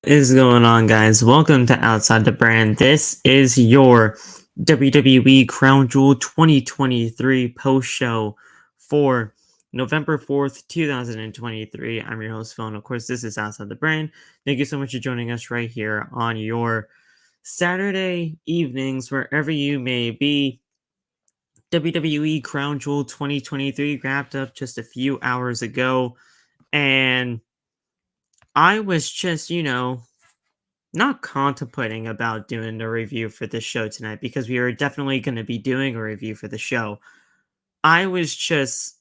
Is going on, guys? Welcome to Outside the Brand. This is your WWE Crown Jewel 2023 post show for November 4th, 2023. I'm your host, Phil, and of course, this is Outside the Brand. Thank you so much for joining us right here on your Saturday evenings, wherever you may be. WWE Crown Jewel 2023 wrapped up just a few hours ago, and I was just, not contemplating about doing a review for this show tonight because we are definitely going to be doing a review for the show. I was just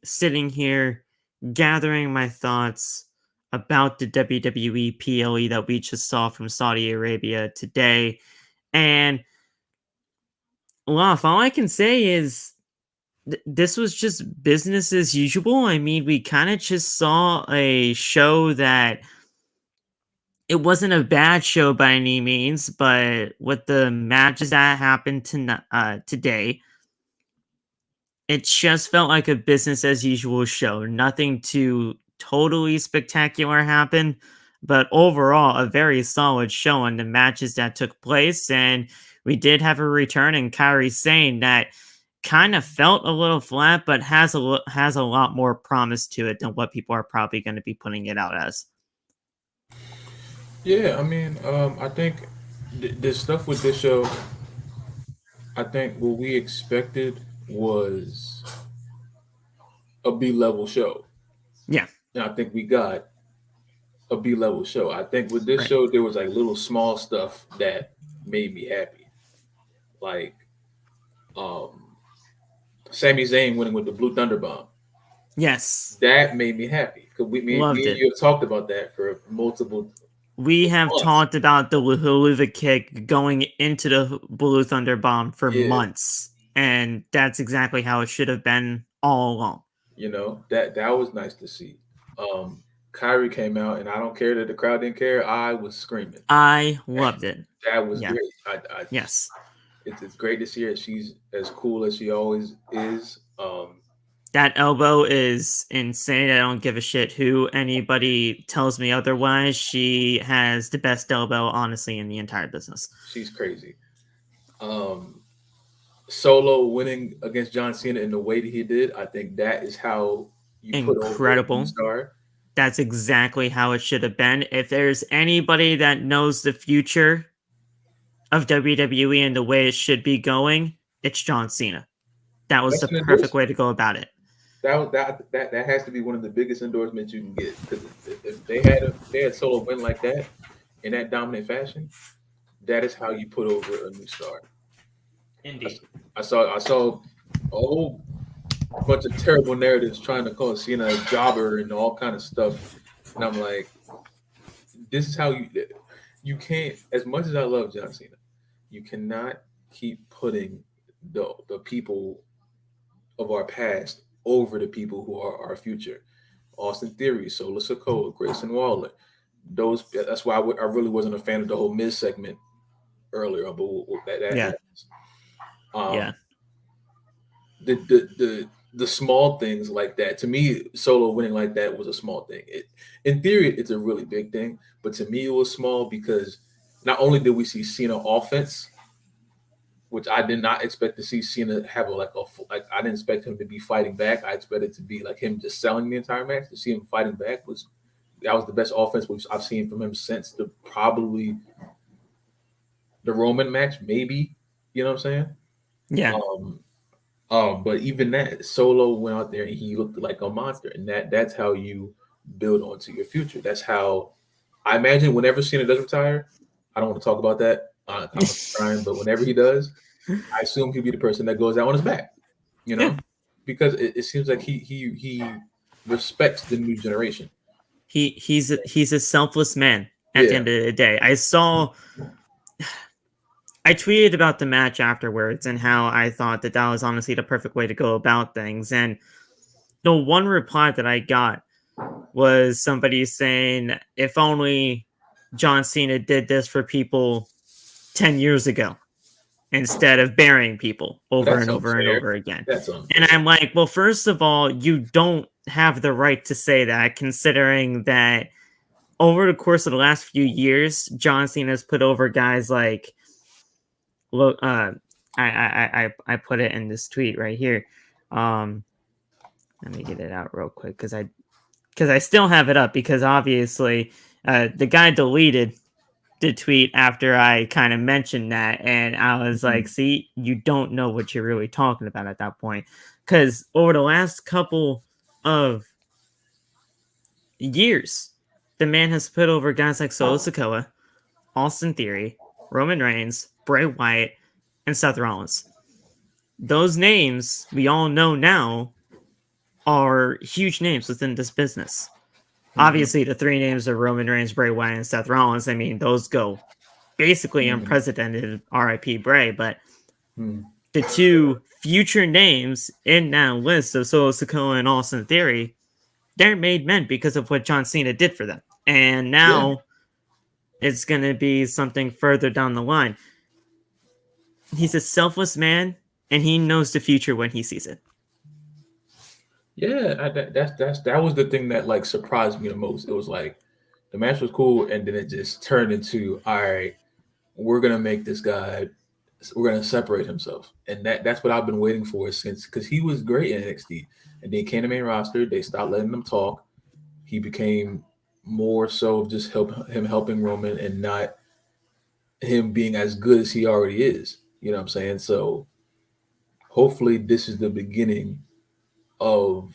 sitting here gathering my thoughts about the WWE PLE that we just saw from Saudi Arabia today. And Laf, all I can say is this was just business as usual. I mean, we kind of just saw a show that it wasn't a bad show by any means, but with the matches that happened today, it just felt like a business as usual show. Nothing too totally spectacular happened, but overall, a very solid show on the matches that took place. And we did have a return in Kairi Sane that kind of felt a little flat, but has a lot more promise to it than what people are probably going to be putting it out as. Yeah, I mean, I think the stuff with this show, I think what we expected was a B level show, Yeah, and I think we got a B level show. I think with this right. show, there was like little small stuff that made me happy, like um, Sami Zayn winning with the Blue Thunder Bomb. Yes, That made me happy because me loved and it. you have talked about that for multiple We have months. talked about the Huluva kick going into the Blue Thunder Bomb for Yeah, months, and that's exactly how it should have been all along. that was nice to see. Kyrie came out, and I don't care that the crowd didn't care. I was screaming. I loved it. That was Yeah. great. Yes. It's great to see her. She's as cool as she always is. That elbow is insane. I don't give a shit who anybody tells me otherwise. She has the best elbow, honestly, in the entire business. She's crazy. Um, Solo winning against John Cena in the way that he did, I think that is how you put over a new Incredible. star. That's exactly how it should have been. If there's anybody that knows the future of WWE and the way it should be going, it's John Cena. That was That's the an perfect way endorsement. to go about it. That has to be one of the biggest endorsements you can get because if they had Solo win like that in that dominant fashion, that is how you put over a new star. I, Indeed. I saw a whole bunch of terrible narratives trying to call Cena a jobber and all kind of stuff, and I'm like, this is how you can't. As much as I love John Cena, you cannot keep putting the people of our past over the people who are our future. Austin Theory, Sola Sikoa, Grayson Waller. That's why I really wasn't a fan of the whole Miz segment earlier, but that Yeah. happens. Um, Yeah. the small things like that to me, Solo winning like that was a small thing. In theory, it's a really big thing, but to me, it was small because not only did we see Cena offense, which I did not expect to see Cena have like I didn't expect him to be fighting back. I expected it to be like him just selling the entire match. To see him fighting back was the best offense I've seen from him since probably the Roman match, maybe. You know what I'm saying? Yeah. Um, but even that, Solo went out there and he looked like a monster, and that's how you build onto your future. That's how I imagine whenever Cena does retire. I don't want to talk about that. I'm crying, but whenever he does, I assume he'll be the person that goes out on his back. You Yeah. know, because it seems like he respects the new generation. He's a selfless man at the Yeah, end of the day. I tweeted about the match afterwards and how I thought that was honestly the perfect way to go about things. And the one reply that I got was somebody saying, if only John Cena did this for people 10 years ago instead of burying people but over that's and over and unfair. over again. That's And unfair. I'm like, well, first of all, you don't have the right to say that, considering that over the course of the last few years, John Cena has put over guys like, look, I put it in this tweet right here. Let me get it out real quick because I still have it up because obviously the guy deleted the tweet after I kind of mentioned that, and I was like, see, you don't know what you're really talking about at that point, because over the last couple of years, the man has put over guys like Solo Sikoa, Austin Theory, Roman Reigns, Bray Wyatt, and Seth Rollins. Those names we all know now are huge names within this business. Obviously, the three names are Roman Reigns, Bray Wyatt, and Seth Rollins. I mean, those go basically unprecedented, RIP Bray, but the two future names in that list of Solo Sikoa and Austin Theory, they're made men because of what John Cena did for them. And now it's going to be something further down the line. He's a selfless man, and he knows the future when he sees it. Yeah, that was the thing that like surprised me the most. It was like the match was cool, and then it just turned into, all right, we're gonna make this guy, we're gonna separate himself, and that's what I've been waiting for since, because he was great in NXT, and then he came to main roster. They stopped letting him talk. He became more so just helping Roman, and not him being as good as he already is. You know what I'm saying? So hopefully this is the beginning of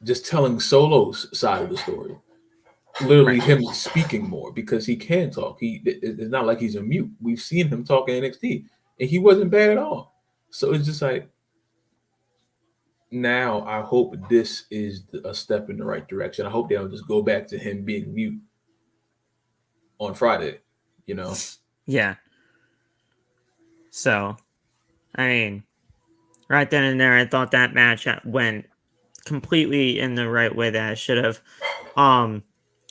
just telling Solo's side of the story. Literally him speaking more, because he can talk. It's not like he's a mute. We've seen him talk in NXT, and he wasn't bad at all. So it's just like, now I hope this is a step in the right direction. I hope they don't just go back to him being mute on Friday, you know? Yeah. So, I mean, right then and there, I thought that match went completely in the right way that it should have.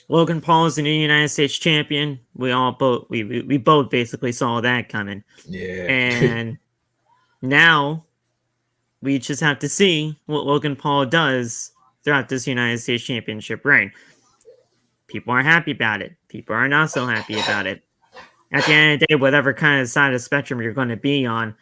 Logan Paul is the new United States champion. We both basically saw that coming. Yeah. And now we just have to see what Logan Paul does throughout this United States Championship reign. People are happy about it. People are not so happy about it. At the end of the day, whatever kind of side of the spectrum you're going to be on,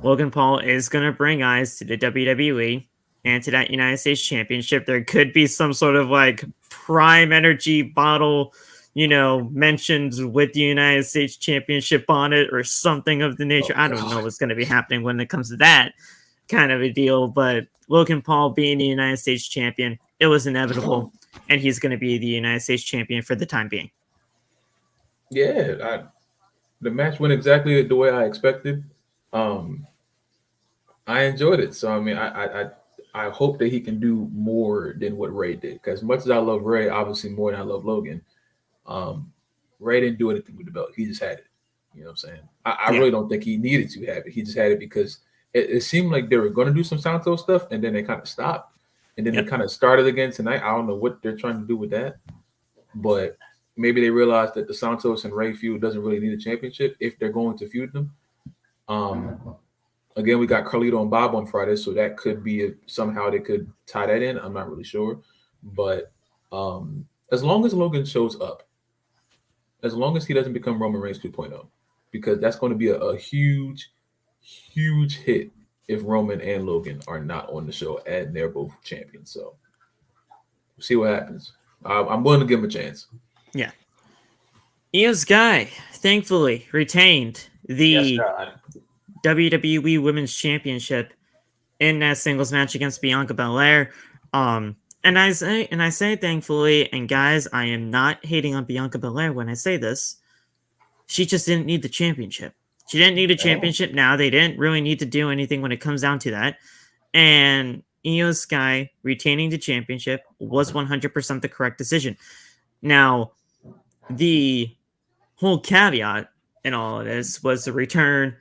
Logan Paul is going to bring eyes to the WWE and to that United States Championship. There could be some sort of like prime energy bottle, mentioned with the United States Championship on it or something of the nature. I don't know what's going to be happening when it comes to that kind of a deal, but Logan Paul being the United States champion, it was inevitable, and he's going to be the United States champion for the time being. Yeah, the match went exactly the way I expected. I enjoyed it. So I mean, I hope that he can do more than what Ray did. Because as much as I love Ray, obviously more than I love Logan, Ray didn't do anything with the belt. He just had it. You know what I'm saying? I really don't think he needed to have it. He just had it because it seemed like they were going to do some Santos stuff, and then they kind of stopped, and then they kind of started again tonight. I don't know what they're trying to do with that, but maybe they realized that the Santos and Ray feud doesn't really need a championship if they're going to feud them. Again, we got Carlito and Bob on Friday, so that could be somehow they could tie that in. I'm not really sure, but as long as Logan shows up, as long as he doesn't become Roman Reigns 2.0, because that's going to be a huge, huge hit if Roman and Logan are not on the show and they're both champions. So we'll see what happens. I'm willing to give him a chance. Yeah. Io Sky, thankfully, retained the WWE Women's Championship in that singles match against Bianca Belair. And I say thankfully, and guys, I am not hating on Bianca Belair when I say this. She just didn't need the championship. She didn't need a championship now. They didn't really need to do anything when it comes down to that. And Io Sky retaining the championship was 100% the correct decision. Now, the whole caveat in all of this was the return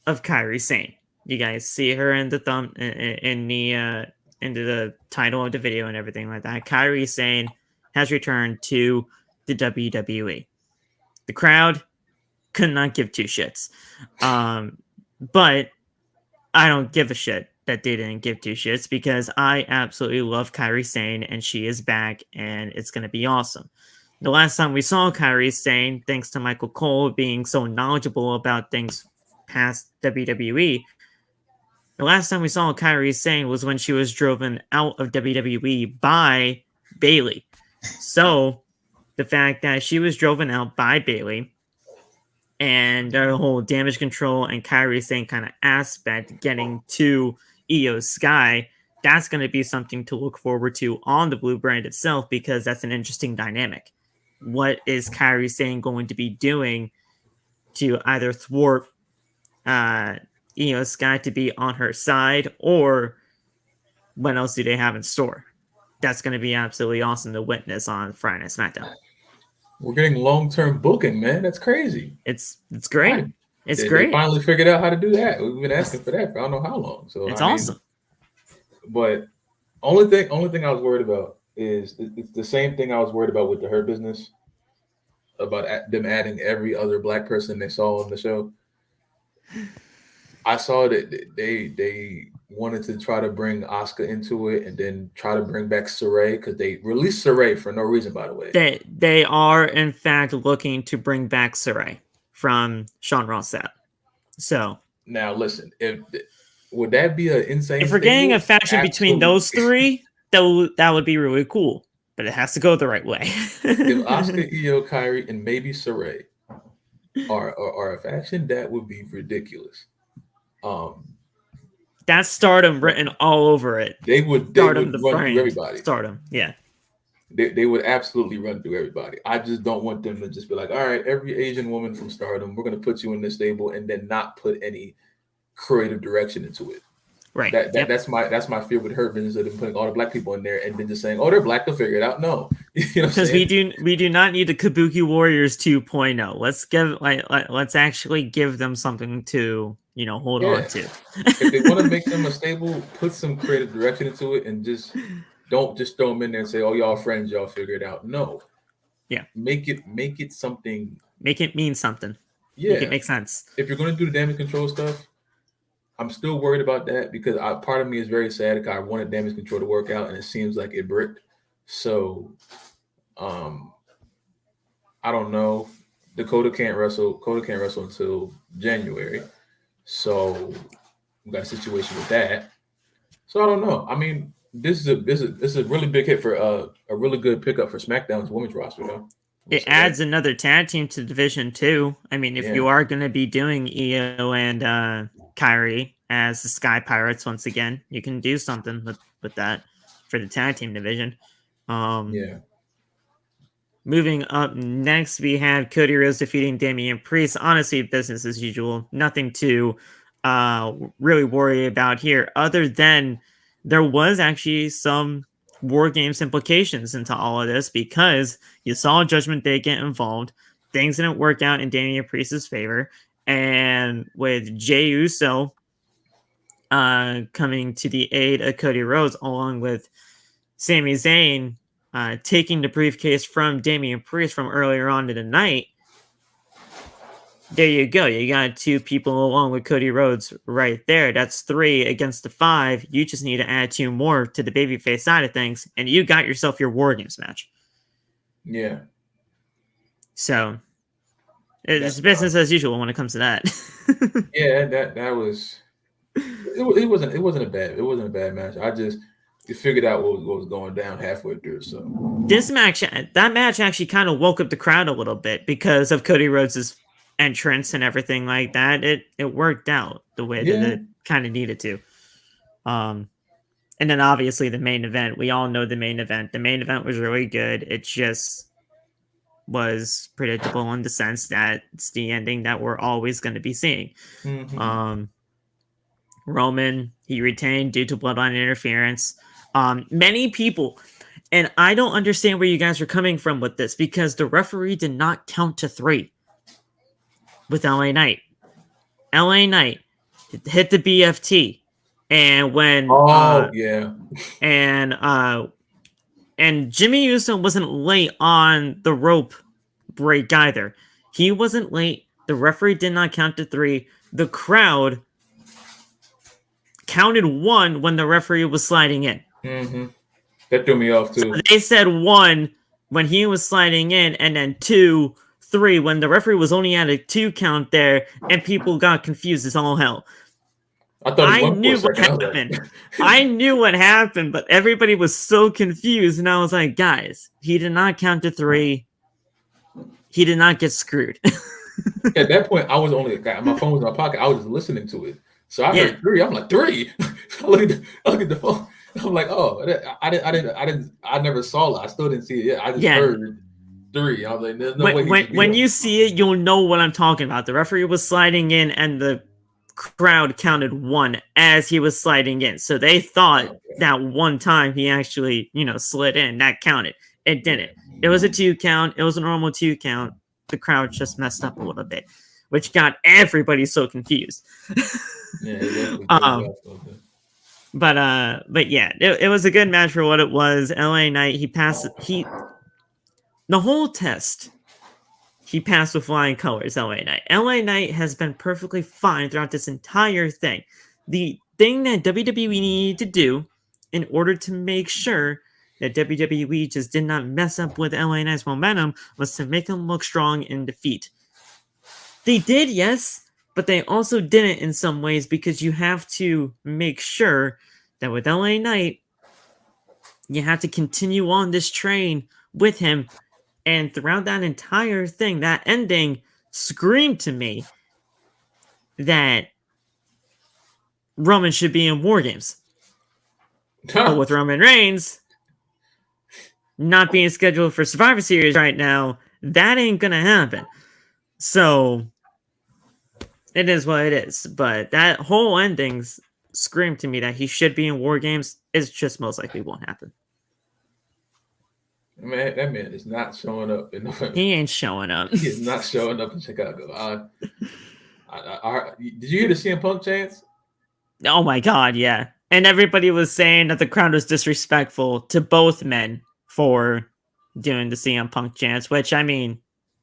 of Kairi Sane. You guys see her in the into the title of the video and everything like that. Kairi Sane has returned to the WWE. The crowd could not give two shits. But I don't give a shit. that they didn't give two shits, because I absolutely love Kairi Sane, and she is back, and it's going to be awesome. The last time we saw Kairi Sane, thanks to Michael Cole being so knowledgeable about things past WWE, the last time we saw Kairi Sane was when she was driven out of WWE by Bayley. So the fact that she was driven out by Bayley and the whole damage control and Kairi Sane kind of aspect getting to Io Sky, that's going to be something to look forward to on the Blue brand itself, because that's an interesting dynamic. What is Kairi Sane going to be doing to either thwart Io Sky to be on her side, or what else do they have in store? That's going to be absolutely awesome to witness on Friday Night SmackDown. We're getting long-term booking, man. That's crazy. It's great. It's great. They finally figured out how to do that. We've been asking for that for I don't know how long. So it's awesome. But only thing I was worried about is it's the same thing I was worried about with the Hurt Business, about them adding every other black person they saw on the show. I saw that they wanted to try to bring Asuka into it and then try to bring back Saray, because they released Saray for no reason, by the way. They are, in fact, looking to bring back Saray from Sean Ross Sapp. So now listen, would that be an insane? If we're getting a faction between those three, that would be really cool. But it has to go the right way. If Asuka, Io, Kairi, and maybe Saray are a faction, that would be ridiculous. That's Stardom written all over it. They would run through everybody. Stardom, yeah. They would absolutely run through everybody. I just don't want them to just be like, all right, every Asian woman from Stardom, we're going to put you in this stable, and then not put any creative direction into it. Right. That's my fear with Hurt Business, of them putting all the black people in there and then just saying, oh, they're black, they'll figure it out. No, because we do not need the Kabuki Warriors 2.0. Let's actually give them something to hold on to. If they want to make them a stable, put some creative direction into it, and just don't just throw them in there and say, oh, y'all friends, y'all figure it out. No. Yeah. Make it something. Make it mean something. Yeah. Make it make sense. If you're going to do the damage control stuff, I'm still worried about that, because part of me is very sad because I wanted damage control to work out, and it seems like it bricked. So, I don't know. Dakota can't wrestle. Dakota can't wrestle until January. So we got a situation with that. So I don't know. I mean, this is a really big hit for a really good pickup for SmackDown's women's roster, though. It adds another tag team to the division too. I mean, if you are going to be doing Io and Kairi as the Sky Pirates once again, you can do something with that for the tag team division. Moving up next, we have Cody Rhodes defeating Damian Priest. Honestly, business as usual. Nothing to really worry about here, other than there was actually some War Games implications into all of this, because you saw Judgment Day get involved. Things didn't work out in Damian Priest's favor. And with Jey Uso coming to the aid of Cody Rhodes, along with Sami Zayn taking the briefcase from Damian Priest from earlier on in the night, there you go. You got two people along with Cody Rhodes right there. That's 3 against the 5. You just need to add 2 more to the babyface side of things, and you got yourself your War Games match. Yeah. So it's business as usual when it comes to that. Yeah, that was. It wasn't a bad match. I just figured out what was going down halfway through. So that match actually kind of woke up the crowd a little bit because of Cody Rhodes' entrance and everything like that. It worked out the way that it kind of needed to. And then obviously the main event. We all know the main event. The main event was really good. It just was predictable in the sense that it's the ending that we're always going to be seeing. Mm-hmm. Roman, he retained due to bloodline interference. Many people, and I don't understand where you guys are coming from with this, because the referee did not count to 3 with LA Knight. LA Knight hit the BFT, and when and Jimmy Uso wasn't late on the rope break either. He wasn't late. The referee did not count to 3. The crowd counted 1 when the referee was sliding in. Mm-hmm. That threw me off too. So they said 1 when he was sliding in, and then 2, 3 when the referee was only at a 2 count there, and people got confused as all hell. I thought he won knew for a what second. happened. I knew what happened, but everybody was so confused, and I was like, guys, he did not count to 3. He did not get screwed. At that point, I was only a guy. My phone was in my pocket. I was just listening to it. So I heard 3. I'm like, 3. I look at the phone. I'm like, oh, I never saw it. I still didn't see it yet. I just heard 3. I was like, there's no way. When you see it, you'll know what I'm talking about. The referee was sliding in, and the crowd counted 1 as he was sliding in. So they thought that one time he actually, slid in, that counted. It didn't. It was a 2 count. It was a normal 2 count. The crowd just messed up a little bit, which got everybody so confused. But yeah, it was a good match for what it was. LA Knight, the whole test, he passed with flying colors. LA Knight has been perfectly fine throughout this entire thing. The thing that WWE needed to do in order to make sure that WWE just did not mess up with LA Knight's momentum was to make him look strong in defeat. They did, yes, but they also didn't in some ways, because you have to make sure that with LA Knight, you have to continue on this train with him. And throughout that entire thing, that ending screamed to me that Roman should be in War Games. But with Roman Reigns not being scheduled for Survivor Series right now, that ain't gonna happen. So it is what it is. But that whole ending screamed to me that he should be in War Games. It just most likely won't happen. Man, that man is not showing up in November. He ain't showing up. He is not showing up in Chicago. Did you hear the CM Punk chants? Oh my god, yeah. And everybody was saying that the crowd was disrespectful to both men for doing the CM Punk chants, which, I mean,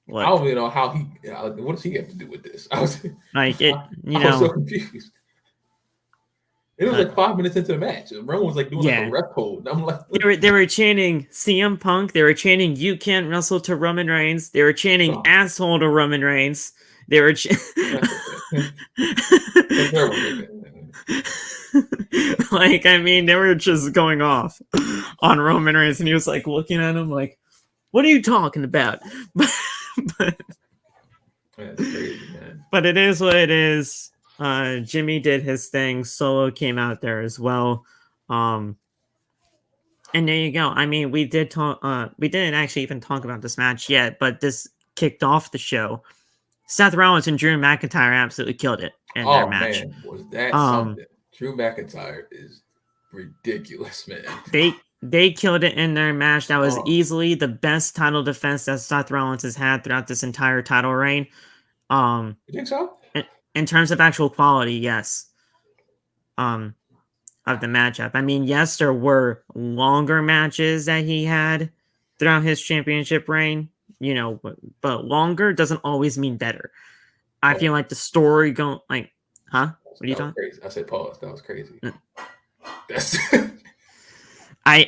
look, I don't even know how what does he have to do with this? I was so confused. It was like 5 minutes into the match. Roman was like doing like a rep hold. I'm like, they were chanting CM Punk. They were chanting "You can't wrestle" to Roman Reigns. They were chanting "asshole" to Roman Reigns. They were like, I mean, they were just going off on Roman Reigns, and he was like looking at him like, "What are you talking about?" but that's crazy, man. But it is what it is. Jimmy did his thing. Solo came out there as well. And there you go. I mean, we didn't actually even talk about this match yet, but this kicked off the show. Seth Rollins and Drew McIntyre absolutely killed it in their match. Man, was that something? Drew McIntyre is ridiculous, man. They killed it in their match. That was easily the best title defense that Seth Rollins has had throughout this entire title reign. You think so? In terms of actual quality, yes. Of the matchup. I mean, yes, there were longer matches that he had throughout his championship reign, but longer doesn't always mean better. I feel like the story going like, huh? What are you talking? Crazy. I said pause. That was crazy. That's I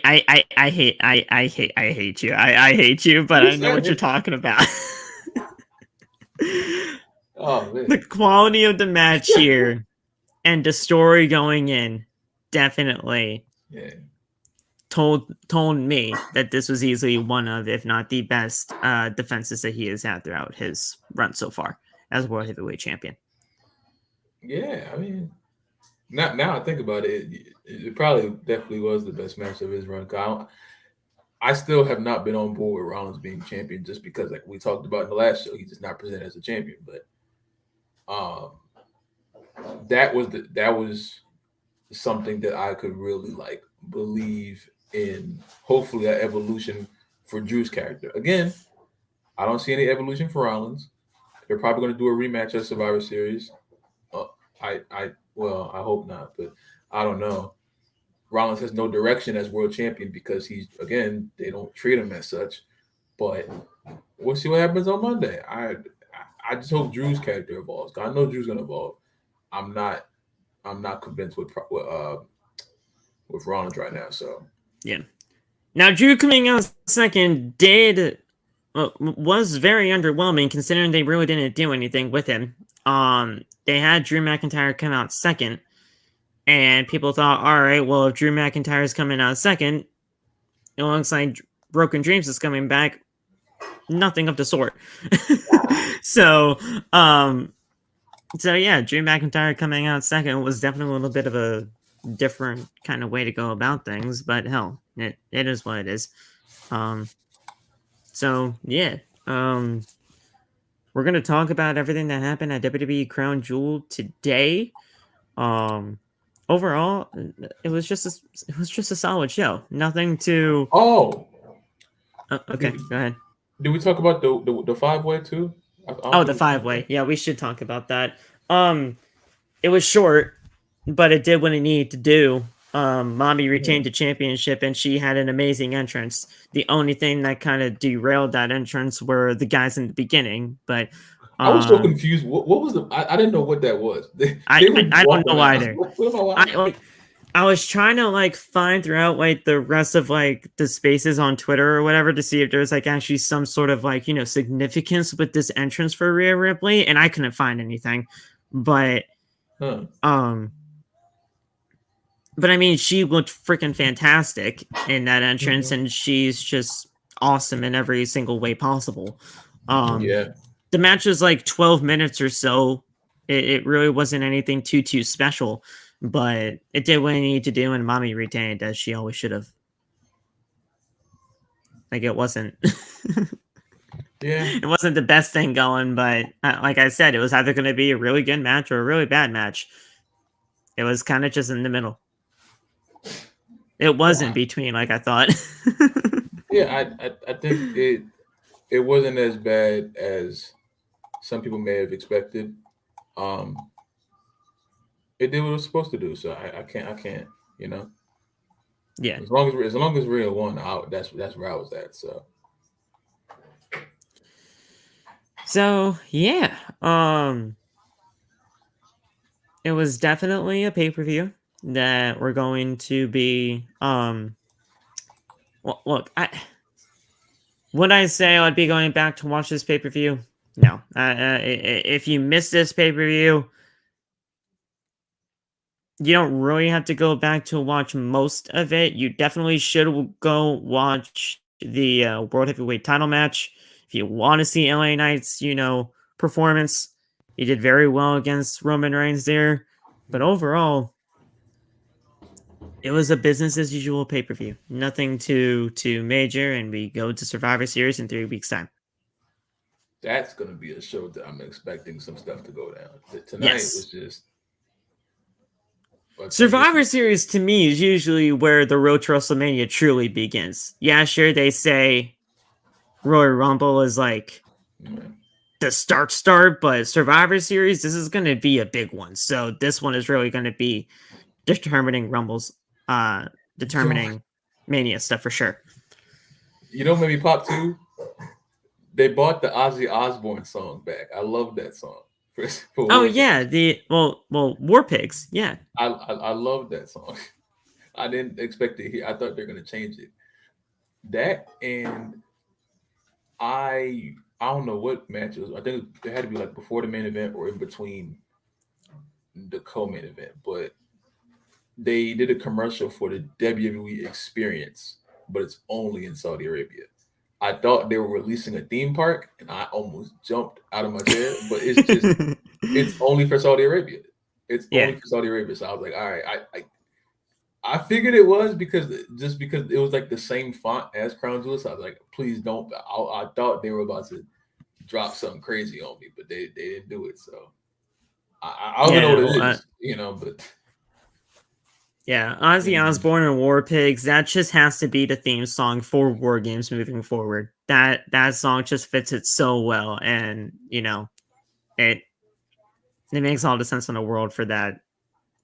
hate you. I hate you, but I know what you're talking about. Oh, man. The quality of the match here and the story going in definitely told me that this was easily one of, if not the best, defenses that he has had throughout his run so far as World Heavyweight Champion. Yeah, I mean, now I think about it, it probably definitely was the best match of his run. I still have not been on board with Rollins being champion, just because, like we talked about in the last show, he's just not presented as a champion. But that was something that I could really like believe in. Hopefully, an evolution for Drew's character. Again, I don't see any evolution for Rollins. They're probably going to do a rematch at Survivor Series. I hope not, but I don't know. Rollins has no direction as world champion because they don't treat him as such. But we'll see what happens on Monday. I just hope Drew's character evolves. I know Drew's gonna evolve. I'm not I'm not convinced with Rollins right now. So yeah. Now Drew coming out second was very underwhelming considering they really didn't do anything with him. They had Drew McIntyre come out second, and people thought, all right, well, if Drew McIntyre is coming out second, alongside Broken Dreams is coming back, nothing of the sort. so, yeah, Drew McIntyre coming out second was definitely a little bit of a different kind of way to go about things, but hell, it is what it is. So yeah, we're gonna talk about everything that happened at WWE Crown Jewel today. Overall, it was just a solid show. Nothing to. Okay, go ahead. Did we talk about the 5-way too? The 5-way. Yeah, we should talk about that. It was short, but it did what it needed to do. Mommy retained the championship, and she had an amazing entrance. The only thing that kind of derailed that entrance were the guys in the beginning. But I was so confused. What was the? I didn't know what that was. I don't know either. I was trying to find throughout the rest of the spaces on Twitter or whatever to see if there's actually some sort of significance with this entrance for Rhea Ripley, and I couldn't find anything. But but I mean, she looked freaking fantastic in that entrance, and she's just awesome in every single way possible. The match was 12 minutes or so. It really wasn't anything too special, but it did what it needed to do, and Mommy retained as she always should have. It wasn't. It wasn't the best thing going, but like I said, it was either going to be a really good match or a really bad match. It was kind of just in the middle. It wasn't between like I thought. I think it wasn't as bad as some people may have expected. It did what it was supposed to do, so I can't, Yeah. As long as Rhea won out, that's where I was at. So yeah, it was definitely a pay-per-view that we're going to be well, look, would I say I'd be going back to watch this pay-per-view? No. If you miss this pay-per-view, you don't really have to go back to watch most of it. You definitely should go watch the World Heavyweight title match. If you want to see LA Knight's, performance, he did very well against Roman Reigns there. But overall, it was a business as usual pay-per-view. Nothing too major, and we go to Survivor Series in 3 weeks' time. That's going to be a show that I'm expecting some stuff to go down. Tonight was just... Survivor Series to me is usually where the road to WrestleMania truly begins. Yeah, sure, they say Royal Rumble is the start, but Survivor Series, this is going to be a big one. So this one is really going to be determining Rumbles, determining Mania stuff for sure. Maybe pop too? They bought the Ozzy Osbourne song back. I love that song. War Pigs. Yeah. I love that song. I didn't expect to hear. I thought they're going to change it. That, and I don't know what matches. I think it had to be before the main event or in between the co-main event. But they did a commercial for the WWE Experience, but it's only in Saudi Arabia. I thought they were releasing a theme park, and I almost jumped out of my chair. But it's just it's only for Saudi Arabia. It's only for Saudi Arabia. So I was like, all right, I figured it was because it was the same font as Crown Jewel. So I was like, please don't. I thought they were about to drop something crazy on me, but they didn't do it. So I don't know what it is, but. Yeah, Ozzy Osbourne and War Pigs, that just has to be the theme song for War Games moving forward. That song just fits it so well, and it makes all the sense in the world for that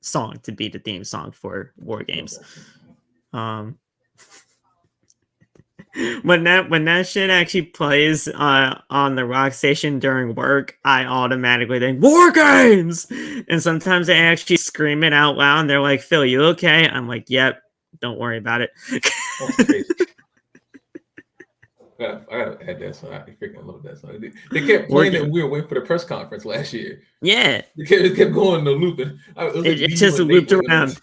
song to be the theme song for War Games. when that shit actually plays on the rock station during work, I automatically think War Games, and sometimes they actually scream it out loud. And they're like, "Phil, you okay?" I'm like, "Yep, don't worry about it." That's crazy. I gotta add that song. I freaking love that song. They kept playing it when we were waiting for the press conference last year. Yeah, It kept going in the loop. it just looped around.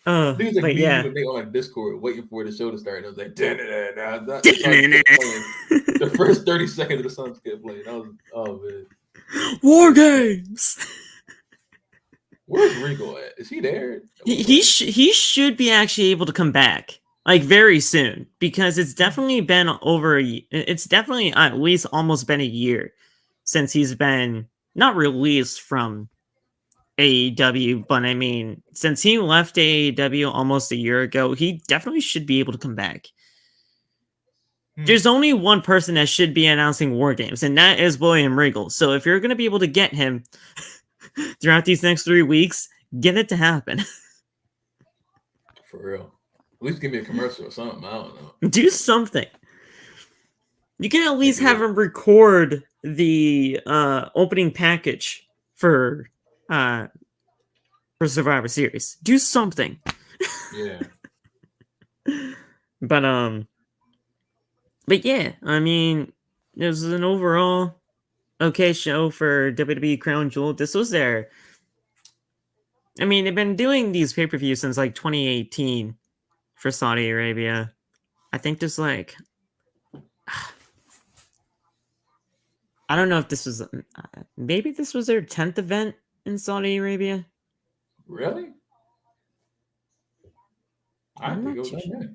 But yeah. They on Discord waiting for the show to start. And I was like, the first 30 seconds of the song kept playing. That was, oh man. War Games. Where's Regal at? Is he there? He should be actually able to come back like very soon, because it's definitely been it's definitely at least almost been a year since he's been not released from AEW, but I mean, since he left AEW almost a year ago, he definitely should be able to come back. There's only one person that should be announcing War Games, and that is William Regal. So if you're going to be able to get him throughout these next 3 weeks, get it to happen. For real. At least give me a commercial or something. I don't know. Do something. You can at least have him record the opening package for Survivor Series. Do something. Yeah. But yeah, I mean, it was an overall okay show for WWE Crown Jewel. This was their... I mean, they've been doing these pay-per-views since like 2018 for Saudi Arabia. I think there's like... I don't know if this was... maybe this was their 10th event in Saudi Arabia. Really? I'm not too sure.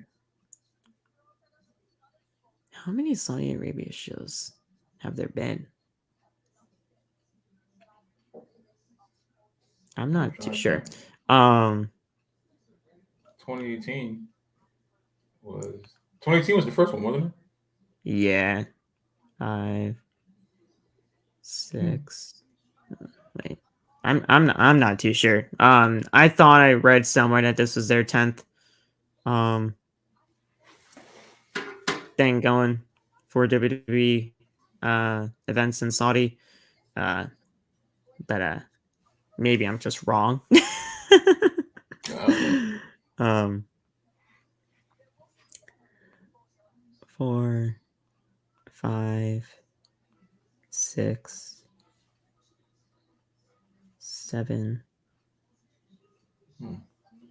How many Saudi Arabia shows have there been? I'm not too sure. 2018 was the first one, wasn't it? Yeah. 5, 6. Wait. I'm not too sure. I thought I read somewhere that this was their 10th thing going for WWE events in Saudi. But maybe I'm just wrong. 4, 5, 6, 7,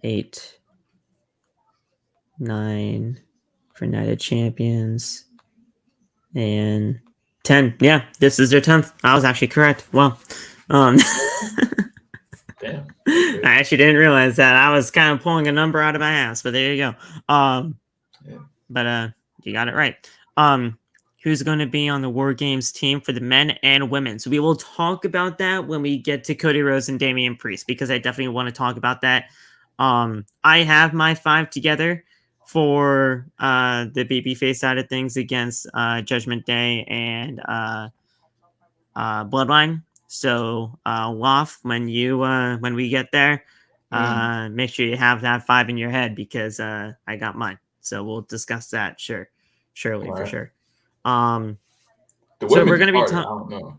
8, 9 for Night of Champions, and 10. Yeah, this is their 10th. I was actually correct. Well, damn. I actually didn't realize that. I was kind of pulling a number out of my ass, but there you go. But you got it right. Who's going to be on the War Games team for the men and women? So we will talk about that when we get to Cody Rhodes and Damian Priest, because I definitely want to talk about that. I have my 5 together for the babyface side of things against Judgment Day and Bloodline. So Loft, when we get there, make sure you have that 5 in your head, because I got mine. So we'll discuss that surely for sure. So we're gonna be talking.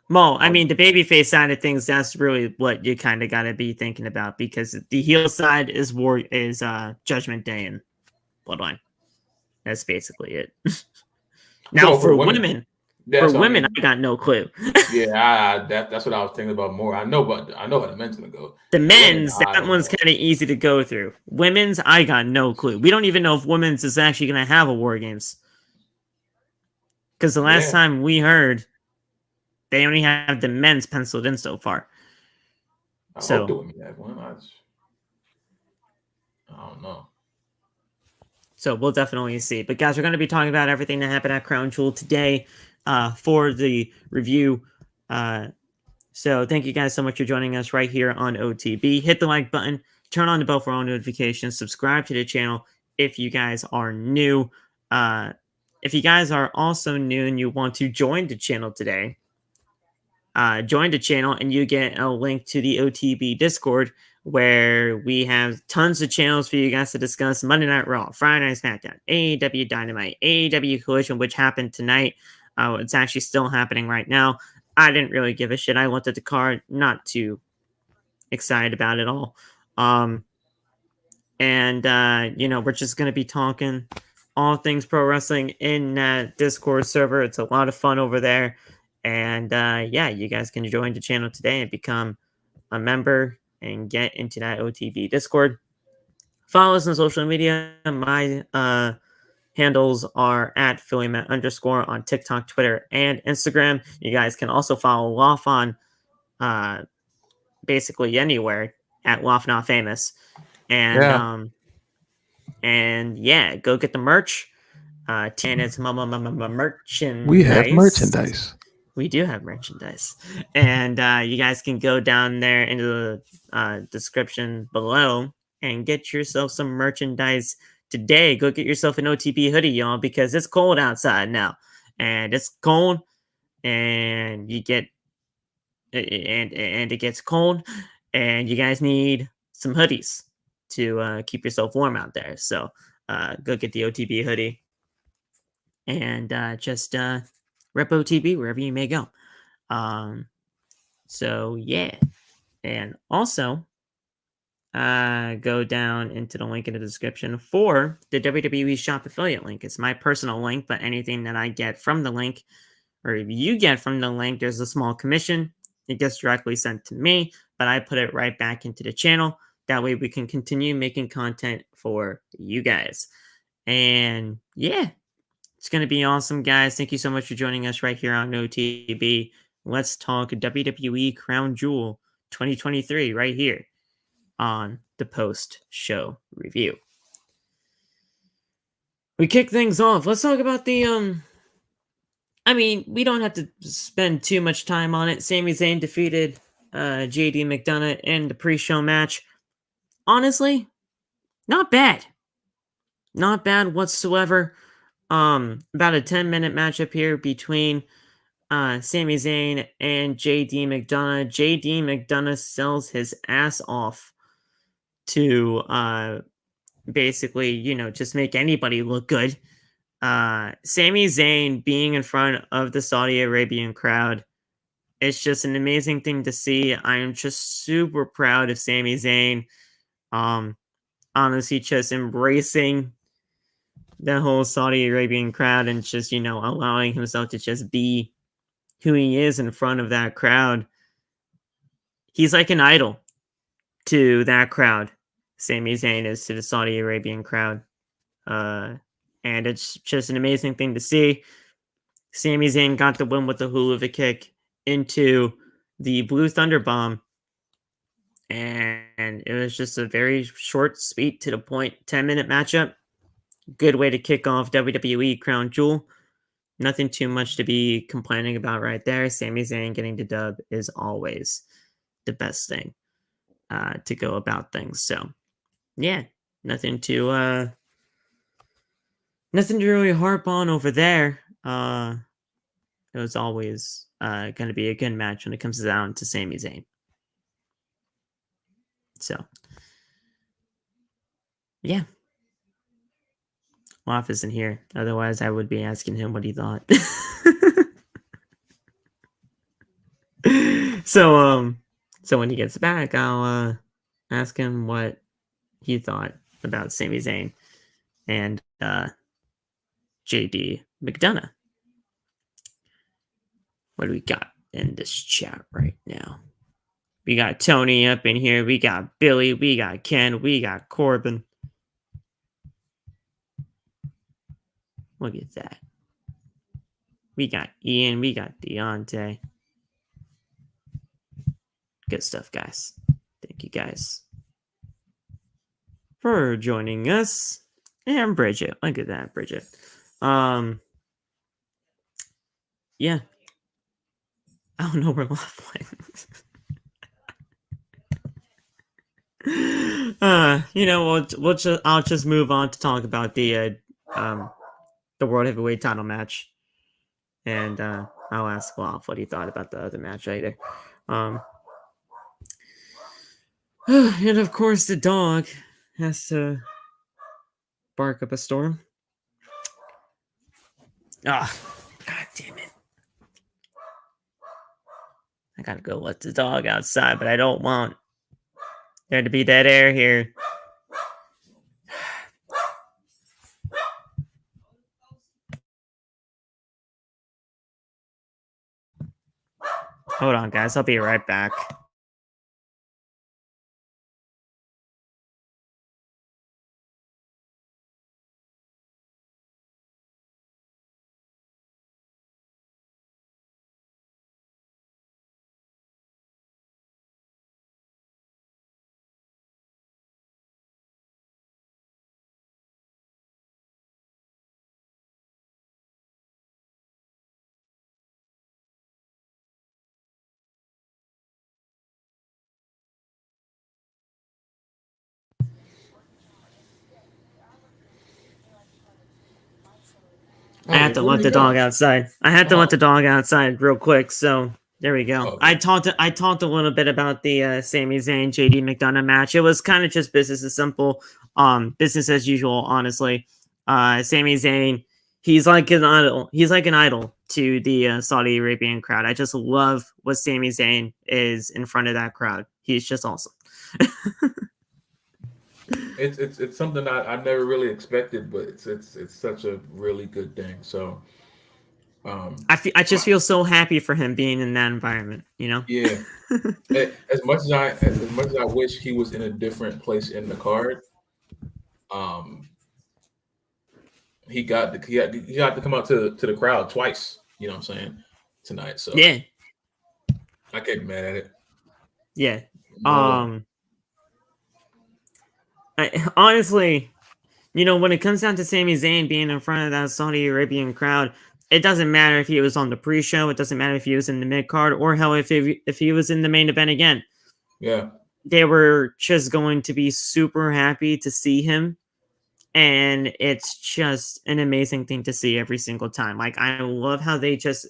Well, I mean, the babyface side of things, that's really what you kind of got to be thinking about, because the heel side is Judgment Day and Bloodline. That's basically it. Now, for women, I got no clue. Yeah, that's what I was thinking about more. I know how the men's gonna go. The men's, that one's kind of easy to go through. Women's, I got no clue. We don't even know if women's is actually gonna have a War Games, because the last time we heard, they only have the men's penciled in so far. I hope the women have one. I don't know. So we'll definitely see. But guys, we're going to be talking about everything that happened at Crown Jewel today for the review. So thank you guys so much for joining us right here on OTB. Hit the like button, turn on the bell for all notifications, subscribe to the channel if you guys are new. If you guys are also new and you want to join the channel today, join the channel, and you get a link to the OTB Discord, where we have tons of channels for you guys to discuss Monday Night Raw, Friday Night SmackDown, AEW Dynamite, AEW Collision, which happened tonight. It's actually still happening right now. I didn't really give a shit. I looked at the card, not too excited about it all. We're just going to be talking all things pro wrestling in that Discord server. It's a lot of fun over there. And you guys can join the channel today and become a member and get into that OTB Discord. Follow us on social media. My handles are at PhillyMatt_ on TikTok, Twitter, and Instagram. You guys can also follow Loft on basically anywhere at Loft Not Famous. And go get the merch. Tana's merchandise. We have merchandise. We do have merchandise. And you guys can go down there into the description below and get yourself some merchandise today. Go get yourself an OTP hoodie, y'all, because it's cold outside now. And it's cold, and you get and it gets cold, and you guys need some hoodies to keep yourself warm out there. So go get the OTB hoodie and just rep OTB wherever you may go. And also go down into the link in the description for the WWE Shop affiliate link. It's my personal link, but anything that I get from the link, or if you get from the link, there's a small commission. It gets directly sent to me, but I put it right back into the channel. That way we can continue making content for you guys. And it's going to be awesome, guys. Thank you so much for joining us right here on OTB. Let's talk WWE Crown Jewel 2023 right here on the post-show review. We kick things off. Let's talk about the we don't have to spend too much time on it. Sami Zayn defeated JD McDonagh in the pre-show match. Honestly, not bad. Not bad whatsoever. About a 10-minute matchup here between Sami Zayn and JD McDonagh. JD McDonagh sells his ass off to basically, just make anybody look good. Sami Zayn being in front of the Saudi Arabian crowd, it's just an amazing thing to see. I am just super proud of Sami Zayn. Honestly, just embracing the whole Saudi Arabian crowd and just, allowing himself to just be who he is in front of that crowd. He's like an idol to that crowd. Sami Zayn is to the Saudi Arabian crowd. And it's just an amazing thing to see. Sami Zayn got the win with the hula kick into the Blue Thunder Bomb. And it was just a very short, sweet, to the point, 10-minute matchup. Good way to kick off WWE Crown Jewel. Nothing too much to be complaining about right there. Sami Zayn getting the dub is always the best thing to go about things. So, nothing to really harp on over there. It was always going to be a good match when it comes down to Sami Zayn. So, Waff isn't here. Otherwise, I would be asking him what he thought. So when he gets back, I'll ask him what he thought about Sami Zayn and JD McDonagh. What do we got in this chat right now? We got Tony up in here. We got Billy. We got Ken. We got Corbin. Look at that. We got Ian. We got Deontay. Good stuff, guys. Thank you, guys, for joining us. And Bridget. Look at that, Bridget. Yeah. I don't know where Love went. I'll just move on to talk about the World Heavyweight title match. And I'll ask Loff what he thought about the other match later. And of course, the dog has to bark up a storm. Ah, god damn it. I gotta go let the dog outside, but I don't want there to be dead air here. Hold on, guys. I'll be right back. I had to let the dog outside. I had to let the dog outside real quick. So there we go. I talked a little bit about the Sami Zayn JD McDonagh match. It was kind of just business as simple, business as usual. Honestly, Sami Zayn, he's like an idol. He's like an idol to the Saudi Arabian crowd. I just love what Sami Zayn is in front of that crowd. He's just awesome. It's something I never really expected, but it's such a really good thing. So I just feel so happy for him being in that environment, you know? Yeah. as much as I wish he was in a different place in the card, he got to come out to the crowd twice, you know what I'm saying, tonight. So yeah. I can't be mad at it. Yeah. Honestly, you know, when it comes down to Sami Zayn being in front of that Saudi Arabian crowd, it doesn't matter if he was on the pre-show. It doesn't matter if he was in the mid-card, or hell, if he was in the main event again. Yeah. They were just going to be super happy to see him. And it's just an amazing thing to see every single time. Like, I love how they just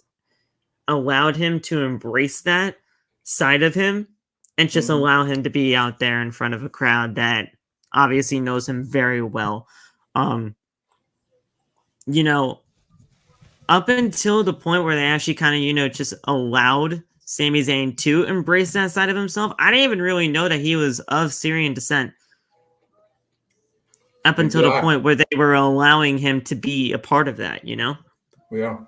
allowed him to embrace that side of him and just allow him to be out there in front of a crowd that obviously knows him very well. You know, up until the point where they actually kind of, you know, just allowed Sami Zayn to embrace that side of himself, I didn't even really know that he was of Syrian descent. Up until the point where they were allowing him to be a part of that, you know? Yeah.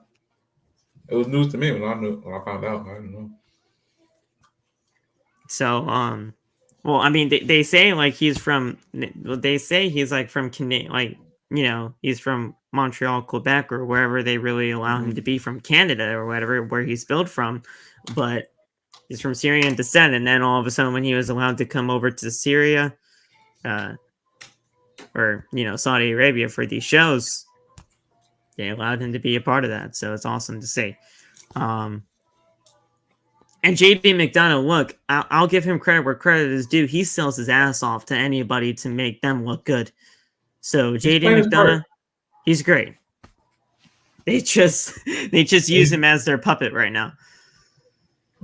It was news to me when I found out. I didn't know. So, well, I mean, they say like he's from. They say he's like from like, you know, he's from Montreal, Quebec, or wherever they really allow him to be from, Canada or whatever, where he's built from. But he's from Syrian descent, and then all of a sudden, when he was allowed to come over to Syria, or you know, Saudi Arabia for these shows, they allowed him to be a part of that. So it's awesome to see. And JD McDonagh, look, I'll give him credit where credit is due. He sells his ass off to anybody to make them look good. So JD McDonagh, he's great. They just use him as their puppet right now.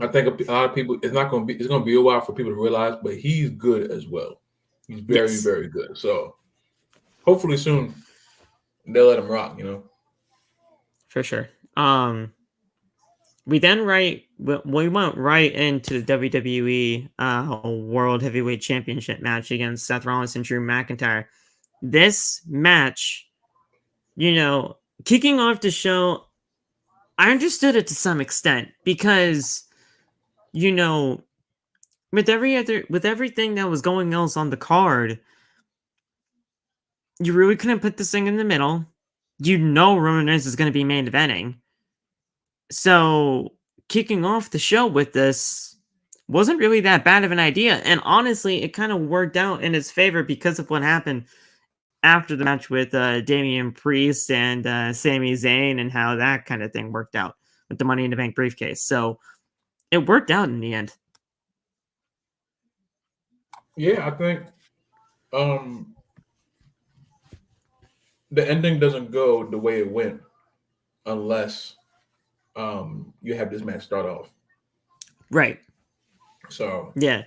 I think a lot of people, it's going to be a while for people to realize, but he's good as well. He's very, very good. So hopefully soon they'll let him rock, you know? For sure. We then we went right into the WWE World Heavyweight Championship match against Seth Rollins and Drew McIntyre. This match, you know, kicking off the show, I understood it to some extent because, you know, with everything that was going else on the card, you really couldn't put this thing in the middle. You know Roman Reigns is going to be main eventing. So kicking off the show with this wasn't really that bad of an idea. And honestly, it kind of worked out in his favor because of what happened after the match with Damian Priest and Sami Zayn and how that kind of thing worked out with the Money in the Bank briefcase. So it worked out in the end. Yeah, I think the ending doesn't go the way it went unless you have this match start off. Right. So yeah,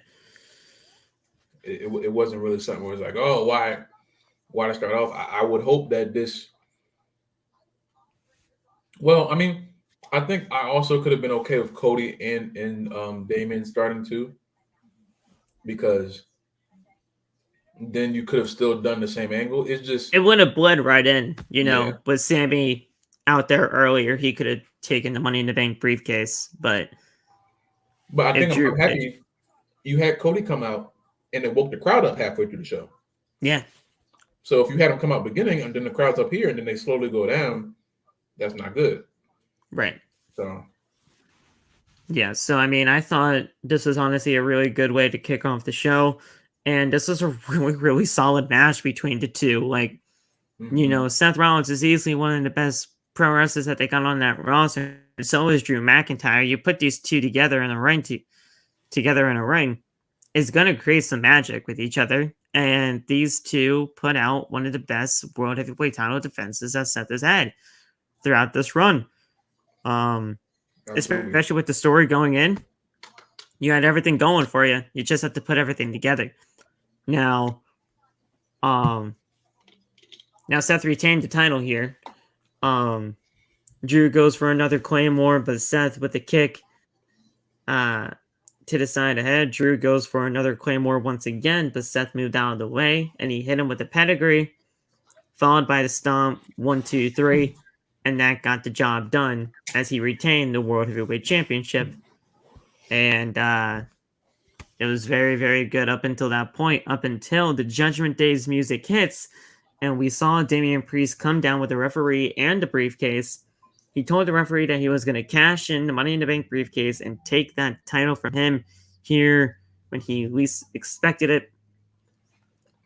it wasn't really something where it's like, oh, why to start off? I would hope that this. Well, I mean, I think I also could have been okay with Cody and Damian starting too, because then you could have still done the same angle. It's just, it would have bled right in, yeah. with Sami out there earlier. He could have taken the Money in the Bank briefcase, but But I if think I'm Drew, happy you had Cody come out and it woke the crowd up halfway through the show. yeah, So if you had him come out beginning and then the crowd's up here and then they slowly go down, that's not good. right. So Yeah, so I mean, I thought this was honestly a really good way to kick off the show, and this was a really, really solid match between the two. Like, Seth Rollins is easily one of the best pro wrestlers that they got on that roster. So is Drew McIntyre. You put these two together in the ring, together in a ring, is going to create some magic with each other. And these two put out one of the best world heavyweight title defenses that Seth has had throughout this run. absolutely. Especially with the story going in, you had everything going for you. You just have to put everything together. Now Seth retained the title here. Drew goes for another Claymore, but Seth with a kick to the side ahead. Drew goes for another Claymore once again, but Seth moved out of the way, and he hit him with a pedigree, followed by the stomp, 1, 2, 3, and that got the job done as he retained the World Heavyweight Championship. And it was very, very good up until that point, up until the Judgment Day's music hits, and we saw Damian Priest come down with the referee and the briefcase. He told the referee that he was going to cash in the Money in the Bank briefcase and take that title from him here when he least expected it.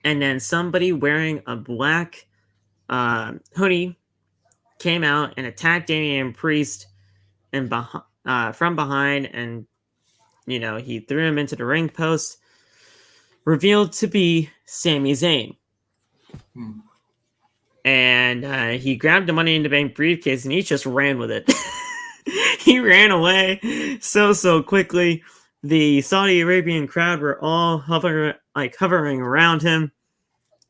And then somebody wearing a black hoodie came out and attacked Damian Priest and from behind, and he threw him into the ring post, revealed to be Sami Zayn. And he grabbed the Money in the Bank briefcase and he just ran with it. He ran away so quickly. The Saudi Arabian crowd were all hovering around him.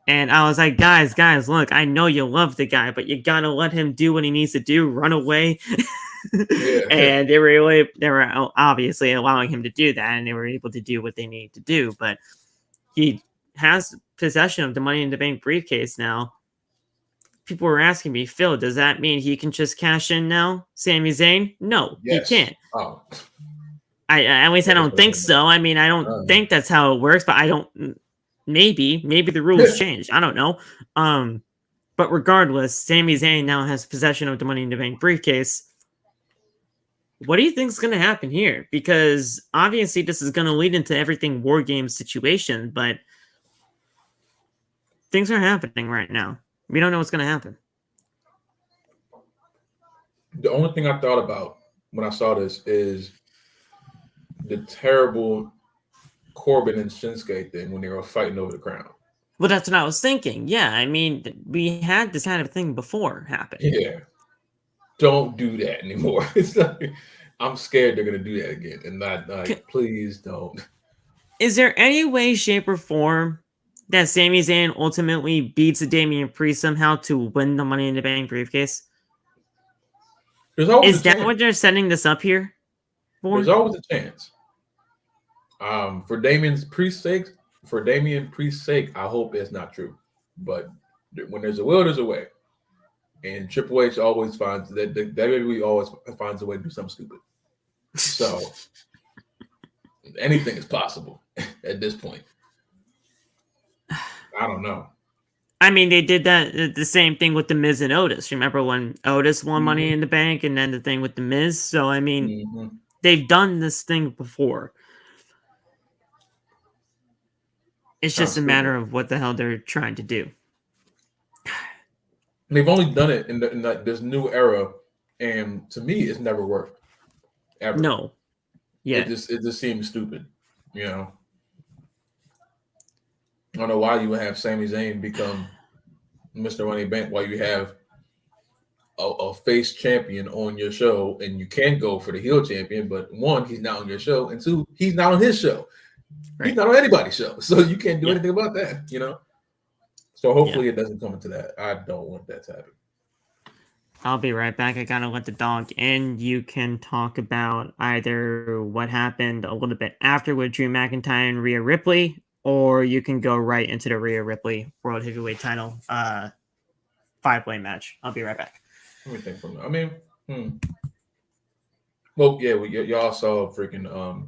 And I was like, guys, look, I know you love the guy, but you gotta let him do what he needs to do, run away. Yeah. And they were obviously allowing him to do that, and they were able to do what they needed to do. But he has possession of the Money in the Bank briefcase now. People were asking me, Phil, does that mean he can just cash in now, Sami Zayn? No, Yes. he can't. Oh. At least I don't think so. I mean, I don't think that's how it works, but I don't. Maybe the rules changed. I don't know. But regardless, Sami Zayn now has possession of the Money in the Bank briefcase. What do you think is going to happen here? Because obviously this is going to lead into everything War Games situation, but things are happening right now. We don't know what's going to happen. The only thing I thought about when I saw this is the terrible Corbin and Shinsuke thing when they were fighting over the crown. Well, that's what I was thinking. Yeah, I mean, we had this kind of thing before happen. Yeah. Don't do that anymore. It's like, I'm scared they're going to do that again. And not please don't. Is there any way, shape, or form that Sami Zayn ultimately beats a Damian Priest somehow to win the Money in the Bank briefcase? There's always Is that what they're setting this up here for? There's always a chance. For Damian Priest's sake, I hope it's not true. But when there's a will, there's a way. And Triple H always finds that WWE always finds a way to do something stupid. So anything is possible at this point. I don't know. I mean, they did the same thing with the Miz and Otis. Remember when Otis won Money in the Bank, and then the thing with the Miz? So I mean, they've done this thing before. It's just a matter of what the hell they're trying to do. They've only done it in this new era, and to me, it's never worked. Ever. No. Yeah. It just seems stupid, I don't know why you would have Sami Zayn become Mr. Money Bank while you have a face champion on your show, and you can go for the heel champion, but one, he's not on your show, and two, he's not on his show. Right. He's not on anybody's show, so you can't do anything about that, you know? So hopefully it doesn't come into that. I don't want that to happen. I'll be right back. I gotta let the dog in. You can talk about either what happened a little bit after with Drew McIntyre and Rhea Ripley, or you can go right into the Rhea Ripley World Heavyweight Title 5-way match. I'll be right back. Let me think from that. I mean, well, yeah, y'all saw freaking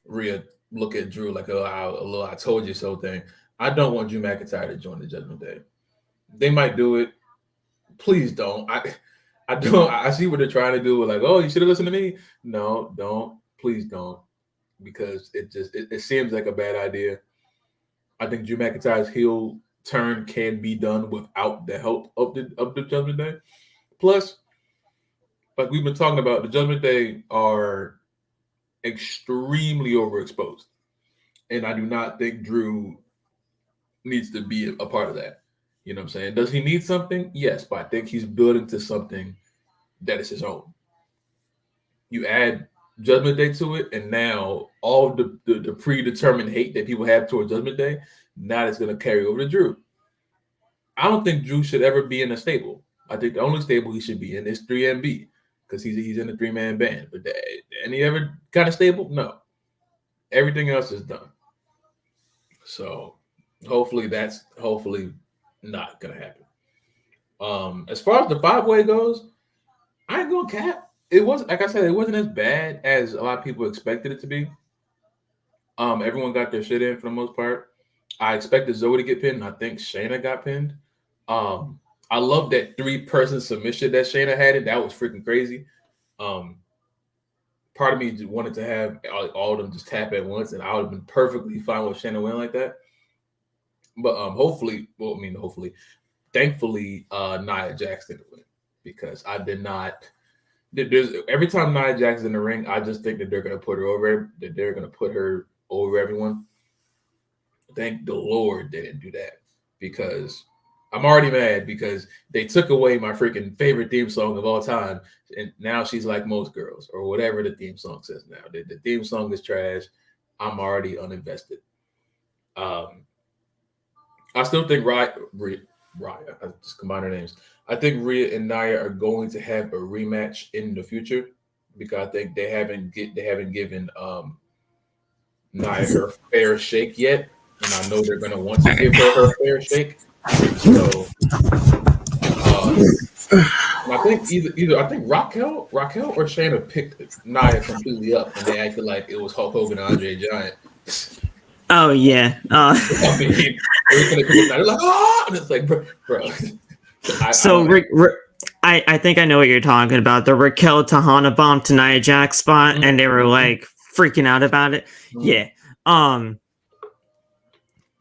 Rhea look at Drew like a little "I told you so" thing. I don't want Drew McIntyre to join the Judgment Day. They might do it. Please don't. I don't. I see what they're trying to do. Like, oh, you should have listened to me. No, don't. Please don't, because it seems like a bad idea. I think Drew McIntyre's heel turn can be done without the help of the Judgment Day. Plus, like we've been talking about, the Judgment Day are extremely overexposed, and I do not think Drew needs to be a part of that. You know what I'm saying? Does he need something? Yes, but I think he's building to something that is his own. You add Judgment Day to it, and now all the predetermined hate that people have toward Judgment Day, now it's going to carry over to Drew. I don't think Drew should ever be in a stable. I think the only stable he should be in is 3MB, because he's in a 3-man band. But any other kind of stable? No. Everything else is done. So hopefully that's not gonna happen. As far as the 5-way goes, I ain't gonna cap. It wasn't, like I said, it wasn't as bad as a lot of people expected it to be. Everyone got their shit in for the most part. I expected Zoe to get pinned. I think Shayna got pinned. I love that 3-person submission that Shayna had, and that was freaking crazy. Part of me just wanted to have all of them just tap at once, and I would have been perfectly fine with Shayna winning like that. But thankfully, Nia Jax didn't win, because I did not. Every time Nia Jax is in the ring, I just think that they're going to put her over. That they're going to put her over everyone. Thank the Lord they didn't do that, because I'm already mad because they took away my freaking favorite theme song of all time, and now she's like most girls, or whatever the theme song says now. The theme song is trash. I'm already uninvested. I still think Rhea, I just combine her names. I think Rhea and Nia are going to have a rematch in the future, because I think they haven't given Nia her fair shake yet, and I know they're going to want to give her fair shake. So I think either I think Raquel or Shayna picked Nia completely up, and they acted like it was Hulk Hogan and Andre Giant. Oh yeah. I mean, they're like, oh, and it's like, bro. I think I know what you're talking about. The Raquel Tahana bomb to Nia Jax spot, and they were like freaking out about it. Yeah.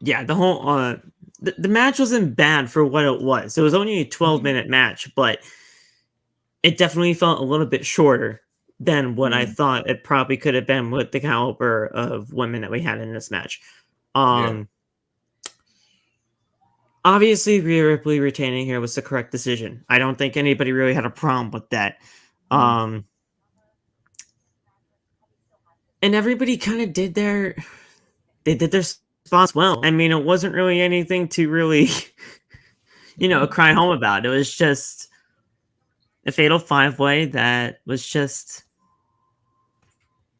Yeah, the whole the match wasn't bad for what it was. It was only a 12-minute match, but it definitely felt a little bit shorter than what I thought it probably could have been with the caliber of women that we had in this match. Obviously, Rhea Ripley retaining here was the correct decision. I don't think anybody really had a problem with that. And everybody kind of did their spots well. I mean, it wasn't really anything to really, cry home about. It was just a fatal 5-way that was just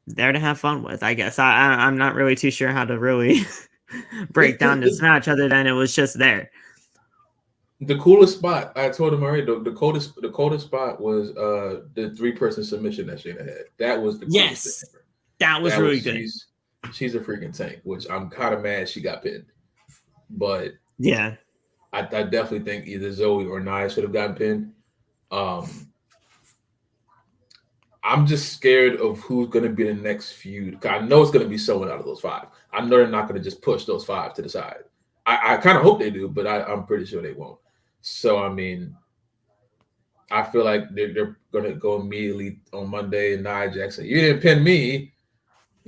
there to have fun with, I guess. I'm not really too sure how to really break down this match, other than it was just there. The coolest spot, I told him already, the coldest spot was the 3-person submission that Shayna had. That was the coolest thing ever. That was really good. She's a freaking tank, which I'm kind of mad she got pinned. But yeah, I definitely think either Zoe or Nia should have gotten pinned. I'm just scared of who's going to be the next feud. I know it's going to be someone out of those 5. I know they're not going to just push those 5 to the side. I kind of hope they do, but I'm pretty sure they won't. So, I mean, I feel like they're going to go immediately on Monday, and Nia Jax say, you didn't pin me,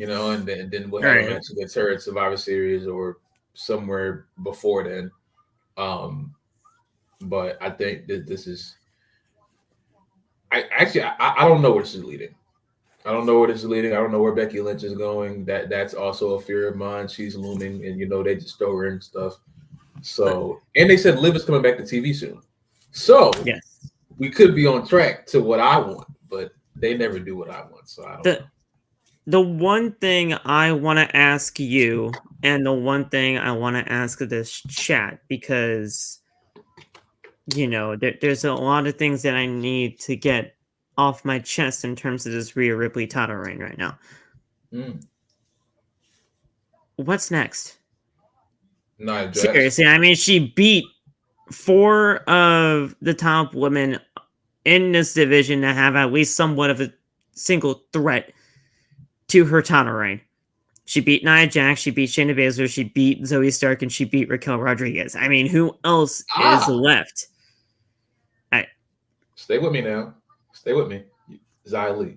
and then we'll have a match against her at Survivor Series or somewhere before then. But I think that this is I don't know where this is leading. I don't know where this is leading. I don't know where Becky Lynch is going. That's also a fear of mine. She's looming, and they just throw her in stuff. So, and they said Liv is coming back to TV soon. So yes, we could be on track to what I want, but they never do what I want. So I don't know. The one thing I want to ask you, and the one thing I want to ask this chat, because there's a lot of things that I need to get off my chest in terms of this Rhea Ripley title reign right now. What's next? Seriously, I mean, she beat 4 of the top women in this division to have at least somewhat of a single threat to her title reign. She beat Nia Jax, she beat Shayna Baszler, she beat Zoe Stark, and she beat Raquel Rodriguez. I mean, who else is left? Stay with me now. Stay with me. Xia Li.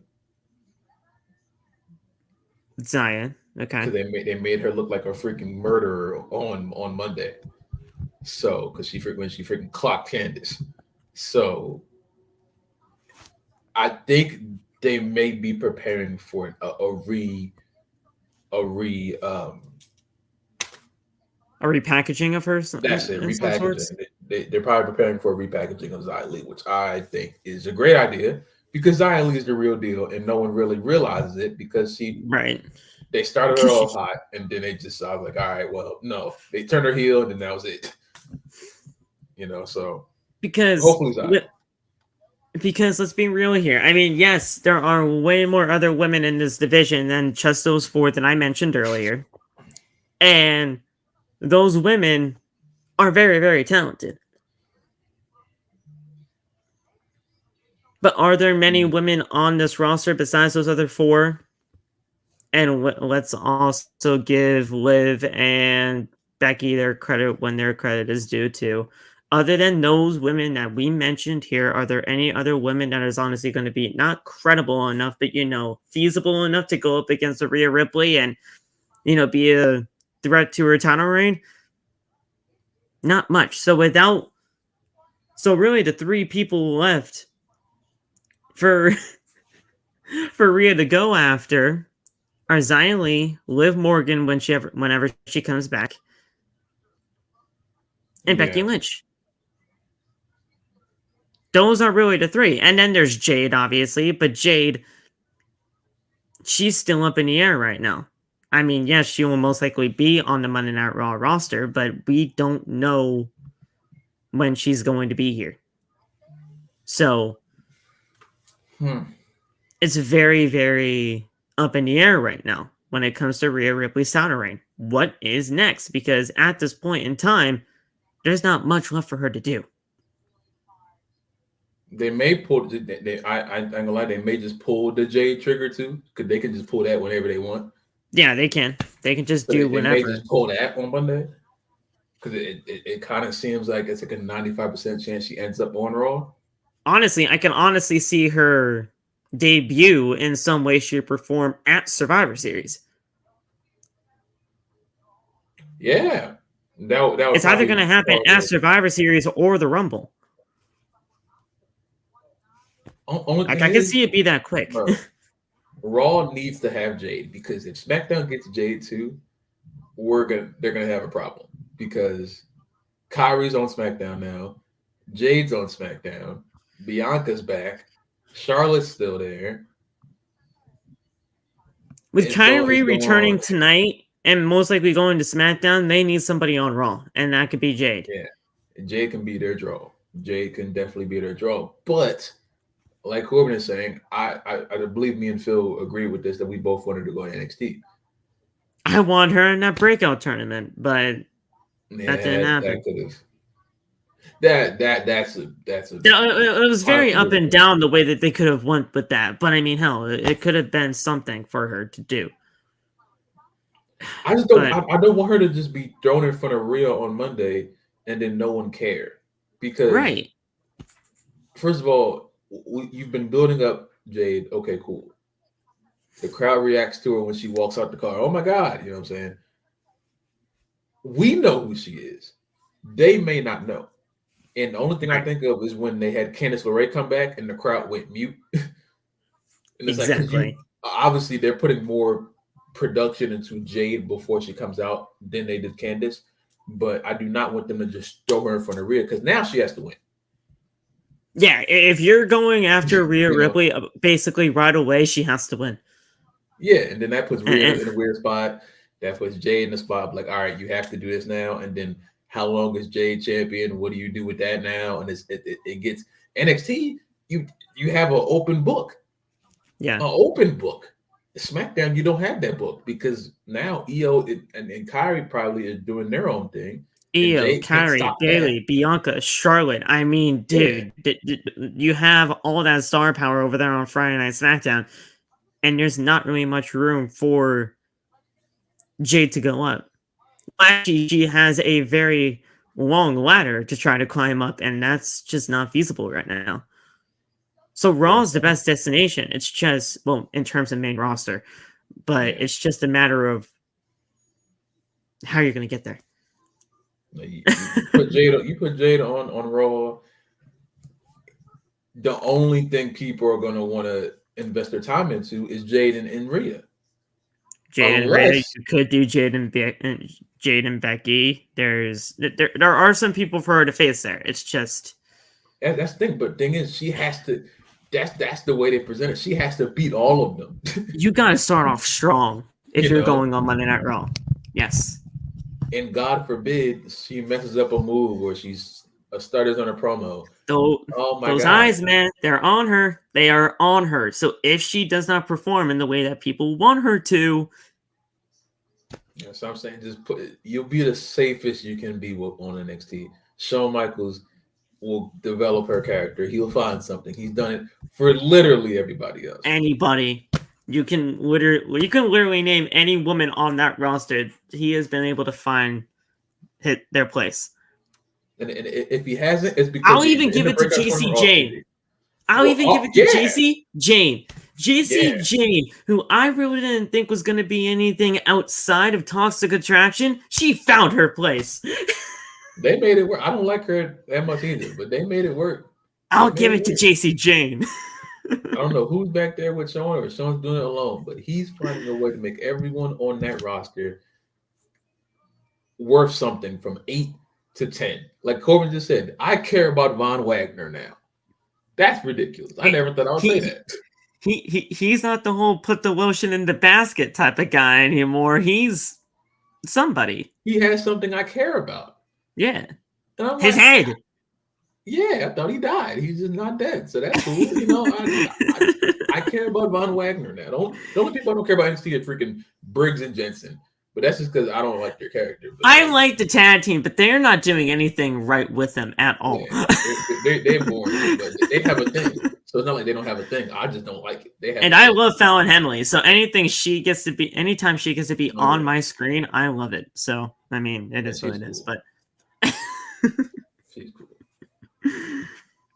Xia, okay. Because they made her look like a freaking murderer on Monday. So, because when she freaking clocked Candice. So, I think they may be preparing for a repackaging of her. That's it, repackaging. They're probably preparing for a repackaging of Xia Li, which I think is a great idea because Xia Li is the real deal, and no one really realizes it because they started her off hot, and then they just I was like, all right, well, no, they turned her heel, and then that was it. So because hopefully because let's be real here. I mean, yes, there are way more other women in this division than just those 4 that I mentioned earlier, and those women are very, very talented. But are there many women on this roster besides those other 4? And let's also give Liv and Becky their credit when their credit is due too. Other than those women that we mentioned here, are there any other women that is honestly going to be not credible enough, but feasible enough to go up against Rhea Ripley and be a threat to her title reign? Not much. So really the 3 people left for Rhea to go after are Xia Li, Liv Morgan whenever she comes back, and Becky Lynch. Those are really the 3. And then there's Jade, obviously, but Jade, she's still up in the air right now. I mean, yes, she will most likely be on the Monday Night Raw roster, but we don't know when she's going to be here. So, it's very, very up in the air right now when it comes to Rhea Ripley's title reign. What is next? Because at this point in time, there's not much left for her to do. They may pull. I ain't gonna lie. They may just pull the Jade trigger too, because they can just pull that whenever they want. Yeah, they can. They can just do whenever. They may just pull that on Monday, because it kind of seems like it's like a 95% chance she ends up on Raw. Honestly, I can honestly see her debut in some way, shape, or form at Survivor Series. Yeah, that it's either going to happen at Survivor Series or the Rumble. I can see it be that quick. Bro, Raw needs to have Jade, because if SmackDown gets Jade too, they're gonna have a problem, because Kairi's on SmackDown now, Jade's on SmackDown, Bianca's back, Charlotte's still there. With Kairi returning tonight and most likely going to SmackDown, they need somebody on Raw, and that could be Jade. Yeah, Jade can be their draw. Jade can definitely be their draw, but like Corbin is saying, I believe me and Phil agree with this, that we both wanted to go to NXT. I want her in that breakout tournament, but that didn't happen. That's it was very up and down the way that they could have went with that. But I mean, hell, it could have been something for her to do. I just don't. I don't want her to just be thrown in front of Rhea on Monday and then no one cared, because first of all, you've been building up Jade. Okay, cool. The crowd reacts to her when she walks out the car. Oh my God, you know what I'm saying? We know who she is. They may not know. And the only thing I think of is when they had Candice LeRae come back and the crowd went mute. And it's like, because Exactly. obviously they're putting more production into Jade before she comes out than they did Candice. But I do not want them to just throw her in front of Rhea because now she has to win. Yeah, if you're going after Rhea You know? Ripley, basically right away, she has to win. Yeah, and then that puts Rhea And in a weird spot. That puts Jade in the spot. Like, all right, you have to do this now. And then how long is Jade champion? What do you do with that now? And it gets NXT. You have an open book. yeah, An open book. SmackDown, you don't have that book because now EO and Kairi probably is doing their own thing. And Io, Jade can't Kairi, stop that. Bailey, Bianca, Charlotte. I mean, Yeah. dude, you have all that star power over there on Friday Night SmackDown, and there's not really much room for Jade to go up. Actually, she has a very long ladder to try to climb up, and that's just not feasible right now. So Raw is the best destination. It's just, well, in terms of main roster, but it's just a matter of how you're going to get there. You put Jade on Raw. The only thing people are going to want to invest their time into is Jade and Rhea. Jade and Rhea, you could do Jade and Becky. There are some people for her to face there. It's just that's the thing. But thing is, she has to. That's the way they present it. She has to beat all of them. You got to start off strong if you're going on Monday Night Raw. Yes. And God forbid she messes up a move or she's stutters on a promo. Those eyes, man, they're on her. They are on her. So if she does not perform in the way that people want her to, yeah, so I'm saying you'll be the safest you can be on NXT. Shawn Michaels will develop her character. He'll find something. He's done it for literally everybody else. Anybody. You can literally name any woman on that roster. He has been able to hit their place. And if he hasn't, it's because I'll even give it to JC Jane. JC Jane. JC Jane, who I really didn't think was going to be anything outside of Toxic Attraction, she found her place. They made it work. I don't like her that much either, but they made it work. I'll give it to JC Jane. I don't know who's back there with Shawn or Shawn's doing it alone, but he's finding a way to make everyone on that roster worth something from 8 to 10. Like Corbin just said, I care about Von Wagner now. That's ridiculous. I never thought I would say that. He's not the whole put the lotion in the basket type of guy anymore. He's somebody. He has something I care about. Yeah. His head. Yeah, I thought he died. He's just not dead. So that's cool. You know, I care about Von Wagner now. The only people I don't care about NXT are freaking Briggs and Jensen. But that's just because I don't like their character. But I like the tag team, but they're not doing anything right with them at all. Yeah, they're boring, but they have a thing. So it's not like they don't have a thing. I just don't like it. I love Fallon Henley. So anytime she gets to be on my screen, I love it. So I mean, it is what it is. But she's cool.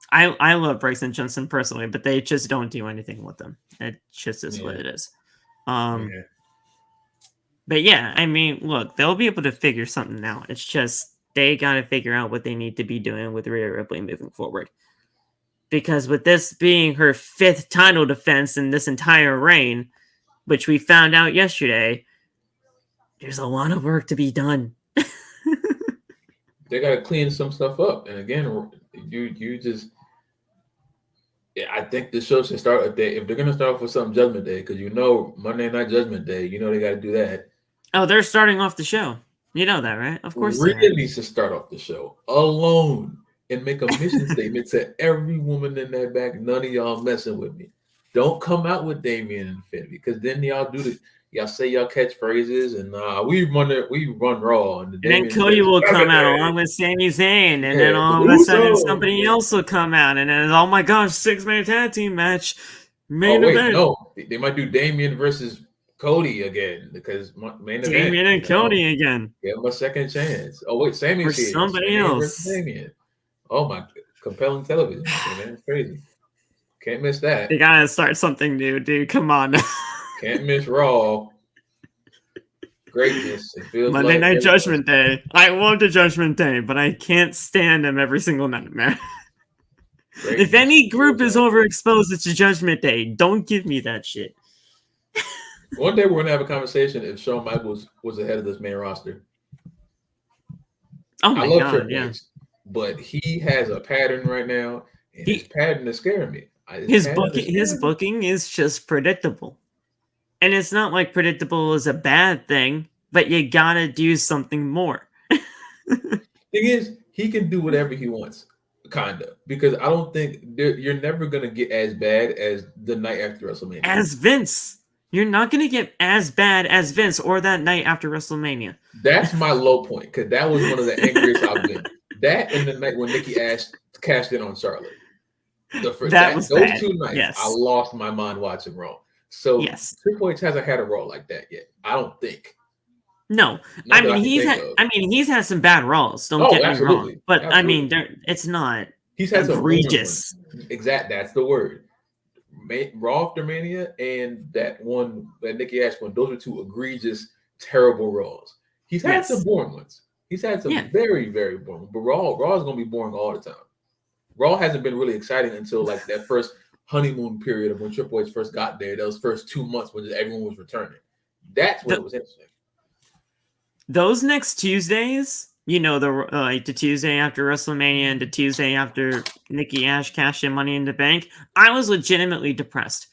I love Briggs and Johnson personally, but they just don't do anything with them. It just is what it is. But yeah, I mean, look, they'll be able to figure something out. It's just they got to figure out what they need to be doing with Rhea Ripley moving forward. Because with this being her 5th title defense in this entire reign, which we found out yesterday, there's a lot of work to be done. They got to clean some stuff up. And again, you just... Yeah, I think the show should start if they're going to start off with something Judgment Day, because Monday Night Judgment Day, they got to do that. Oh, they're starting off the show. You know that, right? Of course. Rhea needs to start off the show alone and make a mission statement to every woman in that back. None of y'all messing with me. Don't come out with Damian and Finn, because then y'all say y'all catchphrases and we run Raw, and then Cody will come out along with Sami Zayn, and then all of a sudden somebody else will come out, and then oh my gosh, 6-man tag team match. No, they might do Damian versus Cody again, because main event. Damian and Cody again. Give them a second chance. Oh wait, Sami's here. Somebody else. Damian. Oh my, compelling television, man. It's crazy. Can't miss that. They gotta start something new, dude. Come on. Can't miss Raw. greatness. It feels Monday like Night everyone. Judgment Day. I love the Judgment Day, but I can't stand them every single night, man. If any group is overexposed, it's Judgment Day. Don't give me that shit. One day we're gonna have a conversation if Shawn Michaels was ahead of this main roster. Oh my I love god, Triple yeah. H, but he has a pattern right now, and his pattern is scaring me. His booking is just predictable. And it's not like predictable is a bad thing, but you gotta do something more. Thing is, he can do whatever he wants, kind of, because I don't think you're never gonna get as bad as the night after WrestleMania. As Vince. You're not going to get as bad as Vince or that night after WrestleMania. That's my low point, because that was one of the angriest I've been. That and the night when Nikki Ash cashed in on Charlotte. Those bad. 2 nights, yes. I lost my mind watching Raw. So yes. Triple H hasn't had a Raw like that yet. I don't think. No, I mean he's had some bad Raws. Don't get me wrong, but absolutely. I mean it's not. He's had egregious. Some exact. That's the word. Raw after Mania and that one that Nikki Ash won. Those are 2 egregious, terrible Raws. He's had some boring ones. He's had some very, very boring. But Raw is going to be boring all the time. Raw hasn't been really exciting until like that first honeymoon period of when Triple H first got there. Those first 2 months when everyone was returning. That's when it was interesting. Those next Tuesdays, you know, the Tuesday after WrestleMania and the Tuesday after Nikki Ash cashed in Money in the Bank, I was legitimately depressed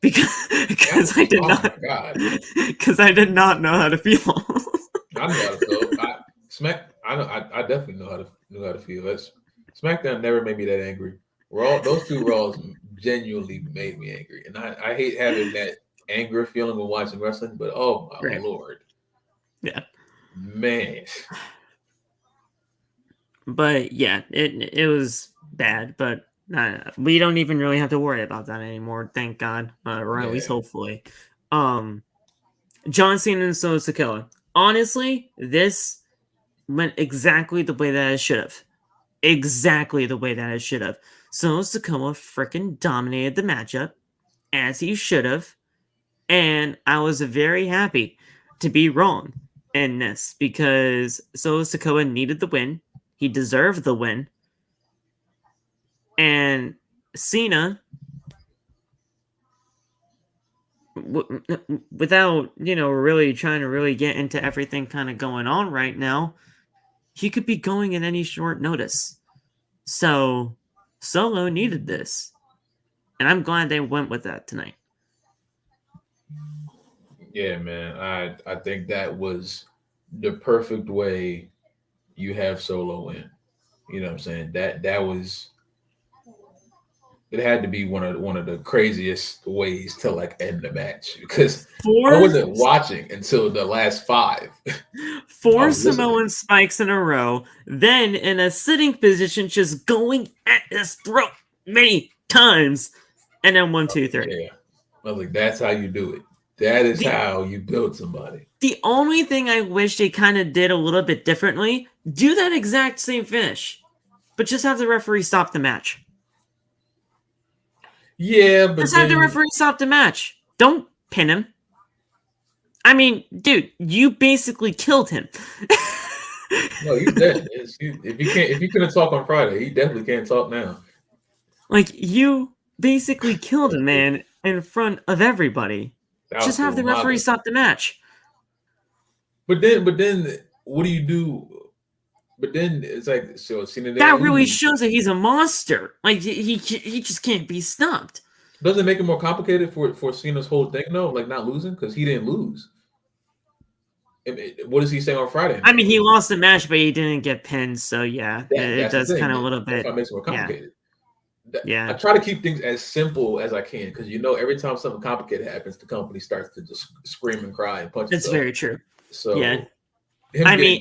because I did I did not know how to feel. I know how to feel. I definitely know how to feel. SmackDown never made me that angry. Those 2 Raws genuinely made me angry, and I hate having that anger feeling when watching wrestling. But oh my lord, yeah, man. But yeah, it was bad, but we don't even really have to worry about that anymore. Thank God, or at least hopefully. John Cena and Sikoa. Honestly, this went exactly the way that it should have. Exactly the way that it should have. Sikoa freaking dominated the matchup, as he should have, and I was very happy to be wrong in this because Sikoa needed the win. He deserved the win. And Cena, without, really trying to really get into everything kind of going on right now, he could be going at any short notice. So, Solo needed this. And I'm glad they went with that tonight. Yeah, man. I think that was the perfect way you have Solo win. You know what I'm saying? That was, it had to be one of the craziest ways to like end the match because I wasn't watching until the last 5. 4 Samoan spikes in a row, then in a sitting position, just going at his throat many times, and then 1, 2, 3. Yeah, I was like, that's how you do it. That is how you build somebody. The only thing I wish they kind of did a little bit differently, do that exact same finish, but just have the referee stop the match. Yeah, but just have the referee stop the match. Don't pin him. I mean, dude, you basically killed him. No, he's dead. If he couldn't talk on Friday, he definitely can't talk now. Like, you basically killed a man in front of everybody. Just have the referee stop the match. But then, what do you do? But then it's like, so Cena that really shows that he's a monster. Like he just can't be stopped. Doesn't it make it more complicated for Cena's whole thing though, like not losing because he didn't lose. What does he say on Friday? I mean, he lost the match, but he didn't get pinned. So yeah, it does kind of a little bit. That makes it more complicated. Yeah. I try to keep things as simple as I can because every time something complicated happens, the company starts to just scream and cry and punch. That's very true. So yeah. I mean,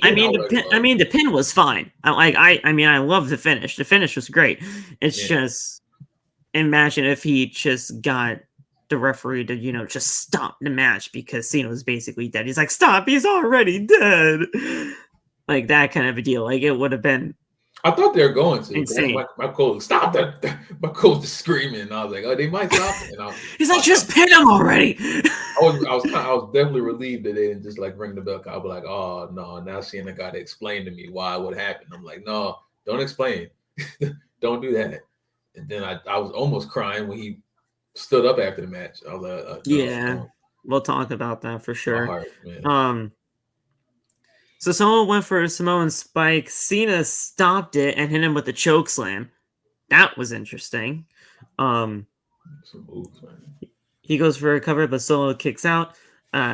the pin was fine. I love the finish. The finish was great. It's just, imagine if he just got the referee to, just stop the match because Cena was basically dead. He's like, stop, he's already dead. Like that kind of a deal. Like it would have been I thought they were going to. Insane. My coach, stop that! My coach is screaming, and I was like, "Oh, they might stop." And he's like, "Just pin him already." I was definitely relieved that they didn't just like ring the bell. I was like, "Oh no!" Now seeing the guy to explain to me why what happened, I'm like, "No, don't explain, don't do that." And then I was almost crying when he stood up after the match. I was like, yeah, we'll talk about that for sure. My heart, man. So someone went for a Samoan spike. Cena stopped it and hit him with a choke slam. That was interesting. Some moves, man. He goes for a cover, but Solo kicks out.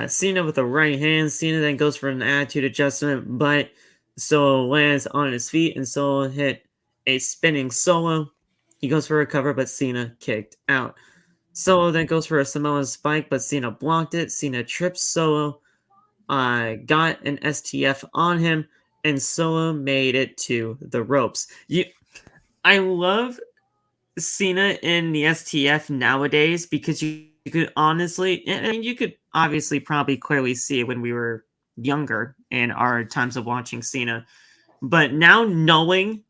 Cena with a right hand. Cena then goes for an attitude adjustment, but Solo lands on his feet, and Solo hit a spinning Solo. He goes for a cover, but Cena kicked out. Solo then goes for a Samoan spike, but Cena blocked it. Cena trips Solo. Got an STF on him, and Solo made it to the ropes. I love Cena in the STF nowadays because you could honestly, I mean, you could obviously probably clearly see it when we were younger in our times of watching Cena, but now knowing,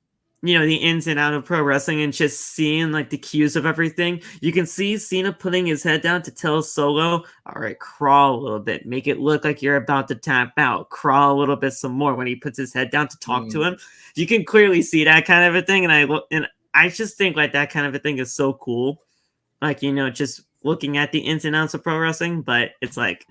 the ins and outs of pro wrestling and just seeing like the cues of everything, you can see Cena putting his head down to tell Solo, all right, crawl a little bit, make it look like you're about to tap out, crawl a little bit some more when he puts his head down to talk to him. You can clearly see that kind of a thing, and I just think like that kind of a thing is so cool. Like, just looking at the ins and outs of pro wrestling, but it's like,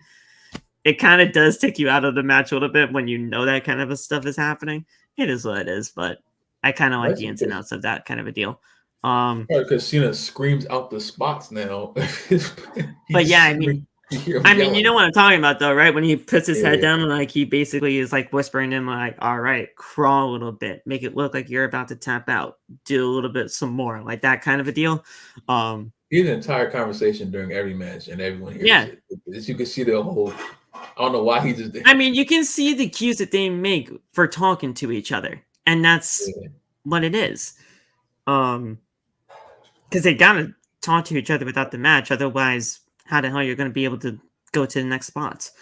it kind of does take you out of the match a little bit when you know that kind of a stuff is happening. It is what it is, but I kind of like the ins and outs of that kind of a deal. Because Cena screams out the spots now. But yeah, I mean, you know what I'm talking about though, right? When he puts his head down and like he basically is like whispering to him like, all right, crawl a little bit, make it look like you're about to tap out, do a little bit some more, like that kind of a deal. He had an entire conversation during every match, and everyone hears it. As you can see the whole. I don't know why he just. I mean, you can see the cues that they make for talking to each other, and that's what it is. Because they gotta talk to each other without the match, otherwise, how the hell you're gonna be able to go to the next spots?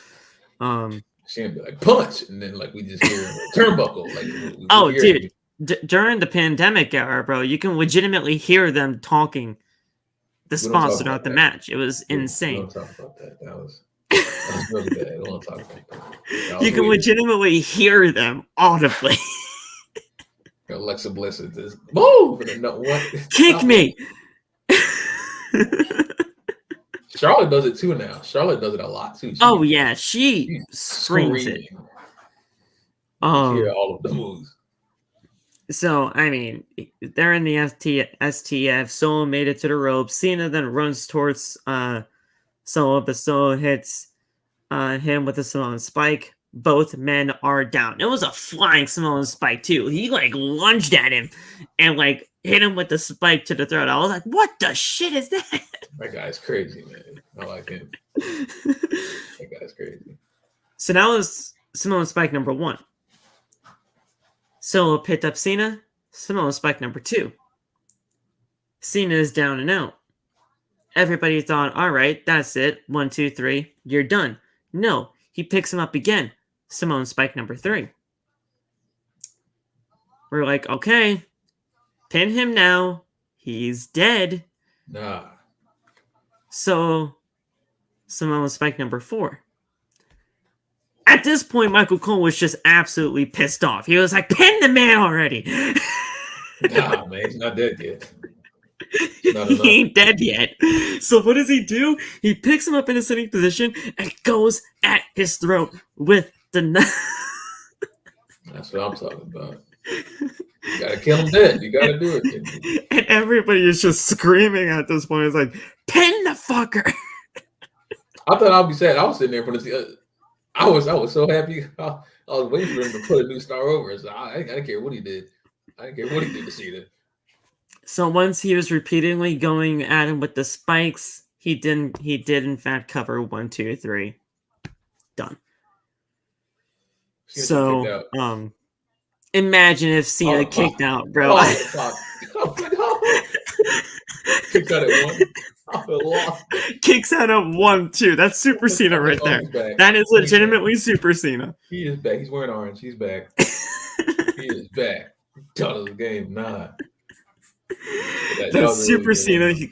She be like punch, and then like we just hear a turnbuckle. Like, dude, during the pandemic era, bro, you can legitimately hear them talking the spots throughout the match. It was insane. Don't talk about that. That was really bad. I don't want to talk about that. You can legitimately hear them audibly. Alexa Bliss is just move. What? Kick me. Charlotte does it too now. Charlotte does it a lot too. She screams it. You hear all of the moves. So, I mean, they're in the STF. Solo made it to the ropes. Cena then runs towards Solo, but Solo hits him with a Samoan spike. Both men are down. It was a flying Samoan spike, too. He, like, lunged at him and, like, hit him with the spike to the throat. I was like, what the shit is that? That guy's crazy, man. I like him. That guy's crazy. So that was Samoan spike number 1. Solo picked up Cena. Samoan spike number 2. Cena is down and out. Everybody thought, all right, that's it. 1, 2, 3, you're done. No, he picks him up again. Samoan spike number 3. We're like, okay, pin him now. He's dead. Nah. So, Samoan spike number 4. At this point, Michael Cole was just absolutely pissed off. He was like, pin the man already. Nah, man, he's not dead yet. He ain't dead yet. So what does he do? He picks him up in a sitting position and goes at his throat with the knife. That's what I'm talking about. You gotta kill him dead. You gotta do it. And everybody is just screaming at this point. It's like, pin the fucker. I thought I'd be sad. I was sitting there for the. I was so happy. I was waiting for him to put a new star over. So I didn't care what he did. I didn't care what he did to Cena. So once he was repeatedly going at him with the spikes, he did in fact cover 1, 2, 3. Done. So imagine if Cena kicked out, bro. Kicked out at 1. Kicks out at 1, 2. That's Super Cena right there. That is legitimately Super Cena. He is back. He's wearing orange. He's back. He is back. Thought it was a game. Nah. That The was a really Super good Cena, one. he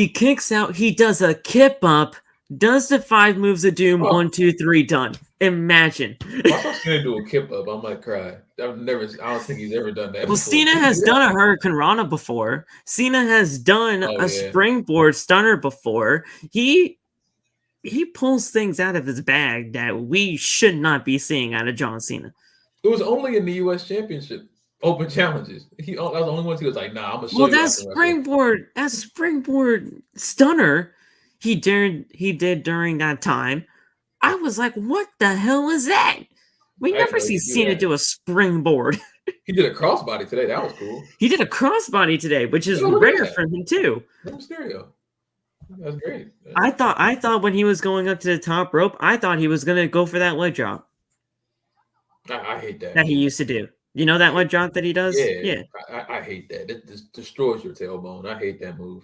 kicks out, he does a kip up, does the 5 moves of doom, Oh. 1, 2, 3, done. Imagine. Well, I saw Cena do a kip up. I might cry. I don't think he's ever done that Well, before. Cena has done a Hurricane Rana before. Cena has done Oh, a yeah. springboard stunner before. He pulls things out of his bag that we should not be seeing out of John Cena. It was only in the U.S. Championship Open challenges. That was the only one he was like, "Nah, I'm gonna show Well, you." that springboard stunner he did during that time. I was like, what the hell is that? We never see Cena do a springboard. He did a crossbody today. That was cool. He did a crossbody today, which is rare for him too. Mysterio. That's great. I thought when he was going up to the top rope, I thought he was gonna go for that leg drop. I hate that. That he used to do. You know that leg drop that he does? Yeah. I hate that. It just destroys your tailbone. I hate that move.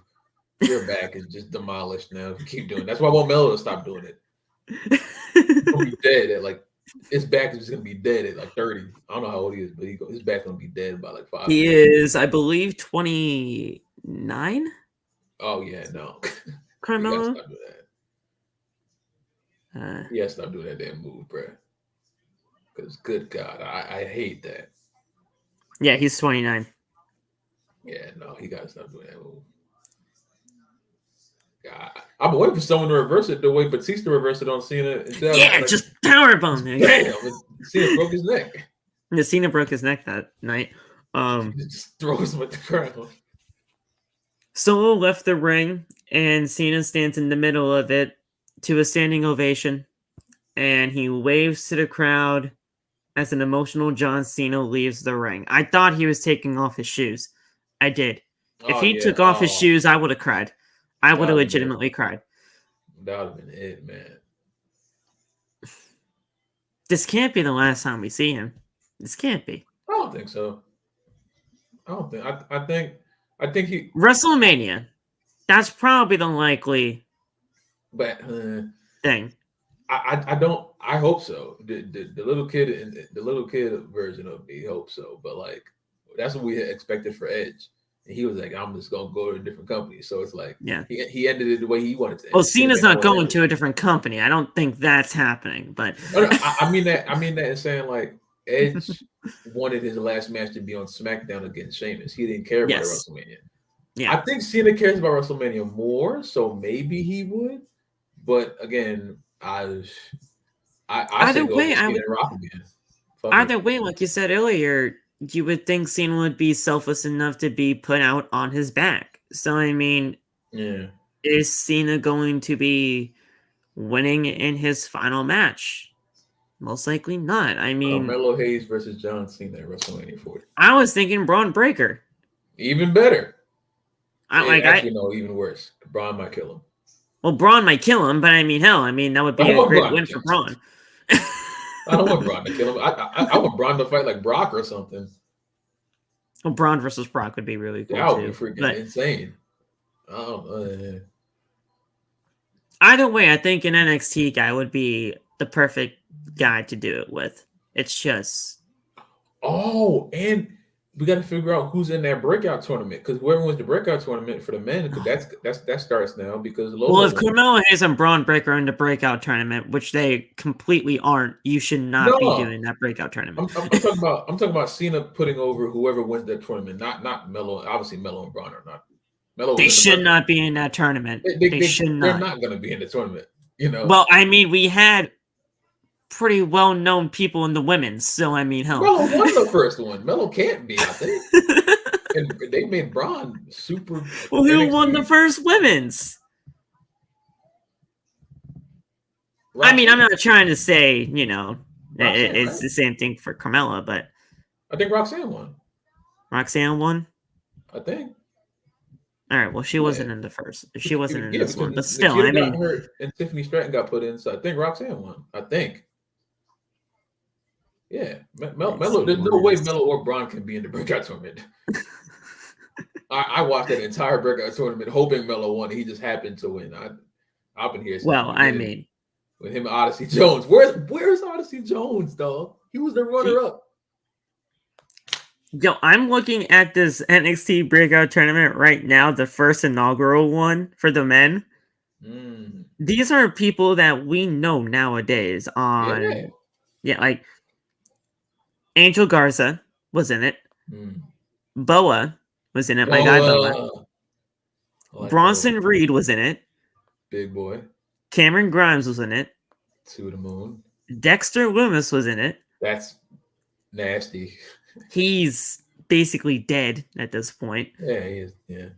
Your back is just demolished now. If you keep doing it. That's why I want Melo to stop doing it. He'll be dead at like his back is just gonna be dead at like 30. I don't know how old he is, but his back's gonna be dead by like 5. He is, I believe, 29. Oh yeah, no. Carmelo. Stop doing that. Yeah, stop doing that damn move, bro. Because good God, I hate that. Yeah, he's 29. Yeah, no, he gotta stop doing that move. God, I've been waiting for someone to reverse it the way Batista reversed it on Cena. Yeah, like, just powerbomb him. Damn, Cena broke his neck. Yeah, Cena broke his neck that night. Just throws him at the ground. Solo left the ring, and Cena stands in the middle of it to a standing ovation, and he waves to the crowd as an emotional John Cena leaves the ring. I thought he was taking off his shoes. I did. If he took off his shoes, I would have cried. I would have legitimately cried. That would have been it, man. This can't be the last time we see him. This can't be. I don't think so. I think he WrestleMania. That's probably the likely thing. I hope so. The little kid and the little kid version of me hope so. But like that's what we had expected for Edge. And he was like, I'm just gonna go to a different company. So it's like, yeah, he ended it the way he wanted to. Well, Cena's not going to a different company. I don't think that's happening. But I mean that in saying like Edge wanted his last match to be on SmackDown against Sheamus. He didn't care about WrestleMania. Yeah, I think Cena cares about WrestleMania more, so maybe he would. But again, I either way, either way, like you said earlier, you would think Cena would be selfless enough to be put out on his back. So, I mean, is Cena going to be winning in his final match? Most likely not. I mean, Carmelo Hayes versus John Cena at WrestleMania 40. I was thinking Braun Breaker. Even better. No, even worse. Braun might kill him. Well, Braun might kill him, but I mean, hell, that would be a great win for Braun. I don't want Braun to kill him. I want Braun to fight like Brock or something. Well, Braun versus Brock would be really cool. That would be freaking insane. Either way, I think an NXT guy would be the perfect guy to do it with. It's just. Oh, and we got to figure out who's in that breakout tournament because whoever wins the breakout tournament for the men, because that starts now. Because if Carmelo Hayes and Braun Breaker are in the breakout tournament, which they completely aren't, you should not be doing that breakout tournament. I'm talking about Cena putting over whoever wins that tournament, not Melo. Obviously, Melo and Braun are not. They should not be in that tournament. They should not. They're not going to be in the tournament. You know. Well, I mean, we had pretty well-known people in the women's, so I mean, hell. Melo won the first one. Melo can't be, I think. And they made Braun super. Well, who won the first women's? Roxanne. I mean, I'm not trying to say, Roxanne, it's the same thing for Carmella, but I think Roxanne won. Roxanne won? I think. All right. Well, she wasn't in the first. She wasn't in this one, but still, I mean, hurt and Tiffany Stratton got put in, so I think Roxanne won. I think. Yeah, Melo. There's no way Melo or Braun can be in the breakout tournament. I watched that entire breakout tournament hoping Melo won. He just happened to win. I've been here. Well, I mean, with him and Odyssey Jones. Where's Odyssey Jones, dog? He was the runner-up. Yo, I'm looking at this NXT Breakout Tournament right now, the first inaugural one for the men. These are people that we know nowadays Yeah. like Angel Garza was in it. Boa was in it, my guy Boa. I like Bronson Reed was in it. Big boy. Cameron Grimes was in it. To the moon. Dexter Lumis was in it. That's nasty. He's basically dead at this point. Yeah, he is. Yeah.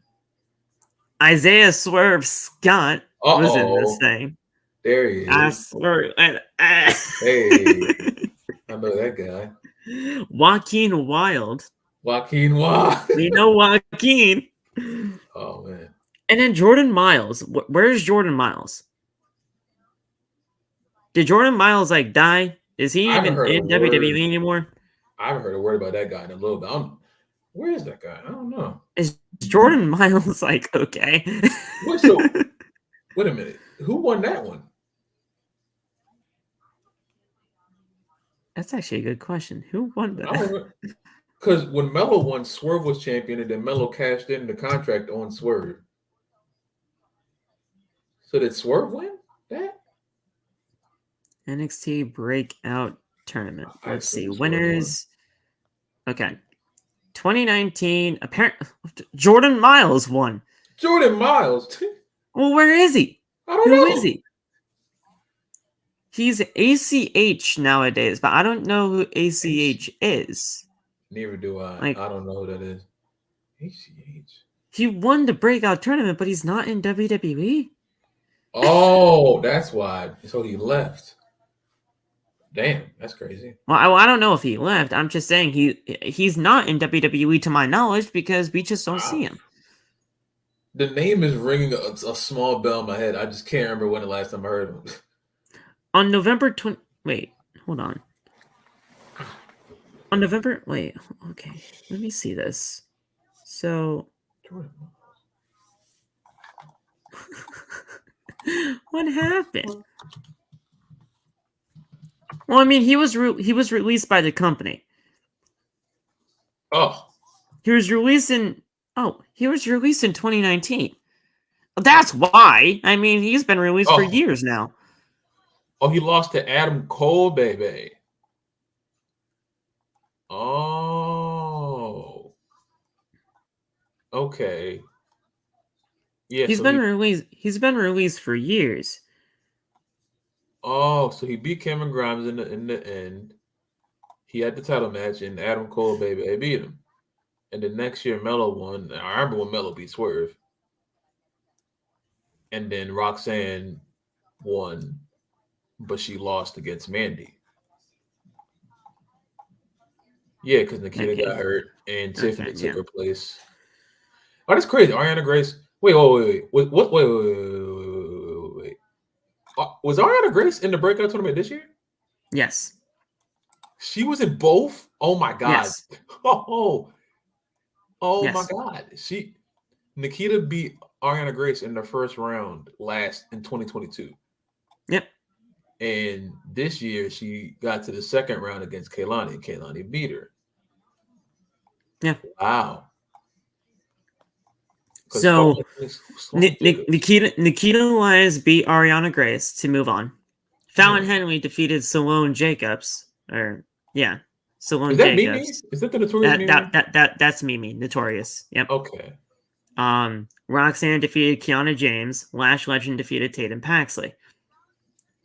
Isaiah Swerve Scott was in this thing. There he is. I swear. Hey, I know that guy. Joaquin Wilde. Joaquin Wilde. We know Joaquin. Oh, man. And then Jordan Miles. Where's Jordan Miles? Did Jordan Miles like die? Is he even in WWE anymore? I haven't heard a word about that guy in a little bit. Where is that guy? I don't know. Is Jordan Miles like okay? Wait a minute. Who won that one? That's actually a good question. Who won that? Because when Melo won, Swerve was champion, and then Melo cashed in the contract on Swerve. So did Swerve win that? NXT Breakout Tournament. Let's see. Winners. Okay. 2019. Apparently, Jordan Miles won. Jordan Miles? Well, where is he? I don't know. Who is he? He's ACH nowadays, but I don't know who ACH is. Neither do I. I don't know who that is. ACH. He won the Breakout Tournament, but he's not in WWE. Oh, that's why. So he left. Damn, that's crazy. Well, I don't know if he left. I'm just saying he's not in WWE to my knowledge because we just don't see him. The name is ringing a small bell in my head. I just can't remember when the last time I heard him. On November 20... Wait, hold on. On November... Wait, okay. Let me see this. So... What happened? Well, I mean, he was released by the company. Oh. He was released in 2019. That's why. I mean, he's been released for years now. Oh, he lost to Adam Cole, baby. Oh. Okay. Yeah, he's been released for years. Oh, so he beat Cameron Grimes in the end. He had the title match, and Adam Cole, baby, beat him. And the next year, Melo won. I remember when Melo beat Swerve. And then Roxanne won, but she lost against Mandy. Yeah, because Nikita got hurt, and Tiffany took her place. Oh, that's crazy. Ariana Grace. Wait. Wait. Was Ariana Grace in the Breakout Tournament this year? Yes. She was in both? Oh, my God. Yes. Oh, yes. My God. Nikita beat Ariana Grace in the first round in 2022. Yep. And this year, she got to the second round against Kaylani, and Kaylani beat her. Yeah. Wow. So, Nikita Lyons beat Ariana Grace to move on. Fallon Henley defeated Simone Jacobs. Simone Jacobs. Mimi? Is that the Notorious Mimi? That's Mimi, Notorious. Yep. Okay. Roxanne defeated Kiana James. Lash Legend defeated Tatum Paxley.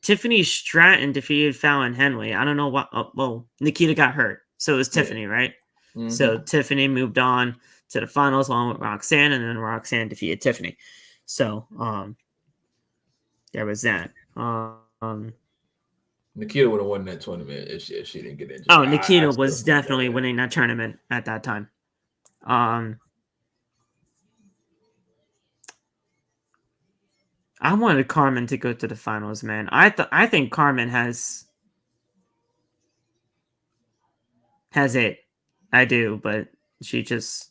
Tiffany Stratton defeated Fallon Henley. I don't know what. Nikita got hurt, so it was Tiffany, right? Mm-hmm. So Tiffany moved on to the finals along with Roxanne, and then Roxanne defeated Tiffany. So there was that. Nikita would have won that tournament if she didn't get injured. Oh, Nikita was definitely winning that tournament at that time. I wanted Carmen to go to the finals, man. I think Carmen has it. I do, but she just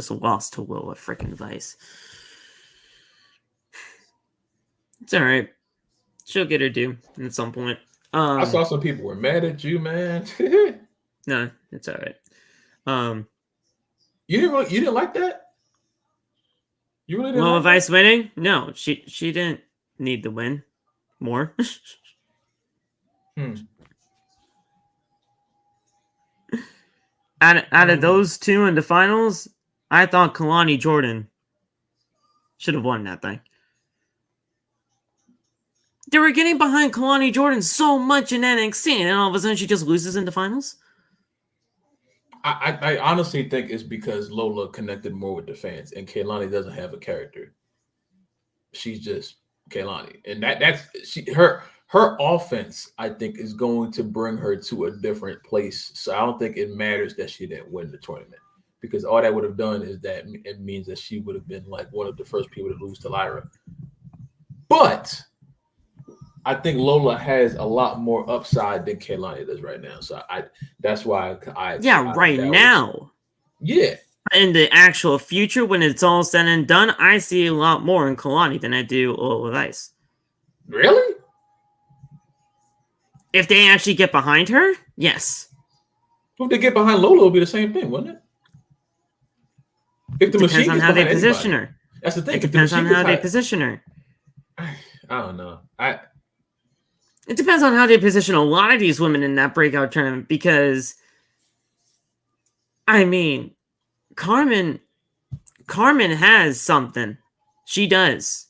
lost to Will of freaking Vice. It's all right. She'll get her due at some point. I saw some people were mad at you, man. No, it's all right. You didn't like that? You really didn't Well, like with that? Ice winning, no, she didn't need the win more. Out of those two in the finals, I thought Kalani Jordan should have won that thing. They were getting behind Kalani Jordan so much in NXT, and then all of a sudden she just loses in the finals. I honestly think it's because Lola connected more with the fans, and Kaylani doesn't have a character. She's just Kaylani, and her offense. I think is going to bring her to a different place. So I don't think it matters that she didn't win the tournament, because all that would have done is that it means that she would have been like one of the first people to lose to Lyra. But I think Lola has a lot more upside than Kaylani does right now. So that's why right now. Yeah. In the actual future, when it's all said and done, I see a lot more in Kalani than I do with Ice. Really? If they actually get behind her, yes. If they get behind Lola, it'll be the same thing, wouldn't it? If the depends machine on gets how they behind position anybody. her. That's the thing. It depends on how they position her. I don't know. It depends on how they position a lot of these women in that breakout tournament, because I mean, Carmen has something. She does.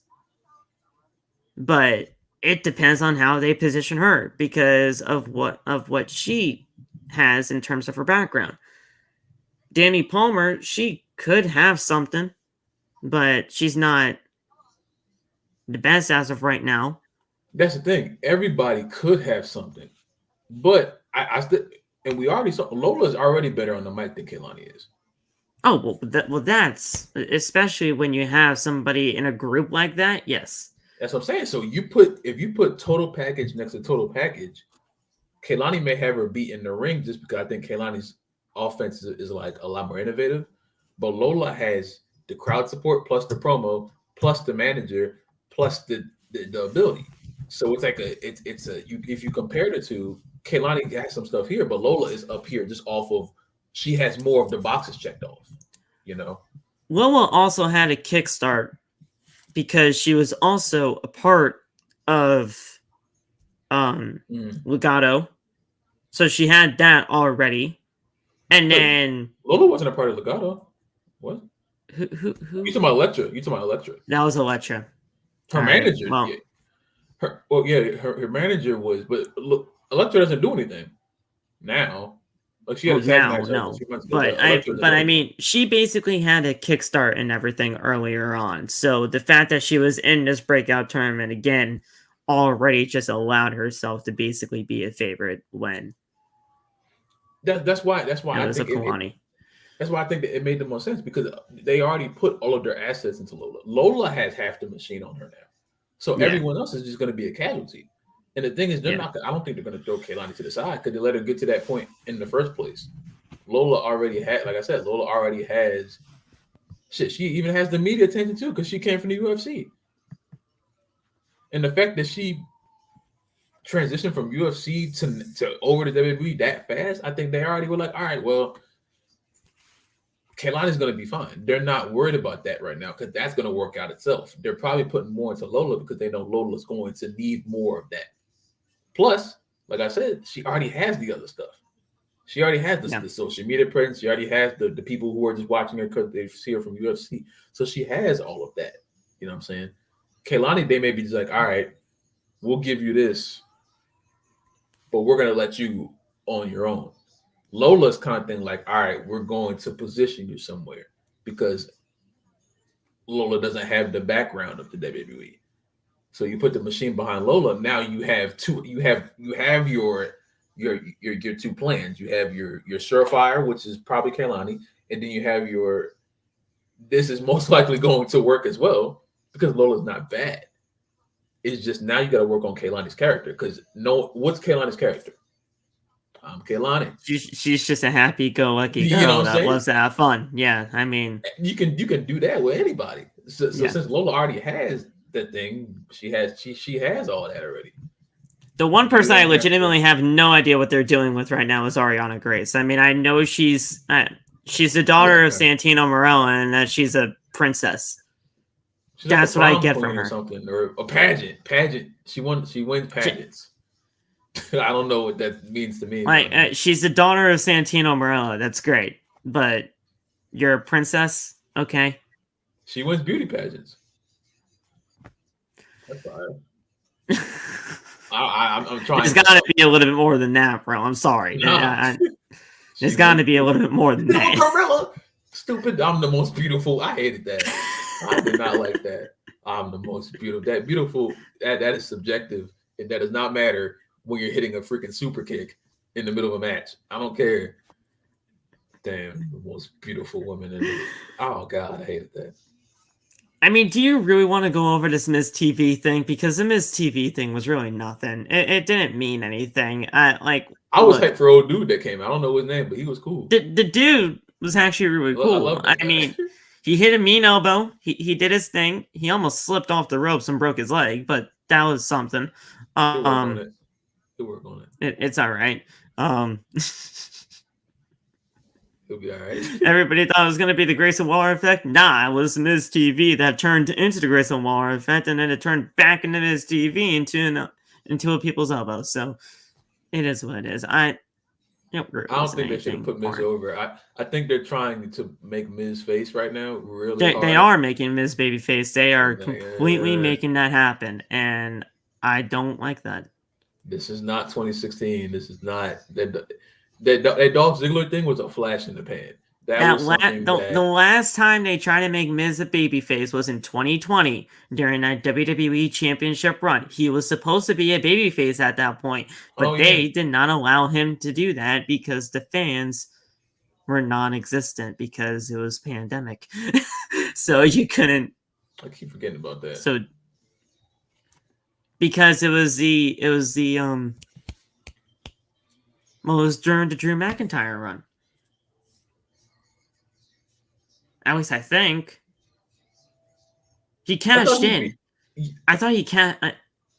But it depends on how they position her because of what she has in terms of her background. Danny Palmer, she could have something, but she's not the best as of right now. That's the thing. Everybody could have something, but I still, and we already saw Lola's already better on the mic than Kaylani is. Oh well, that's especially when you have somebody in a group like that. Yes, that's what I'm saying. So if you put total package next to total package, Kaylani may have her beat in the ring just because I think Kaylani's offense is like a lot more innovative, but Lola has the crowd support plus the promo plus the manager plus the ability. So it's like if you compare the two, Kaylani has some stuff here, but Lola is up here just off of she has more of the boxes checked off, you know. Lola also had a kickstart because she was also a part of Legado. So she had that already. And then Lola wasn't a part of Legado. What? Who? You talking about Elektra? That was Elektra. Her manager. Right, well, her manager was, but look, Elektra doesn't do anything now. Like she had a tag match a few months ago, but I mean, she basically had a kickstart and everything earlier on. So the fact that she was in this breakout tournament again already just allowed herself to basically be a favorite when. That's why I think Kalani. That's why I think that it made the most sense because they already put all of their assets into Lola. Lola has half the machine on her now, so everyone else is just going to be a casualty. And the thing is, they're not. I don't think they're going to throw Kaylani to the side because they let her get to that point in the first place. Lola already had, like I said, Lola already has. Shit, she even has the media attention too because she came from the UFC. And the fact that she transitioned from UFC to over to WWE that fast, I think they already were like, all right, well, Kaylani's going to be fine. They're not worried about that right now because that's going to work out itself. They're probably putting more into Lola because they know Lola's going to need more of that. Plus, like I said, she already has the other stuff. She already has the social media presence. She already has the people who are just watching her because they see her from UFC. So she has all of that. You know what I'm saying? Kaylani, they may be just like, all right, we'll give you this, but we're going to let you on your own. Lola's kind of thing like, all right, we're going to position you somewhere because Lola doesn't have the background of the WWE. So you put the machine behind Lola. Now you have two. You have your two plans. You have your surefire, which is probably Kaylani, and then you have your. This is most likely going to work as well because Lola's not bad. It's just now you got to work on Kaylani's character because what's Kaylani's character? I'm Kaylani. She's just a happy-go-lucky girl that loves to have fun. Yeah, I mean, you can do that with anybody. So since Lola already has that thing, she has all that already. The one person I legitimately have no idea what they're doing with right now is Ariana Grace. I mean, I know she's the daughter of Santino Marella and that she's a princess. That's what I get from her. Or something, or a pageant. She wins pageants. I don't know what that means to me. Like, she's the daughter of Santino Marella. That's great, but you're a princess, okay? She wins beauty pageants. That's fine. I'm trying. There's got to be a little bit more than that, bro. I'm sorry. Nah. There's got to be a little bit more than that. Gorilla. Stupid. I'm the most beautiful. I hated that. I did not like that. I'm the most beautiful. That beautiful. That is subjective, and that does not matter when you're hitting a freaking super kick in the middle of a match. I don't care. Damn, the most beautiful woman in it. Oh God, I hated that. I mean, do you really want to go over this Miz TV thing? Because the Miz TV thing was really nothing. It didn't mean anything. I was hyped for old dude that came. I don't know his name, but he was cool. The dude was actually really cool. I mean, he hit a mean elbow. He did his thing. He almost slipped off the ropes and broke his leg, but that was something. He'll work on it. It's all right. He'll be all right. Everybody thought it was going to be the Grayson Waller effect. Nah, it was Miz TV that turned into the Grayson Waller effect, and then it turned back into Miz TV into a people's elbow. So it is what it is. I don't think they should have put Miz over. I think they're trying to make Miz face right now really They are making Miz babyface. They are completely making that happen, and I don't like that. This is not 2016. This is not that Dolph Ziggler thing was a flash in the pan. The last time they tried to make Miz a babyface was in 2020 during that WWE Championship run. He was supposed to be a babyface at that point, but they did not allow him to do that because the fans were non-existent because it was pandemic. So you couldn't. I keep forgetting about that. So because it was during the Drew McIntyre run. At least I think. He cashed in. I thought he can't.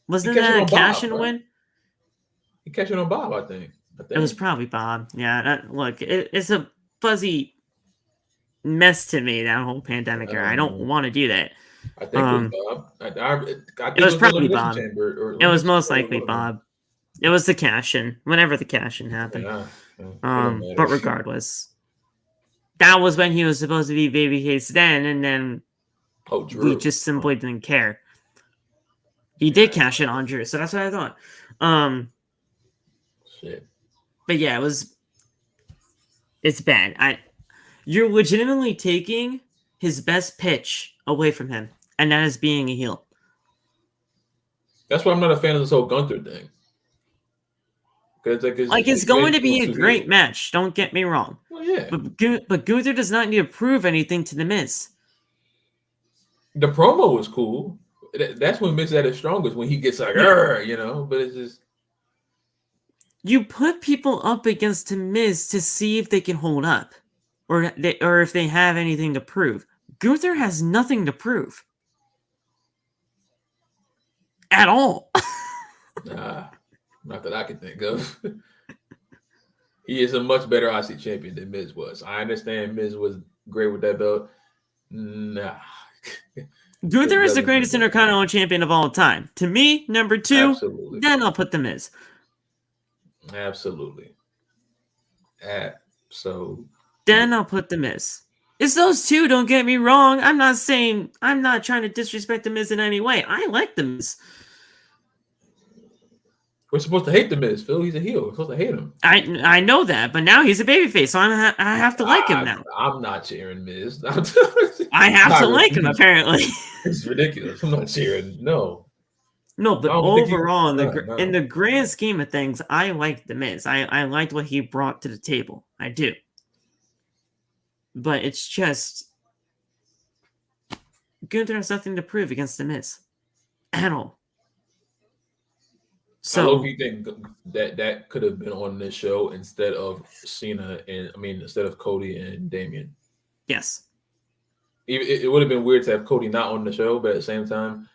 Wasn't that a cash-in win? He cashed in on Bob, I think. It was probably Bob. Yeah, look, it's a fuzzy mess to me, that whole pandemic era. I don't want to do that. I think it was Bob. It was probably Bob. It was most likely Bob. It was the cash-in, whenever the cash-in happened. But regardless, that was when he was supposed to be babyface then, and then we just simply didn't care. He did cash in on Drew, so that's what I thought. Shit. But yeah, it's bad. You're legitimately taking his best pitch away from him, and that is being a heel. That's why I'm not a fan of this whole Gunther thing. It's going to be a great match. Don't get me wrong. Well, yeah. But Gunther does not need to prove anything to The Miz. The promo was cool. That's when Miz at his strongest, when he gets like, but it's just. You put people up against The Miz to see if they can hold up, or if they have anything to prove. Gunther has nothing to prove. At all. Nah. Not that I can think of. He is a much better IC champion than Miz was. I understand Miz was great with that belt. Nah. Gunther is the greatest Intercontinental champion of all time. To me, number 2. Absolutely. Then I'll put The Miz. Absolutely. Then I'll put The Miz. It's those two, don't get me wrong. I'm not trying to disrespect The Miz in any way. I like The Miz. We're supposed to hate The Miz, Phil. He's a heel. We're supposed to hate him. I know that, but now he's a babyface, so I have to like him now. I'm not cheering Miz. I have to like him, apparently. It's ridiculous. I'm not cheering. No. No, but overall, in the grand scheme of things, I like The Miz. I liked what he brought to the table. I do. But it's just Gunther has nothing to prove against The Miz. At all. So I think that could have been on this show instead of instead of Cody and Damian. Yes. It would have been weird to have Cody not on the show, but at the same time,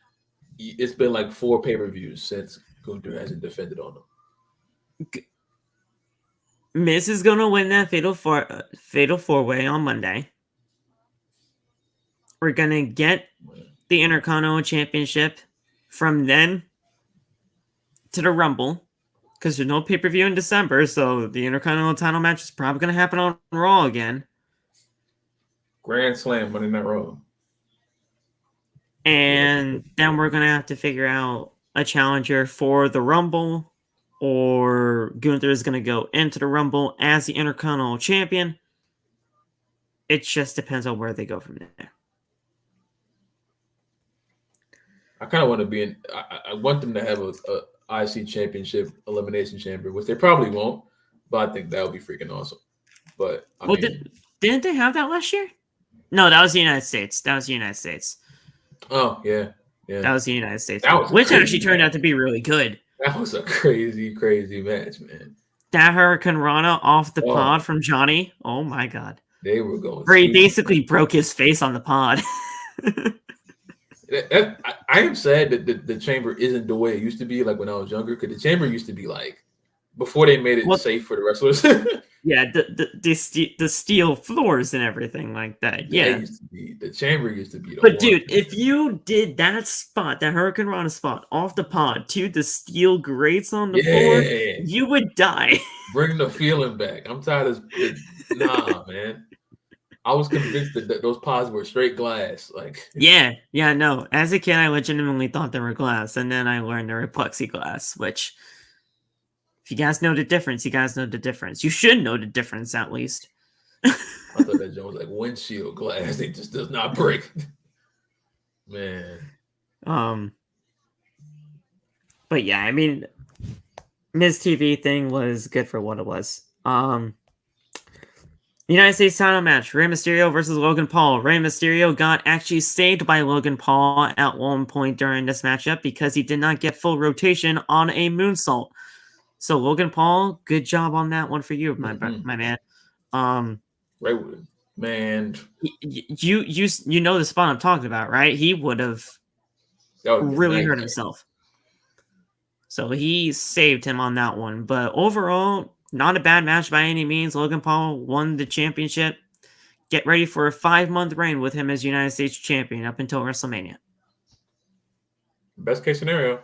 it's been like 4 pay-per-views since Gunther hasn't defended on him. Miz is gonna win that fatal four-way on Monday. We're gonna get the Intercontinental Championship from then to the Rumble, because there's no pay-per-view in December, so the Intercontinental title match is probably gonna happen on Raw again. Grand Slam Monday Night Raw. And then we're gonna have to figure out a challenger for the Rumble, or Gunther is gonna go into the Rumble as the Intercontinental Champion. It just depends on where they go from there. I kind of want to be in. I want them to have a IC Championship Elimination Chamber, which they probably won't, but I think that would be freaking awesome. But didn't they have that last year? No, that was the United States. Oh yeah. That was the United States, which actually turned out to be really good. That was a crazy match, man. That Hurricane Rana off the pod from Johnny. Oh my god. They were going. Where he basically broke his face on the pod. I am sad that the chamber isn't the way it used to be, like when I was younger, because the chamber used to be like before they made it safe for the wrestlers. Yeah, the steel floors and everything like that. Yeah, the chamber used to be. But dude, if you did that spot, that Hurricane Rana spot off the pod to the steel grates on the floor, you would die. Bring the feeling back. I'm tired of nah, man. I was convinced that those pods were straight glass. Like yeah, no. As a kid, I legitimately thought they were glass, and then I learned they were plexiglass. Which, if you guys know the difference, you guys know the difference. You should know the difference at least. I thought that joke was like windshield glass. It just does not break. Man. But yeah, I mean, Miz TV thing was good for what it was. United States title match, Rey Mysterio versus Logan Paul. Rey Mysterio got actually saved by Logan Paul at one point during this matchup because he did not get full rotation on a moonsault. So Logan Paul, good job on that one for you, my man. Right, man. You know the spot I'm talking about, right? He would have really hurt himself. So he saved him on that one. But overall, not a bad match by any means. Logan Paul won the championship. Get ready for a 5-month reign with him as United States champion up until WrestleMania. Best case scenario.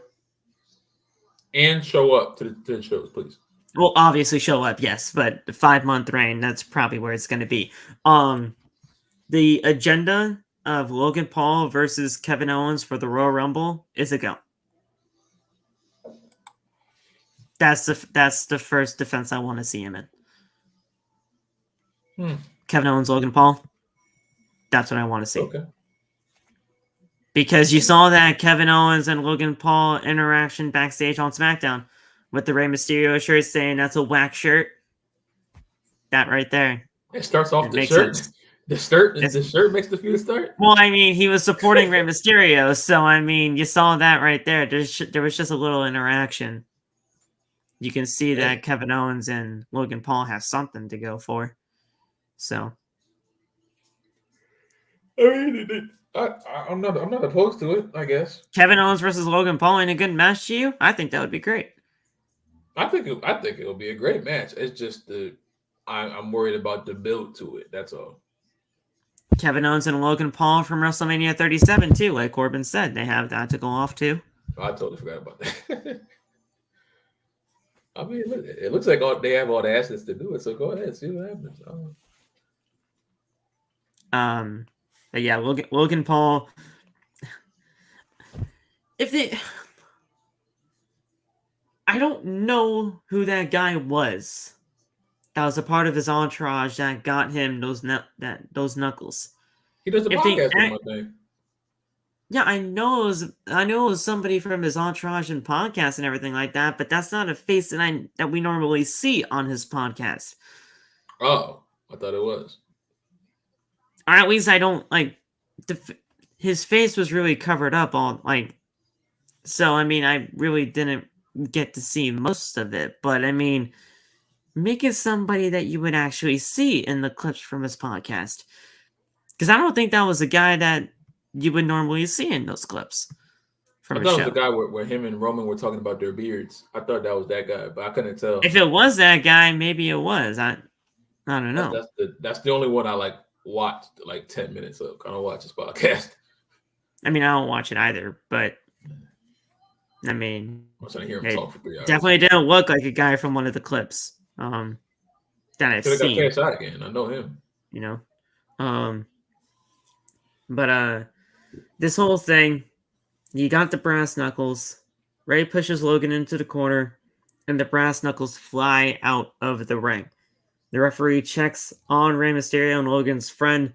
And show up to the shows, please. Well, obviously show up, yes. But the 5-month reign, that's probably where it's going to be. The agenda of Logan Paul versus Kevin Owens for the Royal Rumble is a go. That's the first defense I want to see him in. Kevin Owens, Logan Paul. That's what I want to see. Okay. Because you saw that Kevin Owens and Logan Paul interaction backstage on SmackDown with the Rey Mysterio shirt saying that's a whack shirt. That right there. It starts off the shirt. Sense. The shirt makes the feud start? Well, I mean, he was supporting Rey Mysterio, so I mean, you saw that right there. There was just a little interaction. You can see that Kevin Owens and Logan Paul have something to go for. So, I mean, I'm not opposed to it, I guess. Kevin Owens versus Logan Paul in a good match to you? I think that would be great. I think it'll be a great match. It's just I'm worried about the build to it. That's all. Kevin Owens and Logan Paul from WrestleMania 37 too, like Corbin said, they have that to go off too. I totally forgot about that. I mean, it looks like they have all the assets to do it. So go ahead, see what happens. But yeah, Logan Paul. I don't know who that guy was. That was a part of his entourage that got him those knuckles. He does a podcast with my thing. Yeah, I know it was somebody from his entourage and podcast and everything like that, but that's not a face that we normally see on his podcast. Oh, I thought it was. Or at least I don't like his face was really covered up so I mean I really didn't get to see most of it, but I mean make it somebody that you would actually see in the clips from his podcast. Because I don't think that was a guy that you would normally see in those clips. from I a thought it was show. the guy where him and Roman were talking about their beards. I thought that was that guy, but I couldn't tell. If it was that guy, maybe it was. I don't know. That's the only one I like watched like 10 minutes of. I don't watch this podcast. I mean, I don't watch it either, but I mean, I'm trying to hear him talk for 3 hours. Definitely didn't look like a guy from one of the clips that I've Could have seen. got cashed out again. I know him. You know, but this whole thing, you got the brass knuckles. Ray pushes Logan into the corner, and the brass knuckles fly out of the ring. The referee checks on Rey Mysterio, and Logan's friend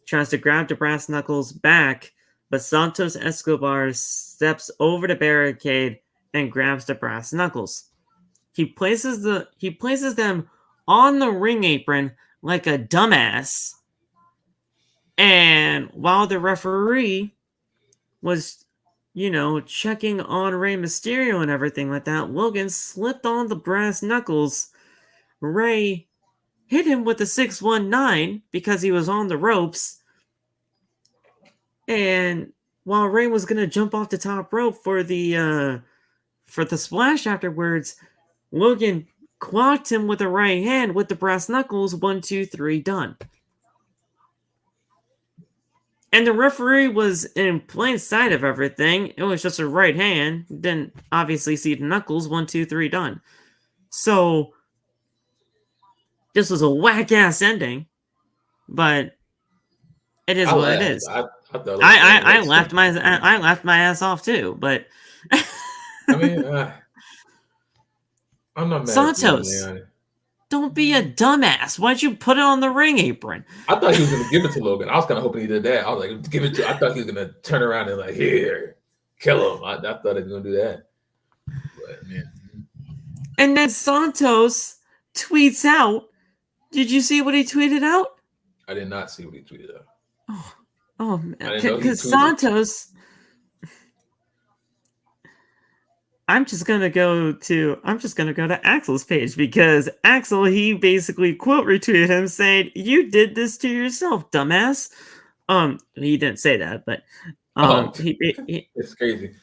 tries to grab the brass knuckles back, but Santos Escobar steps over the barricade and grabs the brass knuckles. He places them on the ring apron like a dumbass. And while the referee was, checking on Rey Mysterio and everything like that, Logan slipped on the brass knuckles. Rey hit him with the 619 because he was on the ropes. And while Rey was gonna jump off the top rope for the splash afterwards, Logan clocked him with a right hand with the brass knuckles. 1, 2, 3, done. And the referee was in plain sight of everything. It was just a right hand. Didn't obviously see the knuckles. 1, 2, 3, done. So this was a whack ass ending, but it is what it is. I laughed my ass off too, but I mean, I'm not mad. Santos, don't be a dumbass. Why'd you put it on the ring apron? I thought he was gonna give it to Logan. I was kind of hoping he did that. I was like, give it to. I thought he was gonna turn around and like, here, kill him. I thought he was gonna do that. But man. And then Santos tweets out. Did you see what he tweeted out? I did not see what he tweeted out. Oh, because Santos. I'm just gonna go to Axel's page because Axel, he basically quote retweeted him saying, "You did this to yourself, dumbass." He didn't say that, but it's crazy.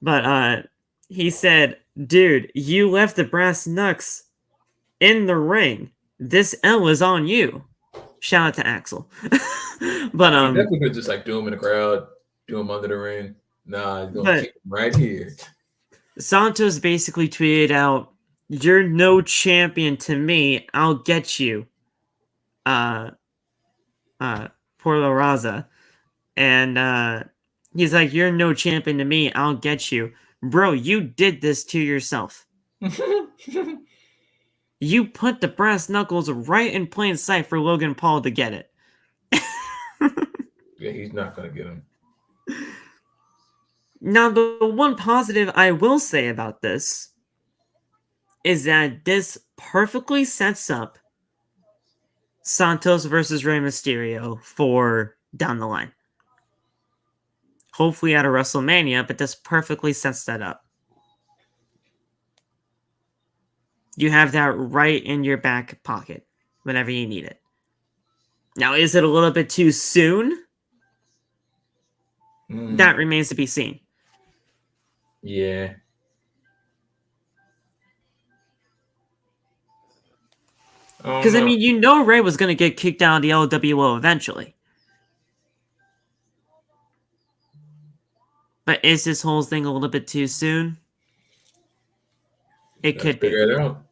But he said, "Dude, you left the brass knucks in the ring. This L is on you." Shout out to Axel. But he definitely could just like do him in the crowd, do him under the ring. Nah, he's gonna keep him right here. Santos basically tweeted out, "You're no champion to me. I'll get you." Por la Raza. And he's like, "You're no champion to me. I'll get you." Bro, you did this to yourself. You put the brass knuckles right in plain sight for Logan Paul to get it. Yeah, he's not going to get him. Now, the one positive I will say about this is that this perfectly sets up Santos versus Rey Mysterio for down the line. Hopefully at a WrestleMania, but this perfectly sets that up. You have that right in your back pocket whenever you need it. Now, is it a little bit too soon? That remains to be seen. Yeah. Because, I mean, Rey was going to get kicked out of the LWO eventually. But is this whole thing a little bit too soon? It could be. Figure it out.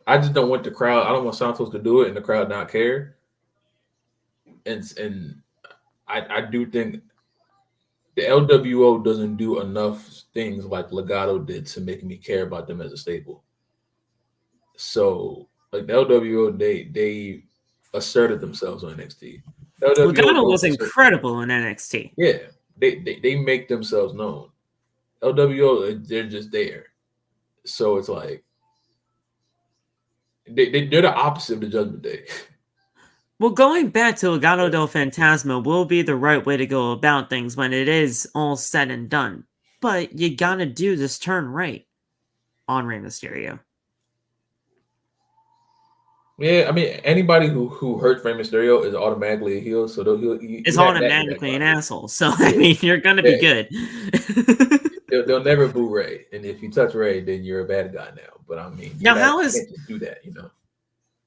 I just don't want the crowd. I don't want Santos to do it and the crowd not care. And I do think the LWO doesn't do enough things like Legado did to make me care about them as a staple. So, like the LWO, they asserted themselves on NXT. Legado was incredible in NXT. Yeah, they make themselves known. LWO, they're just there. So it's like they're the opposite of the Judgment Day. Well, going back to Legado del Fantasma will be the right way to go about things when it is all said and done. But you gotta do this turn right on Rey Mysterio. Yeah, I mean, anybody who hurt Rey Mysterio is automatically a heel, so It's you have that in your back automatically an pocket. asshole. So I Yeah, mean, you're gonna be yeah. good. They'll never boo Ray, and if you touch Ray, then you're a bad guy now. But I mean, now, you can't just do that,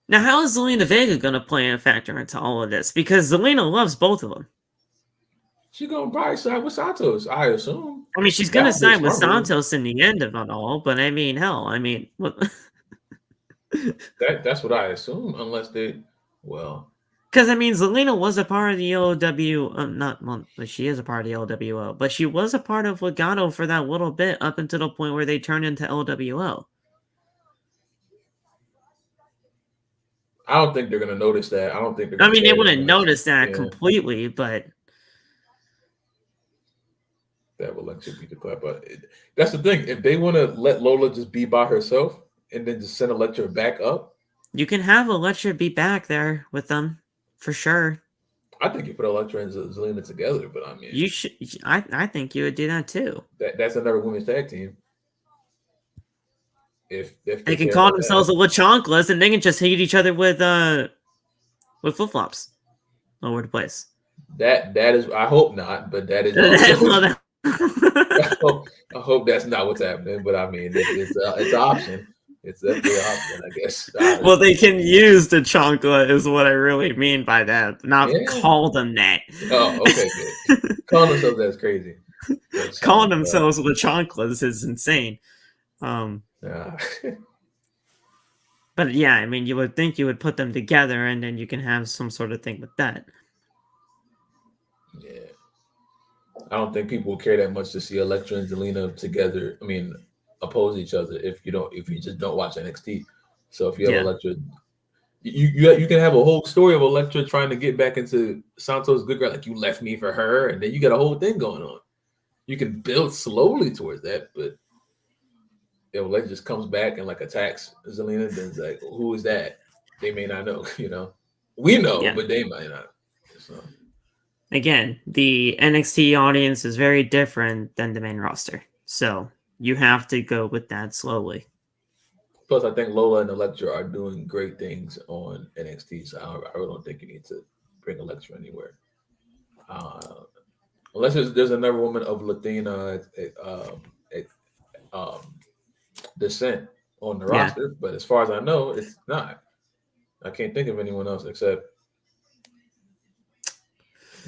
now how is Zelina Vega gonna play a factor into all of this? Because Zelina loves both of them. She's gonna probably side with Santos, I assume. I mean, she's That gonna would be a side with smart move. Santos in the end of it all. But I mean, hell, I mean, That's what I assume, unless they, well, because I mean, Zelina was a part of the LW, not well, she is a part of the LWO, but she was a part of Legato for that little bit up until the point where they turned into LWO. I don't think they're gonna notice that. I don't think they're I gonna mean, they care that wouldn't much. notice that Yeah, completely, but that will let you beat the clap. But that's the thing. If they want to let Lola just be by herself and then just send Electra back up, you can have Electra be back there with them for sure. I think you put Electra and Zelina together. But I mean, You should. I think you would do that too. that's another women's tag team. If They they can care call about themselves that, the LeChonklas, and they can just hit each other with flip flops all over the place. that is, I hope not, but that is also. I hope that's not what's happening. But I mean, it's an option. It's definitely an option, I guess. Well, Honestly, they can use the Chonkla is what I really mean by that, not yeah. call them that. Oh, okay, good. Calling themselves that's crazy. But Calling themselves the Chonklas is insane. nah. But yeah, I mean, you would think you would put them together, and then you can have some sort of thing with that. Yeah, I don't think people will care that much to see Elektra and Zelina together. I mean, oppose each other if you just don't watch NXT. So if you have Yeah, Elektra, you can have a whole story of Elektra trying to get back into Santos' good girl, like you left me for her, and then you got a whole thing going on. You can build slowly towards that, but if Elektra just comes back and like attacks Zelina, then it's like, who is that? They may not know, We know, yeah. but they might not. So. Again, the NXT audience is very different than the main roster, so you have to go with that slowly. Plus, I think Lola and Elektra are doing great things on NXT, so I really don't think you need to bring Elektra anywhere. Unless there's another woman of Latina um, descent on the Yeah, roster, but as far as I know, it's not. I can't think of anyone else except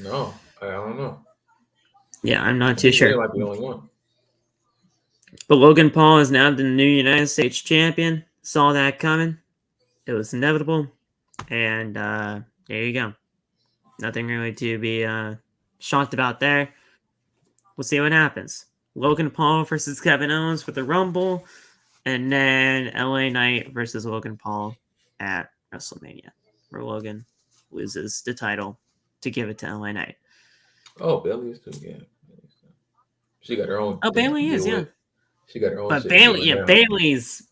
no, I don't know. yeah, I'm not I too think Rhea sure. might be the only one. But Logan Paul is now the new United States champion. Saw that coming. It was inevitable. And there you go. Nothing really to be shocked about there. We'll see what happens. Logan Paul versus Kevin Owens for the Rumble. And then LA Knight versus Logan Paul at WrestleMania, where Logan loses the title to give it to LA Knight. Oh, Bailey is too. Yeah, she got her own Oh, thing to Bailey is, deal yeah. with. She got her own But shit to deal Bailey, with yeah, now. Bailey's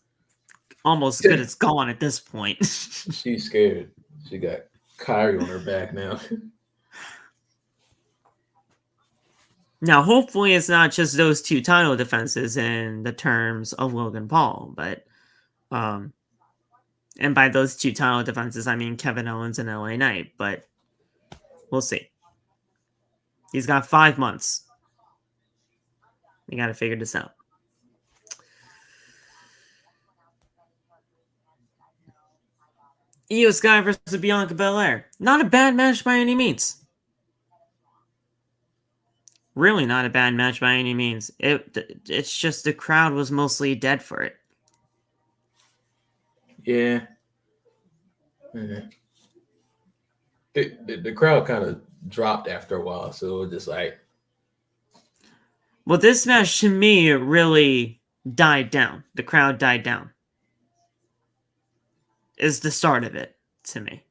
almost good as gone at this point. She's scared. She got Kairi on her back now. Now, hopefully, it's not just those two title defenses in the terms of Logan Paul, but and by those two title defenses, I mean Kevin Owens and LA Knight. But we'll see. He's got 5 months. We got to figure this out. Io Sky versus Bianca Belair. Not a bad match by any means. Really not a bad match by any means. It's just the crowd was mostly dead for it. Yeah. Mm-hmm. The crowd kind of dropped after a while, so it was just like, Well, this match to me really died down. The crowd died down. Is the start of it to me.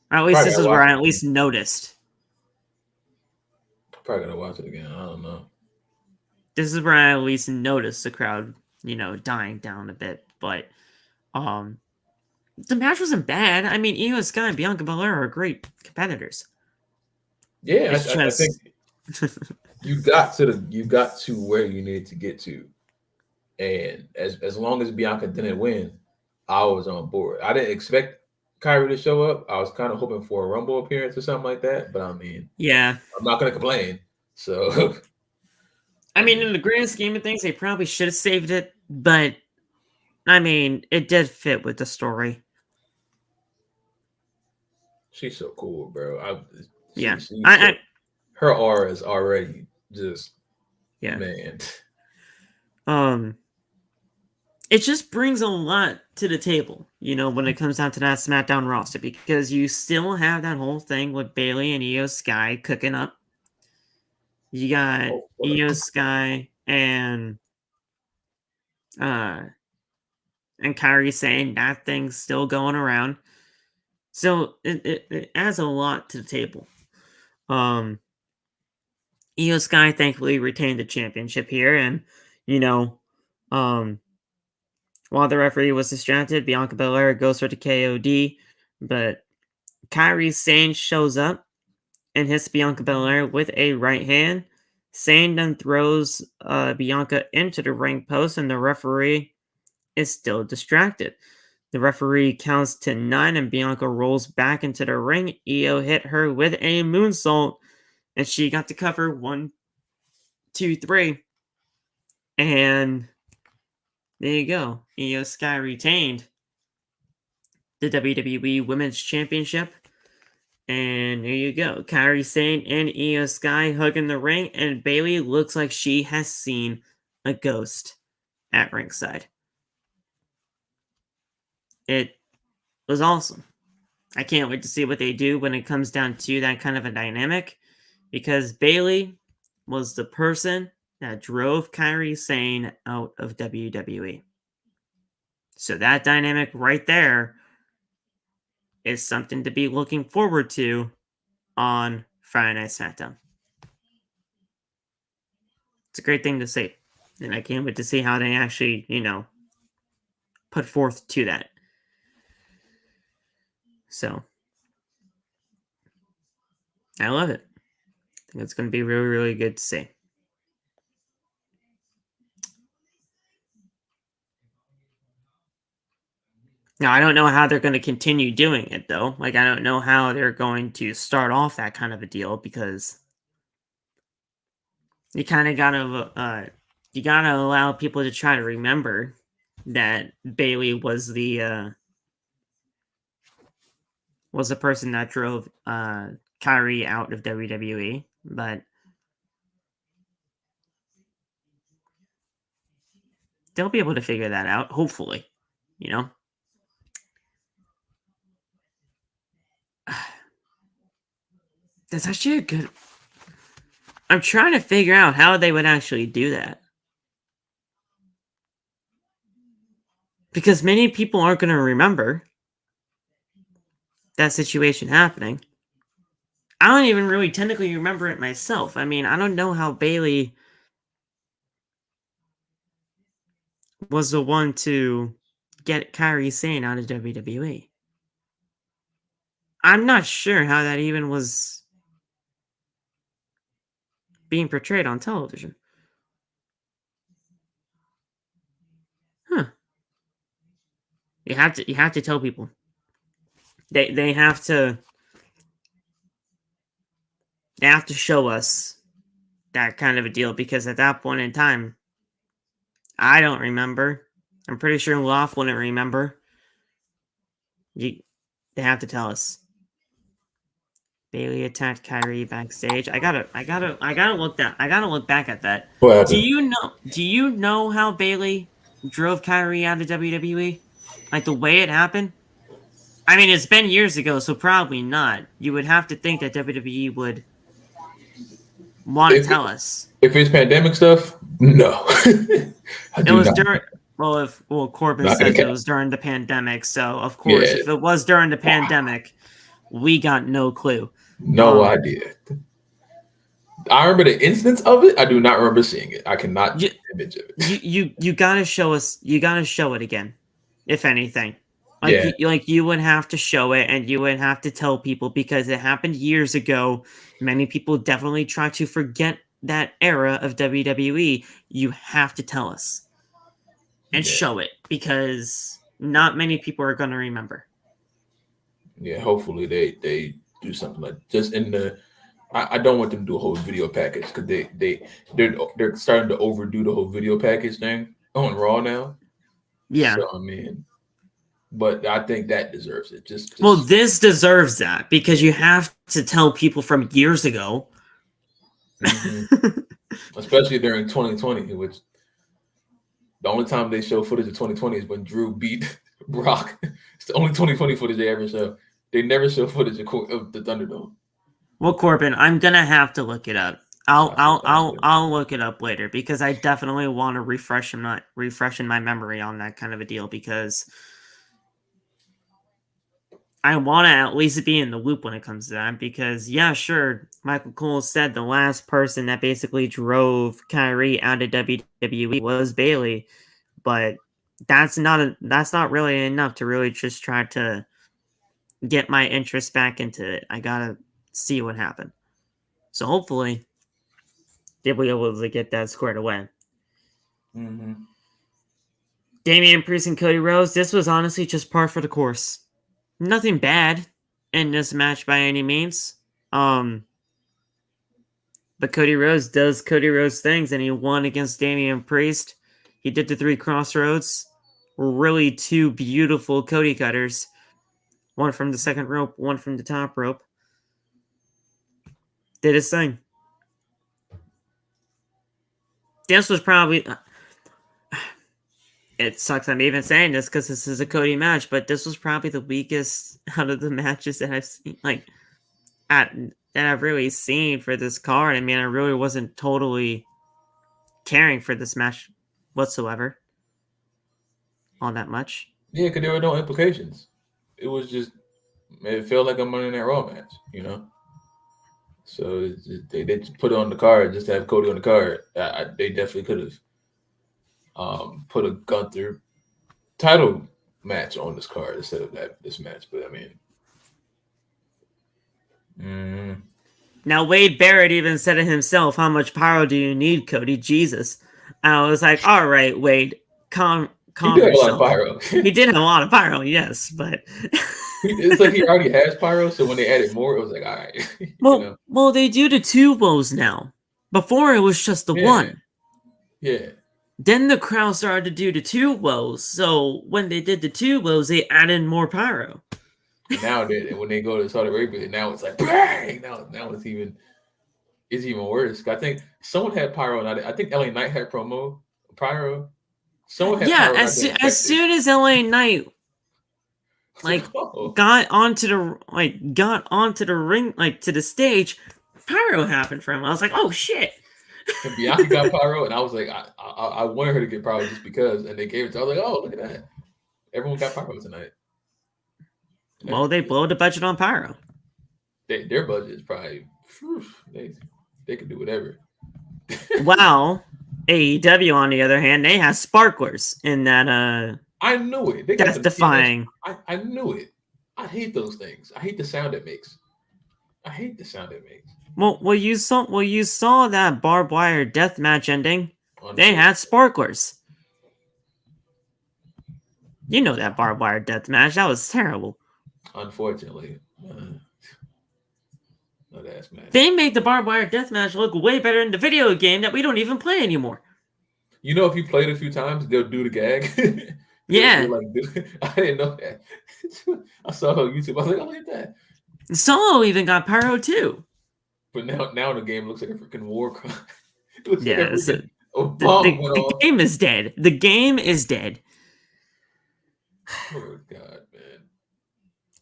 Or at least probably this gotta is where watch I it at again. least noticed. Probably gotta watch it again. I don't know. This is where I at least noticed the crowd, dying down a bit. But the match wasn't bad. I mean, Io Sky and Bianca Belair are great competitors. Yeah, It's I think just you got to where you needed to get to. And as long as Bianca didn't win, I was on board. I didn't expect Kairi to show up. I was kind of hoping for a Rumble appearance or something like that. But I mean, Yeah. I'm not gonna complain. So I mean, in the grand scheme of things, they probably should have saved it, but I mean, it did fit with the story. she's so cool, bro. Yeah. Her aura is already just man. It just brings a lot to the table, when it comes down to that SmackDown roster, because you still have that whole thing with Bayley and Io Sky cooking up. You got Io Sky and Kairi saying that thing's still going around. So it adds a lot to the table. Io Sky thankfully retained the championship here, and while the referee was distracted, Bianca Belair goes for the KOD, but Kairi Sane shows up and hits Bianca Belair with a right hand. Sane then throws Bianca into the ring post, and the referee is still distracted. The referee counts to 9, and Bianca rolls back into the ring. Io hit her with a moonsault, and she got to cover 1, 2, 3. And there you go. Io Sky retained the WWE Women's Championship. And there you go. Kairi Sane and Io Sky hugging the ring, and Bayley looks like she has seen a ghost at ringside. It was awesome. I can't wait to see what they do when it comes down to that kind of a dynamic, because Bayley was the person that drove Kairi Sane out of WWE. So that dynamic right there is something to be looking forward to on Friday Night SmackDown. It's a great thing to see. And I can't wait to see how they actually, put forth to that. So, I love it. I think it's going to be really, really good to see. Now, I don't know how they're going to continue doing it, though. I don't know how they're going to start off that kind of a deal, because you kind of got to, allow people to try to remember that Bayley was the person that drove Kairi out of WWE, but they'll be able to figure that out, hopefully, That's actually a good... I'm trying to figure out how they would actually do that. Because many people aren't going to remember that situation happening. I don't even really technically remember it myself. I mean, I don't know how Bayley was the one to get Kairi Sane out of WWE. I'm not sure how that even was being portrayed on television. Huh. You have to tell people. They have to show us that kind of a deal, because at that point in time, I don't remember. I'm pretty sure Loft wouldn't remember. They have to tell us. Bayley attacked Kairi backstage. I gotta look that. I gotta look back at that. Do you know how Bayley drove Kairi out of WWE? Like the way it happened? I mean, it's been years ago, so probably not. You would have to think that WWE would want to tell us. If it's pandemic stuff, no. It was during... Corbin says it was during the pandemic, so of course, if it was during the pandemic, we got no clue. No idea. I remember the instance of it. I do not remember seeing it. I cannot image of it. You gotta show us. You gotta show it again, if anything. You would have to show it, and you would have to tell people, because it happened years ago. Many people definitely try to forget that era of WWE. You have to tell us. and Yeah. show it, because not many people are going to remember. Yeah, hopefully they do something like just in the. I don't want them to do a whole video package because they're starting to overdo the whole video package thing on Raw now. Yeah. So I mean, but I think that deserves it. Just well, this deserves that, because you have to tell people from years ago. Especially during 2020, which the only time they show footage of 2020 is when Drew beat Brock. It's the only 2020 footage they ever show. They never show footage of the Thunderdome. Well, Corbin, I'm gonna have to look it up. I'll look it up later, because I definitely want to refresh in my memory on that kind of a deal, because I want to at least be in the loop when it comes to that. Because yeah, sure, Michael Cole said the last person that basically drove Kairi out of WWE was Bayley, but that's not really enough to really just try to get my interest back into it. I gotta see what happened. So hopefully they'll be able to get that squared away. Damian Priest and Cody Rhodes, this was honestly just par for the course. Nothing bad in this match by any means. But Cody Rhodes does Cody Rhodes things, and he won against Damian Priest. He did the 3 crossroads. Really 2 beautiful Cody cutters. One from the second rope, one from the top rope. Did his thing. This was probably... It sucks I'm even saying this because this is a Cody match, but this was probably the weakest out of the matches that I've seen, that I've really seen for this card. I mean, I really wasn't totally caring for this match whatsoever. All that much. Yeah, because there were no implications. It was just, it felt like a Monday Night Raw match, you know? So they just put it on the card just to have Cody on the card. They definitely could have put a Gunther title match on this card instead of this match. But I mean, now Wade Barrett even said it himself. How much pyro do you need, Cody? Jesus. I was like, all right, Wade, calm he did yourself. have a lot of pyro. He did have a lot of pyro, yes, but it's like he already has pyro. So when they added more, it was like, all right. Well, they do the 2 woes now. Before it was just the 1. Yeah. Then the crowd started to do the 2 woes. So when they did the 2 woes, they added more pyro. Now when they go to Saudi Arabia, now it's like bang! Now it's even worse. I think someone had pyro, and I think LA Knight had pyro. Someone had pyro. As soon as LA Knight got onto the ring, to the stage, pyro happened for him. I was like, oh shit. And Bianca got pyro, and I was like, I wanted her to get pyro just because, and they gave it to her. I was like, oh, look at that. Everyone got pyro tonight. Well, they blow the budget on pyro. Their budget is probably, they can do whatever. Wow. AEW, on the other hand, they have sparklers in that. I knew it. That's defying. I knew it. I hate those things. I hate the sound it makes. Well, you saw that barbed wire death match ending. They had sparklers. You know that barbed wire death match. That was terrible. Unfortunately. No, that's mad. They made the barbed wire death match look way better in the video game that we don't even play anymore. You know, if you play it a few times, they'll do the gag. Yeah. I didn't know that. I saw it on YouTube. I was like, oh, look at that. Solo even got pyro too. But now the game looks like a freaking war crime. Yeah, the game is dead. The game is dead. Oh God, man!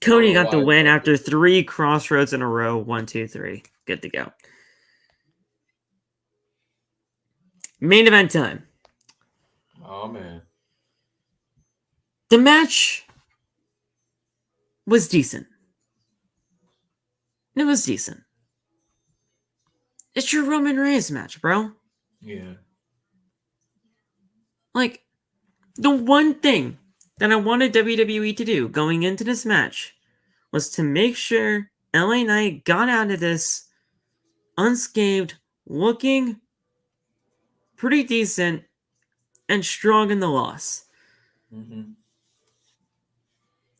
Cody got the win after 3 crossroads in a row. 1, 2, 3. Good to go. Main event time. Oh man, the match was decent. It was decent. It's your Roman Reigns match, bro. Yeah. The one thing that I wanted WWE to do going into this match was to make sure LA Knight got out of this unscathed, looking pretty decent and strong in the loss. Mm-hmm.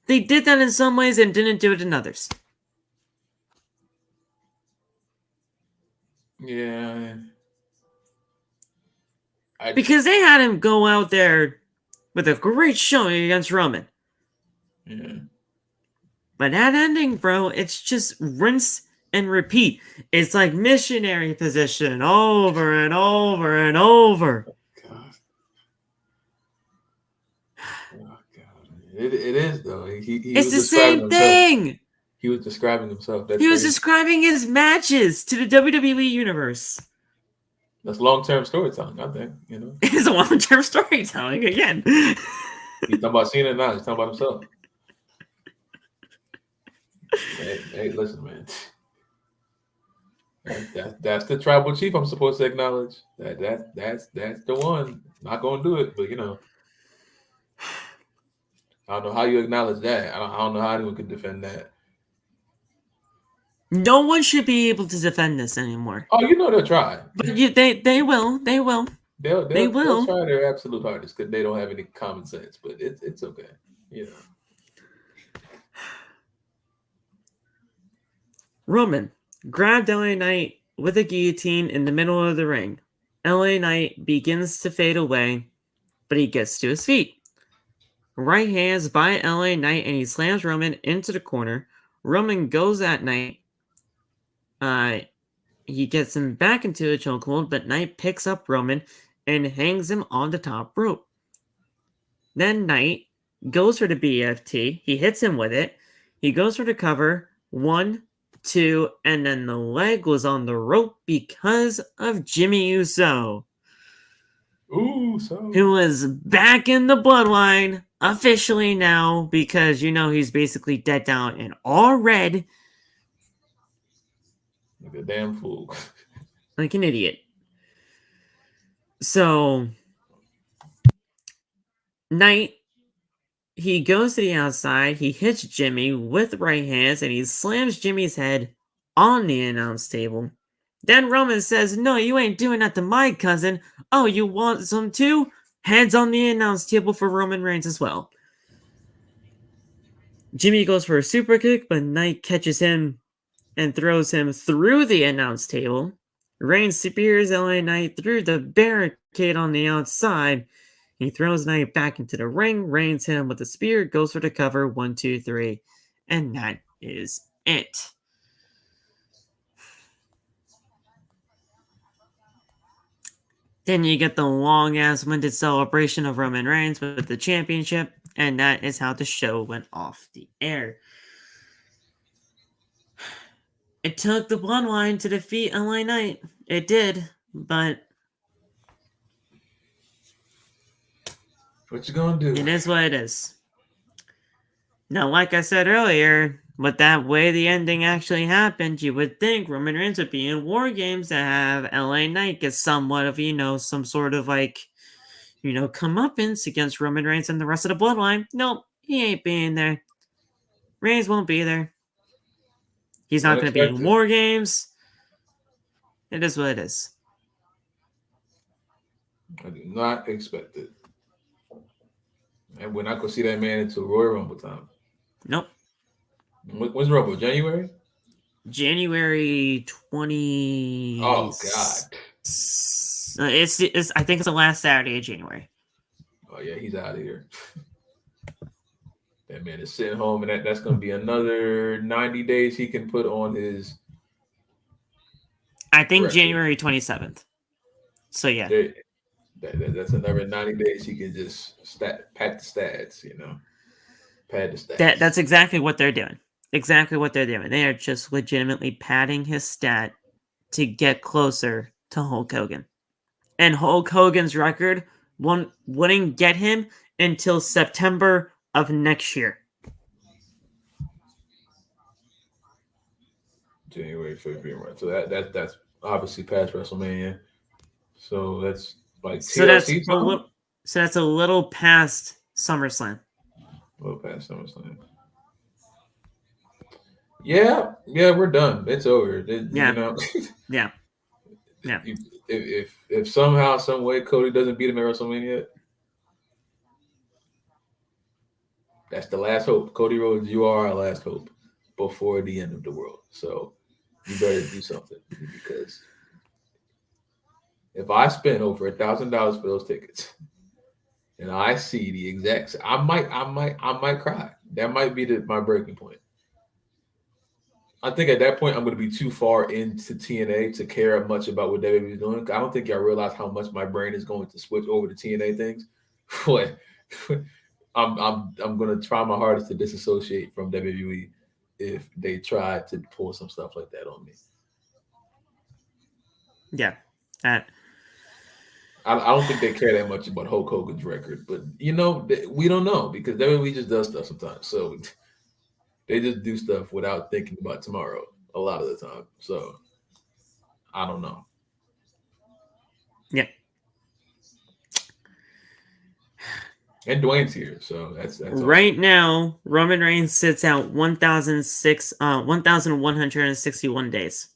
They did that in some ways and didn't do it in others. Yeah. Because they had him go out there with a great showing against Roman. Yeah. But that ending, bro, it's just rinse and repeat. It's like missionary position over and over and over. God. Oh, God. It is, though. He it's was the same thing. He was describing himself. He was describing his matches to the WWE Universe. That's long-term storytelling, I think. You know, it's a long-term storytelling again. He's talking about Cena now. He's talking about himself. Hey, listen, man. That's the tribal chief I'm supposed to acknowledge. That's the one. Not gonna do it, but you know, I don't know how you acknowledge that. I don't know how anyone could defend that. No one should be able to defend this anymore. Oh, you know they'll try. But they will. They will. They'll try their absolute hardest because they don't have any common sense. But it's okay. You know. Roman grabbed LA Knight with a guillotine in the middle of the ring. LA Knight begins to fade away, but he gets to his feet. Right hands by LA Knight and he slams Roman into the corner. Roman goes at Knight. He gets him back into a chokehold, but Knight picks up Roman and hangs him on the top rope. Then Knight goes for the BFT. He hits him with it. He goes for the cover. 1, 2, and then the leg was on the rope because of Jimmy Uso. Who is back in the bloodline officially now because you know he's basically dead down in all red. Like a damn fool. Like an idiot. So, Knight, he goes to the outside, he hits Jimmy with right hands, and he slams Jimmy's head on the announce table. Then Roman says, "No, you ain't doing that to my cousin. Oh, you want some too?" Heads on the announce table for Roman Reigns as well. Jimmy goes for a super kick, but Knight catches him and throws him through the announce table. Reigns spears LA Knight through the barricade on the outside. He throws Knight back into the ring. Reigns hit him with a spear, goes for the cover. 1, 2, 3. And that is it. Then you get the long-ass winded celebration of Roman Reigns with the championship. And that is how the show went off the air. It took the Bloodline to defeat LA Knight. It did, but what you gonna do? It is what it is. Now, like I said earlier, with that way the ending actually happened, you would think Roman Reigns would be in War Games to have LA Knight get somewhat of, some sort of comeuppance against Roman Reigns and the rest of the Bloodline. Nope, he ain't being there. Reigns won't be there. He's not going to be in War Games. It is what it is. I do not expect it. And we're not going to see that man until Royal Rumble time. Nope. When's Rumble? January? January 20. Oh, God. I think it's the last Saturday of January. Oh, yeah, he's out of here. That man is sitting home, and that's going to be another 90 days he can put on his. I think record. January 27th. So, yeah. That's another 90 days he can just pat the stats, Pad the stats. That's exactly what they're doing. Exactly what they're doing. They are just legitimately padding his stat to get closer to Hulk Hogan. And Hulk Hogan's record wouldn't get him until September of next year. January, February, March. So that's obviously past WrestleMania. So that's like TLC so that's a little past SummerSlam. A little past SummerSlam. Yeah, we're done. It's over. Yeah. If somehow, some way, Cody doesn't beat him at WrestleMania, That's the last hope. Cody Rhodes, you are our last hope before the end of the world. So you better do something, because if I spend over $1,000 for those tickets and I see the exact, I might cry. That might be my breaking point. I think at that point I'm going to be too far into TNA to care much about what WWE is doing. I don't think y'all realize how much my brain is going to switch over to TNA things. I'm going to try my hardest to disassociate from WWE if they try to pull some stuff like that on me. Yeah. I don't think they care that much about Hulk Hogan's record, but we don't know, because WWE just does stuff sometimes. So they just do stuff without thinking about tomorrow a lot of the time. So I don't know. Yeah. And Dwayne's here, so that's right awesome. Now. Roman Reigns sits out 1,161 days.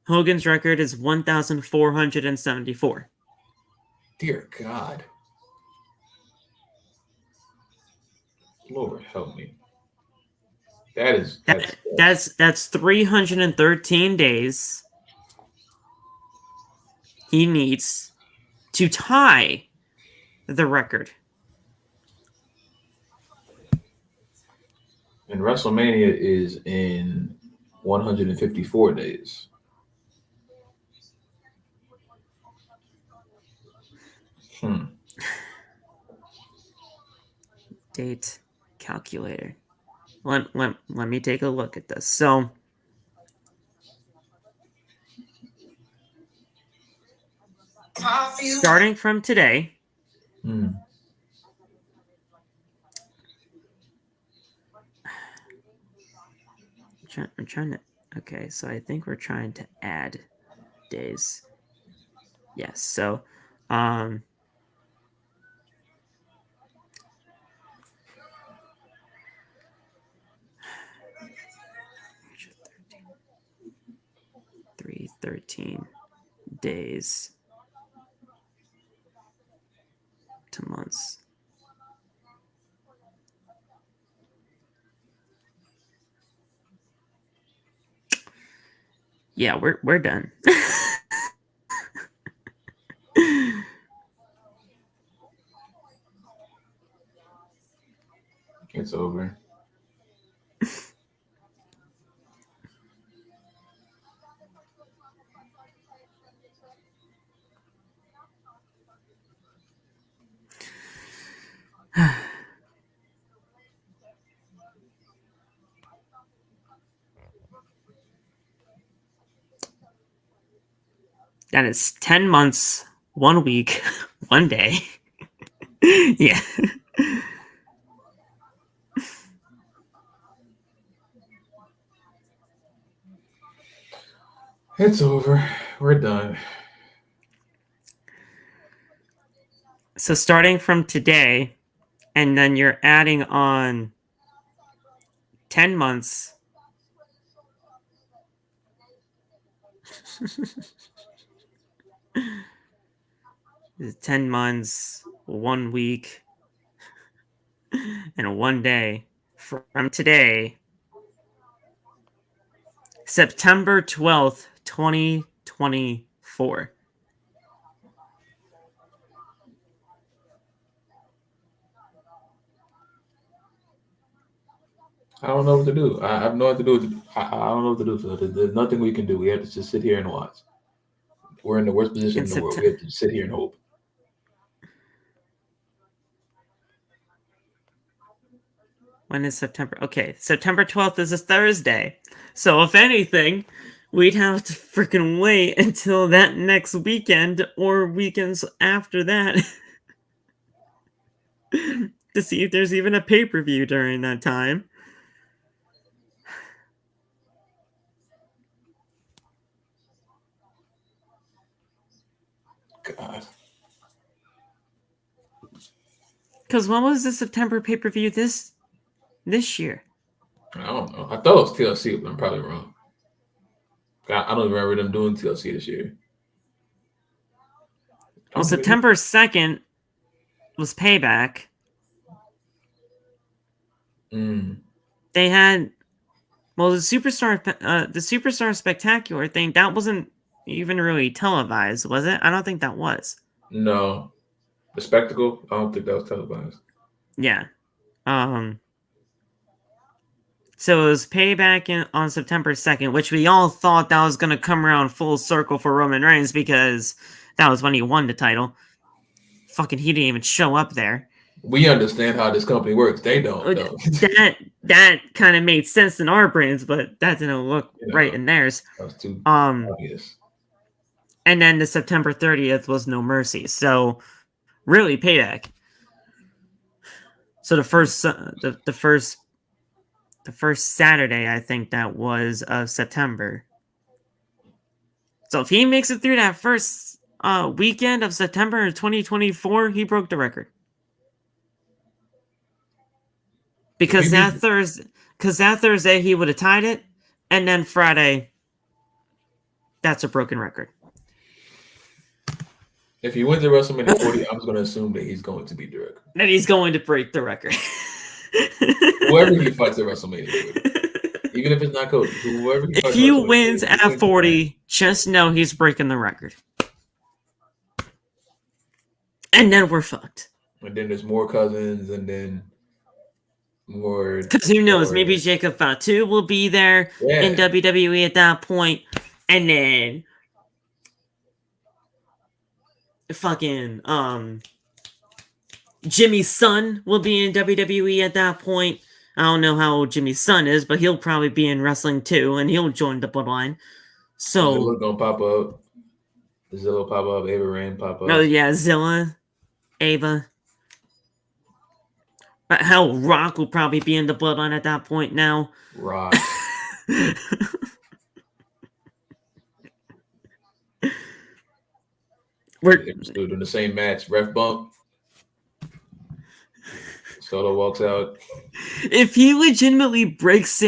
Hogan's record is 1,474. Dear God, Lord help me. That's 313 days he needs to tie the record. And WrestleMania is in 154 days. Date calculator. Let me take a look at this. So starting from today, I'm trying to. Okay, so I think we're trying to add days. Yes. So, $313 days to months. Yeah, we're done. It's over. That is 10 months, 1 week, 1 day. Yeah. It's over. We're done. So starting from today, and then you're adding on 10 months. 10 months, 1 week, and 1 day from today, September 12th, 2024. I don't know what to do. I have no what to do. I don't know what to do. So there's nothing we can do. We have to just sit here and watch. We're in the worst position in the world. We have to sit here and hope. When is September? Okay, September 12th is a Thursday. So if anything, we'd have to freaking wait until that next weekend or weekends after that to see if there's even a pay-per-view during that time. God. Because when was the September pay-per-view this year? I don't know. I thought it was TLC, but I'm probably wrong. I don't remember them doing TLC this year. Well, September 2nd was Payback. They had, well, the Superstar Spectacular thing, that wasn't even really televised, was it? I don't think that was. No. The spectacle? I don't think that was televised. Yeah. So it was Payback on September 2nd, which we all thought that was going to come around full circle for Roman Reigns because that was when he won the title. Fucking, he didn't even show up there. We understand how this company works. They don't, though. That kind of made sense in our brains, but that didn't look right in theirs. That was too obvious. And then the September 30th was No Mercy. So, really, Payback. So the first Saturday, I think that was of September. So if he makes it through that first weekend of September in 2024, he broke the record. Because that Thursday he would have tied it, and then Friday, that's a broken record. If he wins the WrestleMania 40, I'm just going to assume that he's going to beat the record. That he's going to break the record. Whoever he fights at WrestleMania 40. Even if it's not Cody. Whoever he fights if he wins at 40, just know he's breaking the record. And then we're fucked. And then there's more cousins, and then more... Because who knows, maybe Jacob Fatu will be there in WWE at that point. And then... fucking Jimmy's son will be in WWE at that point. I don't know how old Jimmy's son is, but he'll probably be in wrestling too, and he'll join the Bloodline. So Zilla gonna pop up. Zilla pop up. Ava Rain pop up. Oh yeah, Zilla, Ava. But hell, Rock will probably be in the Bloodline at that point now. Rock. We're still doing the same match. Ref bump. Solo walks out. If he legitimately breaks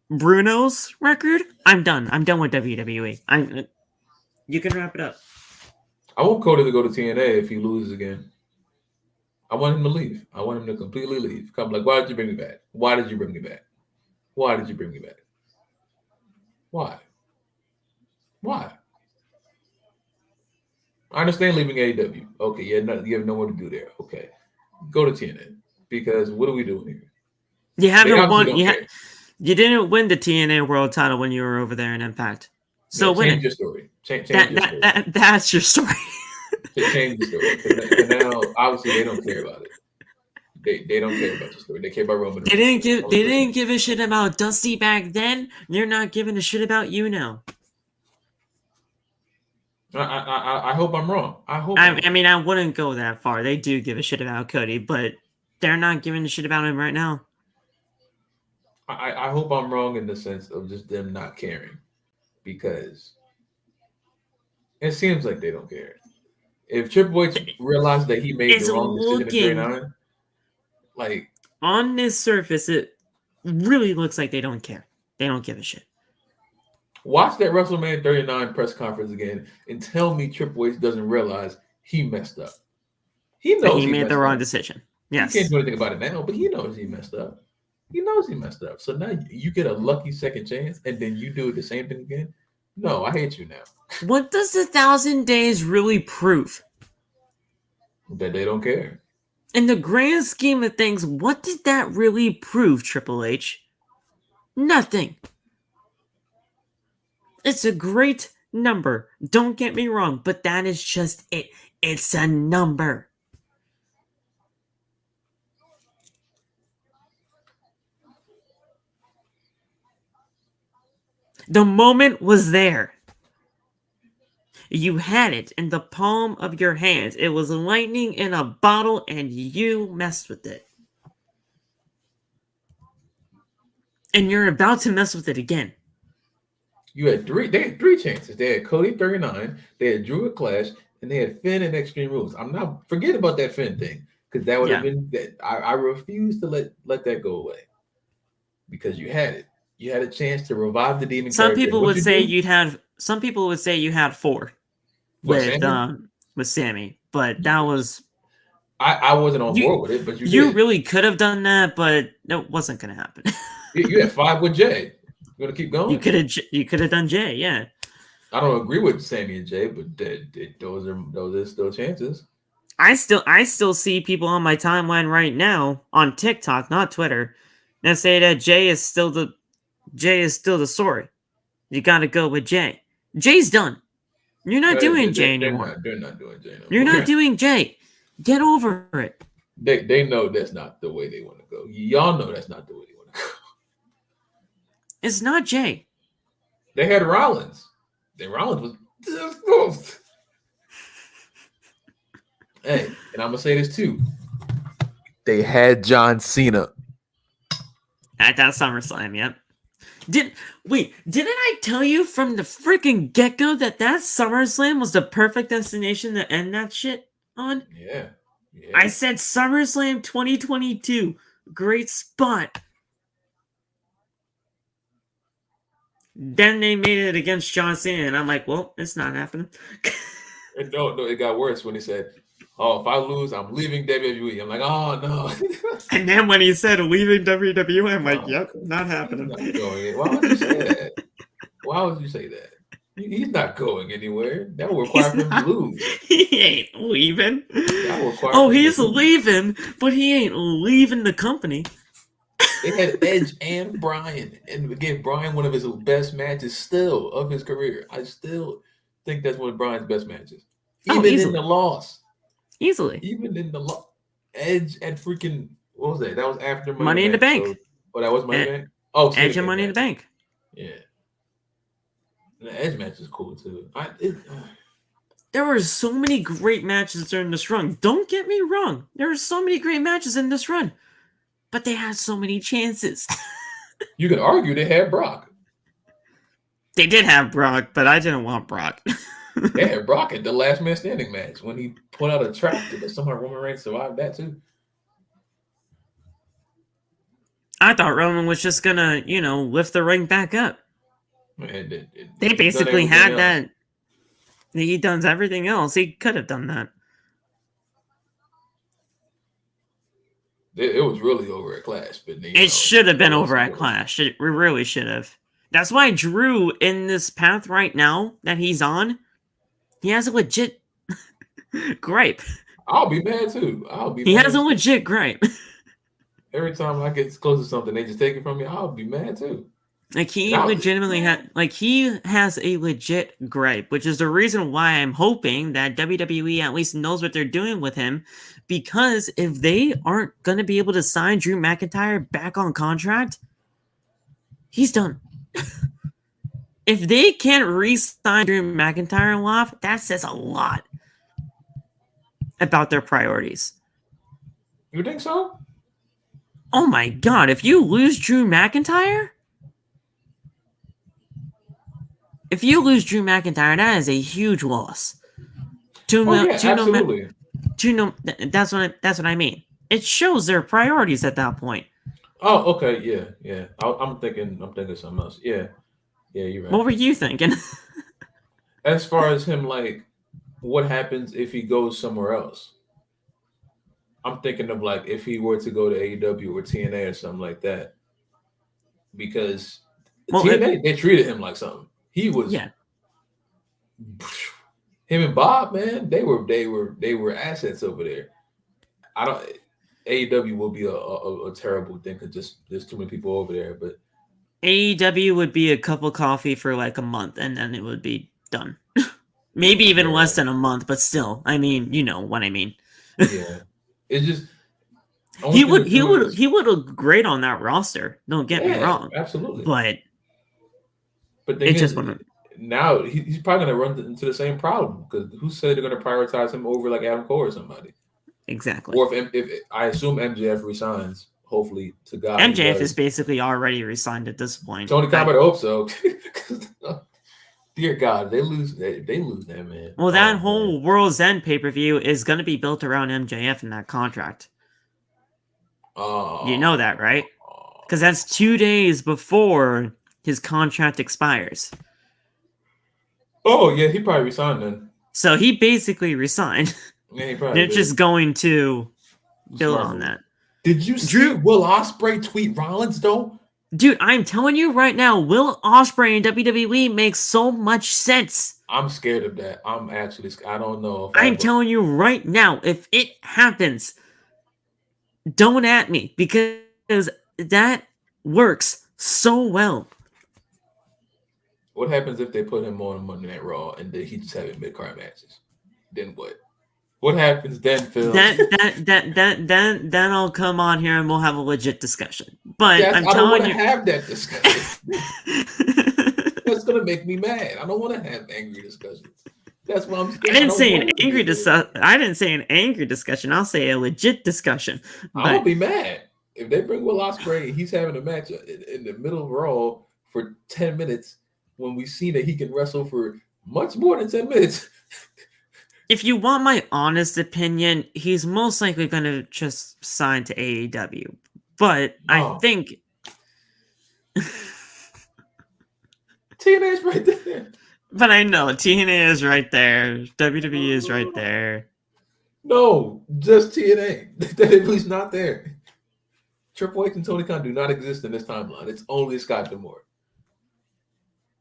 Bruno's record, I'm done. I'm done with WWE. You can wrap it up. I want Cody to go to TNA if he loses again. I want him to leave. I want him to completely leave. Come like, why did you bring me back? Why did you bring me back? Why did you bring me back? Why? Why? I understand leaving AEW. Okay, you have nowhere to do there. Okay, go to TNA because what are we doing here? You haven't won. You didn't win the TNA World Title when you were over there in Impact. So change your story. Change your story. That's your story. Change the story. And now, obviously, they don't care about it. They don't care about the story. They care about Roman. They didn't give a shit about Dusty back then. They're not giving a shit about you now. I hope I'm wrong. I mean, I wouldn't go that far. They do give a shit about Cody, but they're not giving a shit about him right now. I hope I'm wrong in the sense of just them not caring, because it seems like they don't care. If Triple H realized that he made the wrong decision at 39, like on this surface, it really looks like they don't care. They don't give a shit. Watch that WrestleMania 39 press conference again and tell me Triple H doesn't realize he messed up. He knows he made the wrong decision. Yes. He can't do anything about it now, but he knows he messed up. He knows he messed up. So now you get a lucky second chance and then you do the same thing again? No, I hate you now. What does 1,000 days really prove? That they don't care. In the grand scheme of things, what did that really prove, Triple H? Nothing. It's a great number. Don't get me wrong, but that is just it. It's a number. The moment was there. You had it in the palm of your hands. It was lightning in a bottle, and you messed with it. And you're about to mess with it again. They had three chances. They had Cody 39, they had Drew at Clash, and they had Finn and Extreme Rules. I'm not forget about that Finn thing, because that would have been that. I refuse to let that go away. Because you had it. You had a chance to revive the demon. Some people would say you had 4 with Sami, but that was I wasn't on board with it, but you did. really could have done that, but it wasn't going to happen. You had 5 with Jay. You want to keep going? You could have done Jay, yeah. I don't agree with Sami and Jay, but those are still chances. I still see people on my timeline right now on TikTok, not Twitter, that say that Jay is still the story. You got to go with Jay. Jay's done. You're not doing Jay anymore. They're not doing Jay. You're not doing Jay. Get over it. They know that's not the way they want to go. Y'all know that's not the way they want to go. It's not Jay. They had Rollins. Rollins was. Hey, and I'm gonna say this too. They had John Cena at that SummerSlam. Yep. Didn't I tell you from the freaking get-go that SummerSlam was the perfect destination to end that shit on? Yeah. I said SummerSlam 2022, great spot. Then they made it against John Cena, and I'm like, well, it's not happening. No, it got worse when he said, "Oh, if I lose, I'm leaving WWE." I'm like, "Oh no!" And then when he said leaving WWE, I'm like, "Yep, not happening." Not going. Why would you say that? Why would you say that? He's not going anywhere. That will require him to lose. He ain't leaving. That will require. Oh, he's leaving, but he ain't leaving the company. They had Edge and Bryan, and gave Bryan one of his best matches still of his career. I still think that's one of Bryan's best matches, even in the loss. Easily. Even in the loss. Edge and freaking, what was that? That was after Money in the Bank. So, that was Money in the Bank? Oh, Edge and Money in the Bank. Yeah. The Edge match is cool too. There were so many great matches during this run. Don't get me wrong. There were so many great matches in this run. But they had so many chances. You could argue they had Brock. They did have Brock, but I didn't want Brock. They had Brock at the last man standing match when he put out a trap that somehow Roman Reigns survived that too. I thought Roman was just gonna, lift the ring back up. They basically had that. He does everything else. He could have done that. It was really over at Clash, but it should have been over at Clash. It really should have. That's why Drew, in this path right now that he's on, he has a legit gripe. I'll be mad too. He has a legit gripe. Every time I get close to something, they just take it from me. I'll be mad too. Like he legitimately he has a legit gripe, which is the reason why I'm hoping that WWE at least knows what they're doing with him, because if they aren't gonna be able to sign Drew McIntyre back on contract, he's done. If they can't re-sign Drew McIntyre off, that says a lot about their priorities. You think so? Oh my god, if you lose Drew McIntyre, that is a huge loss. Absolutely. That's what I mean. It shows their priorities at that point. Oh, okay, yeah. I'm thinking something else. Yeah, you're right. What were you thinking? As far as him, like, what happens if he goes somewhere else? I'm thinking of like if he were to go to AEW or TNA or something like that, because TNA they treated him like something. He was, him and Bob, man, they were assets over there. AEW will be a terrible thing because just there's too many people over there. But AEW would be a cup of coffee for like a month, and then it would be done. Maybe even less than a month, but still, I mean, you know what I mean. Yeah, it's just he would look great on that roster. Don't get me wrong, absolutely. But it just now he's probably going to run into the same problem because who said they're going to prioritize him over like Adam Cole or somebody? Exactly. Or if I assume MJF resigns, hopefully to God. MJF is basically already resigned at this point. Tony Khan, I hope so. Dear God, they lose that man. Well, that whole World's End pay-per-view is going to be built around MJF in that contract. You know that, right? Because that's 2 days before his contract expires. Oh, yeah, he probably resigned then. So he basically resigned. Yeah, he probably They're did. just going to build Smart on move. that. Did you see Drew- Will Ospreay tweet Rollins though? Dude, I'm telling you right now, Will Ospreay in WWE makes so much sense. I'm scared of that. I'm actually I don't know if I'm telling you right now, if it happens, don't at me because that works so well. What happens if they put him on Monday Night Raw and then he just having mid-card matches? Then what? What happens then, Phil? Then I'll come on here and we'll have a legit discussion. But I I'm don't telling want to you, have that discussion. That's gonna make me mad. I don't want to have angry discussions. That's why I'm scared. I didn't say an angry discussion. I didn't say an angry discussion. I'll say a legit discussion. I'm gonna But be mad if they bring Will Ospreay. He's having a match in the middle of Raw for 10 minutes when we see that he can wrestle for much more than 10 minutes. if you want my honest opinion, he's most likely going to just sign to AEW. But I No. think TNA's right there. But I know TNA is right there. WWE is right there. No, just TNA. WWE's not there. Triple H and Tony Khan do not exist in this timeline. It's only Scott D'Amore.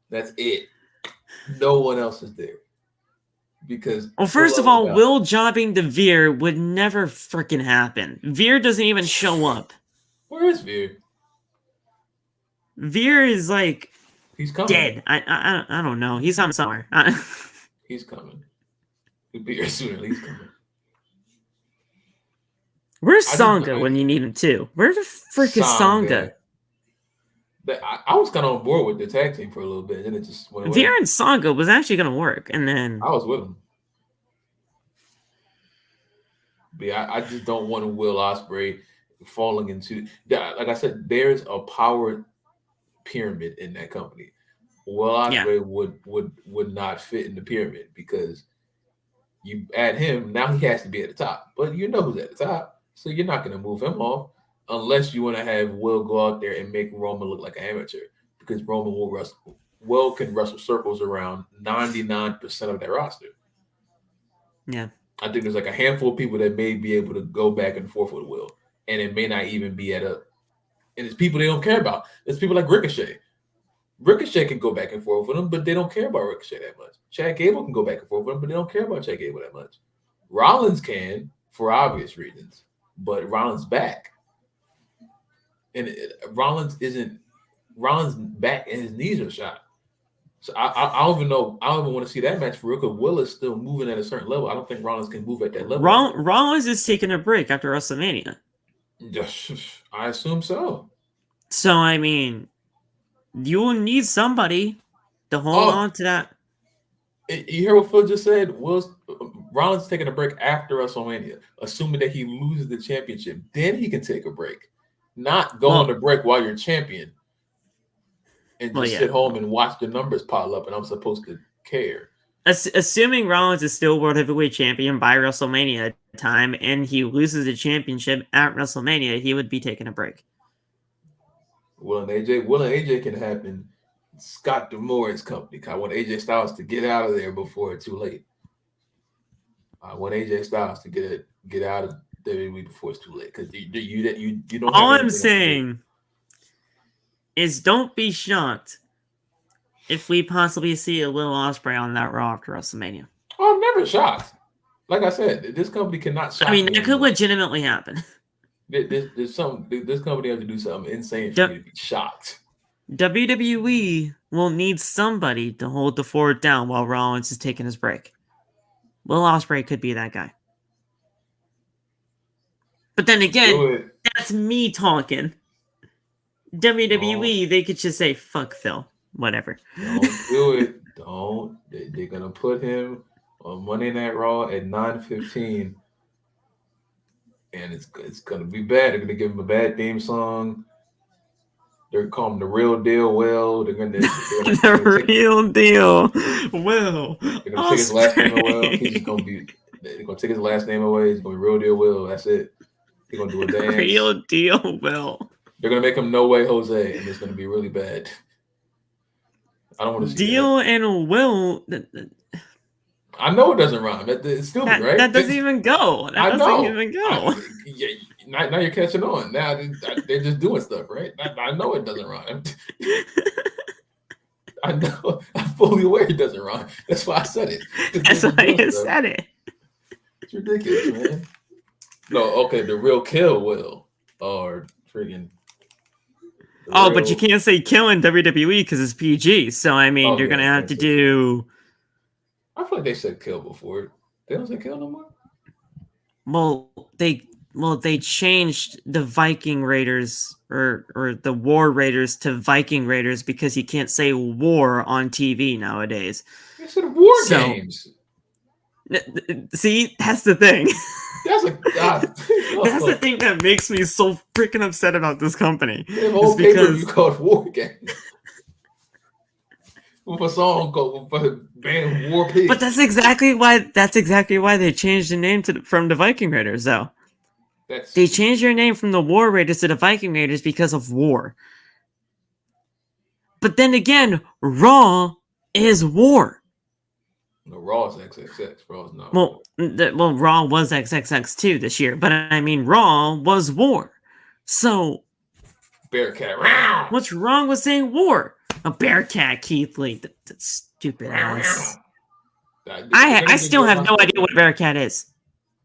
That's it. No one else is there. Because well, first of all, Will jobbing to Veer would never freaking happen. Veer doesn't even show up. Where is Veer? Veer is like he's coming. Dead. I don't know. He's on somewhere. He's coming. He'll be here sooner. He's coming. Where's Sangha when you need him too? Where the frick is Sangha? I was kind of on board with the tag team for a little bit, and it just went away. Veer and Sangha was actually going to work, and then I was with him. But yeah, I just don't want Will Ospreay falling into. Like I said, there's a power pyramid in that company. Will Ospreay would not fit in the pyramid because you add him, now he has to be at the top. But you know who's at the top, so you're not going to move him off unless you want to have Will go out there and make Roman look like an amateur, because Roman will wrestle. Will can wrestle circles around 99% of their roster. Yeah. I think there's like a handful of people that may be able to go back and forth with Will, and it may not even be and it's people they don't care about. There's people like Ricochet. Ricochet can go back and forth with him, but they don't care about Ricochet that much. Chad Gable can go back and forth with him, but they don't care about Chad Gable that much. Rollins can, for obvious reasons, but Rollins back. And Rollins back and his knees are shot. So I don't even know. I don't even want to see that match for real, because Will is still moving at a certain level. I don't think Rollins can move at that level. Rollins is taking a break after WrestleMania. I assume so. So, I mean, you will need somebody to hold on to that. You hear what Phil just said? Rollins taking a break after WrestleMania, assuming that he loses the championship. Then he can take a break. Not go on a break while you're champion and just sit home and watch the numbers pile up and I'm supposed to care. Assuming Rollins is still World Heavyweight Champion by WrestleMania time and he loses the championship at WrestleMania, he would be taking a break. Will and AJ can happen. Scott D'Amore's company. I want AJ Styles to get out of there before it's too late. I want AJ Styles to get out of WWE before it's too late, because you don't. All I'm saying is, don't be shocked if we possibly see a Will Ospreay on that Raw after WrestleMania. Oh, I'm never shocked. Like I said, this company cannot shock. I mean, that could legitimately happen. There's something. This company has to do something insane for me to be shocked. WWE will need somebody to hold the fort down while Rollins is taking his break. Will Ospreay could be that guy. But then again, that's me talking. WWE, they could just say, fuck Phil. Whatever. Don't do it. Don't. They're going to put him on Monday Night Raw at 9:15. And it's going to be bad. They're going to give him a bad theme song. They're going to call him the real deal. Will. They're going to the real deal. Will. They're going to take his last name away. He's just going to be. They're going to take his last name away. He's going to be real deal Will. That's it. They're going to do a dance. Real deal Will. They're going to make him No Way Jose, and it's going to be really bad. I don't want to see Deal that. And Will. I know it doesn't rhyme. It's stupid, right? That doesn't even go. That I doesn't know. even go. Yeah, now you're catching on. Now they're just doing stuff, right? I know it doesn't rhyme. I know. I'm fully aware it doesn't rhyme. That's why I said it. That's why you said it. It's ridiculous, man. No, okay, the real kill will or friggin'. Oh, but you can't say kill in WWE because it's PG. So I mean, you're gonna have to do. I feel like they said kill before. They don't say kill no more. Well, they changed the Viking Raiders or the War Raiders to Viking Raiders because you can't say war on TV nowadays. They said war games. See, that's the thing. That's that's the thing that makes me so freaking upset about this company. They have a whole pay-per-view called War Games. With a song called band War Pigs. But that's exactly why they changed the name from the Viking Raiders, though. They changed their name from the War Raiders to the Viking Raiders because of war. But then again, Raw is war. No, Raw is XXX. Raw's not. Well, Raw was XXX too this year, but I mean, Raw was war. So, Bearcat. What's wrong with saying war? A Bearcat, Keith Lee. That stupid ass. I still have no idea what a Bearcat is.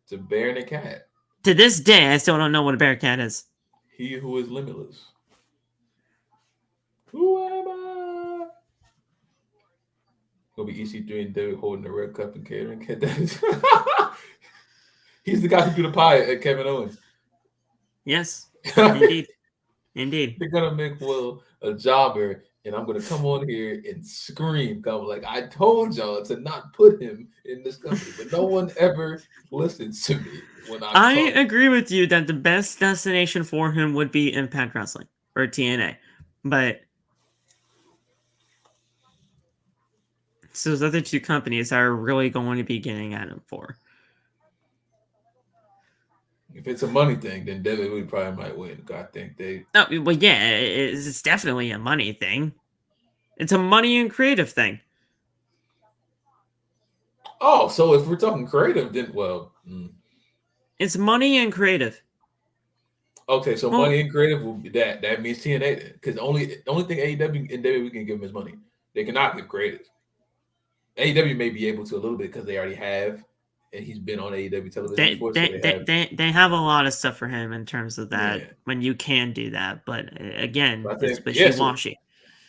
It's a bear and a cat. To this day, I still don't know what a Bearcat is. He who is limitless. Who am I? Gonna be EC3 and David holding the red cup and catering. He's the guy who threw the pie at Kevin Owens. Yes, indeed. Indeed. They're gonna make Will a jobber, and I'm gonna come on here and scream. I'm like, I told y'all to not put him in this company, but no one ever listens to me when I agree with you that the best destination for him would be Impact Wrestling or TNA, but so those other two companies are really going to be getting at him for. If it's a money thing, then WWE probably might win. I think they. No, well, yeah, it's definitely a money thing. It's a money and creative thing. Oh, so if we're talking creative, then it's money and creative. Okay, so money and creative will be that. That means TNA because the only thing AEW and WWE can give them is money. They cannot give creative. AEW may be able to a little bit because they already have. And he's been on AEW television before. They have a lot of stuff for him in terms of that when you can do that. But again, it's wishy-washy.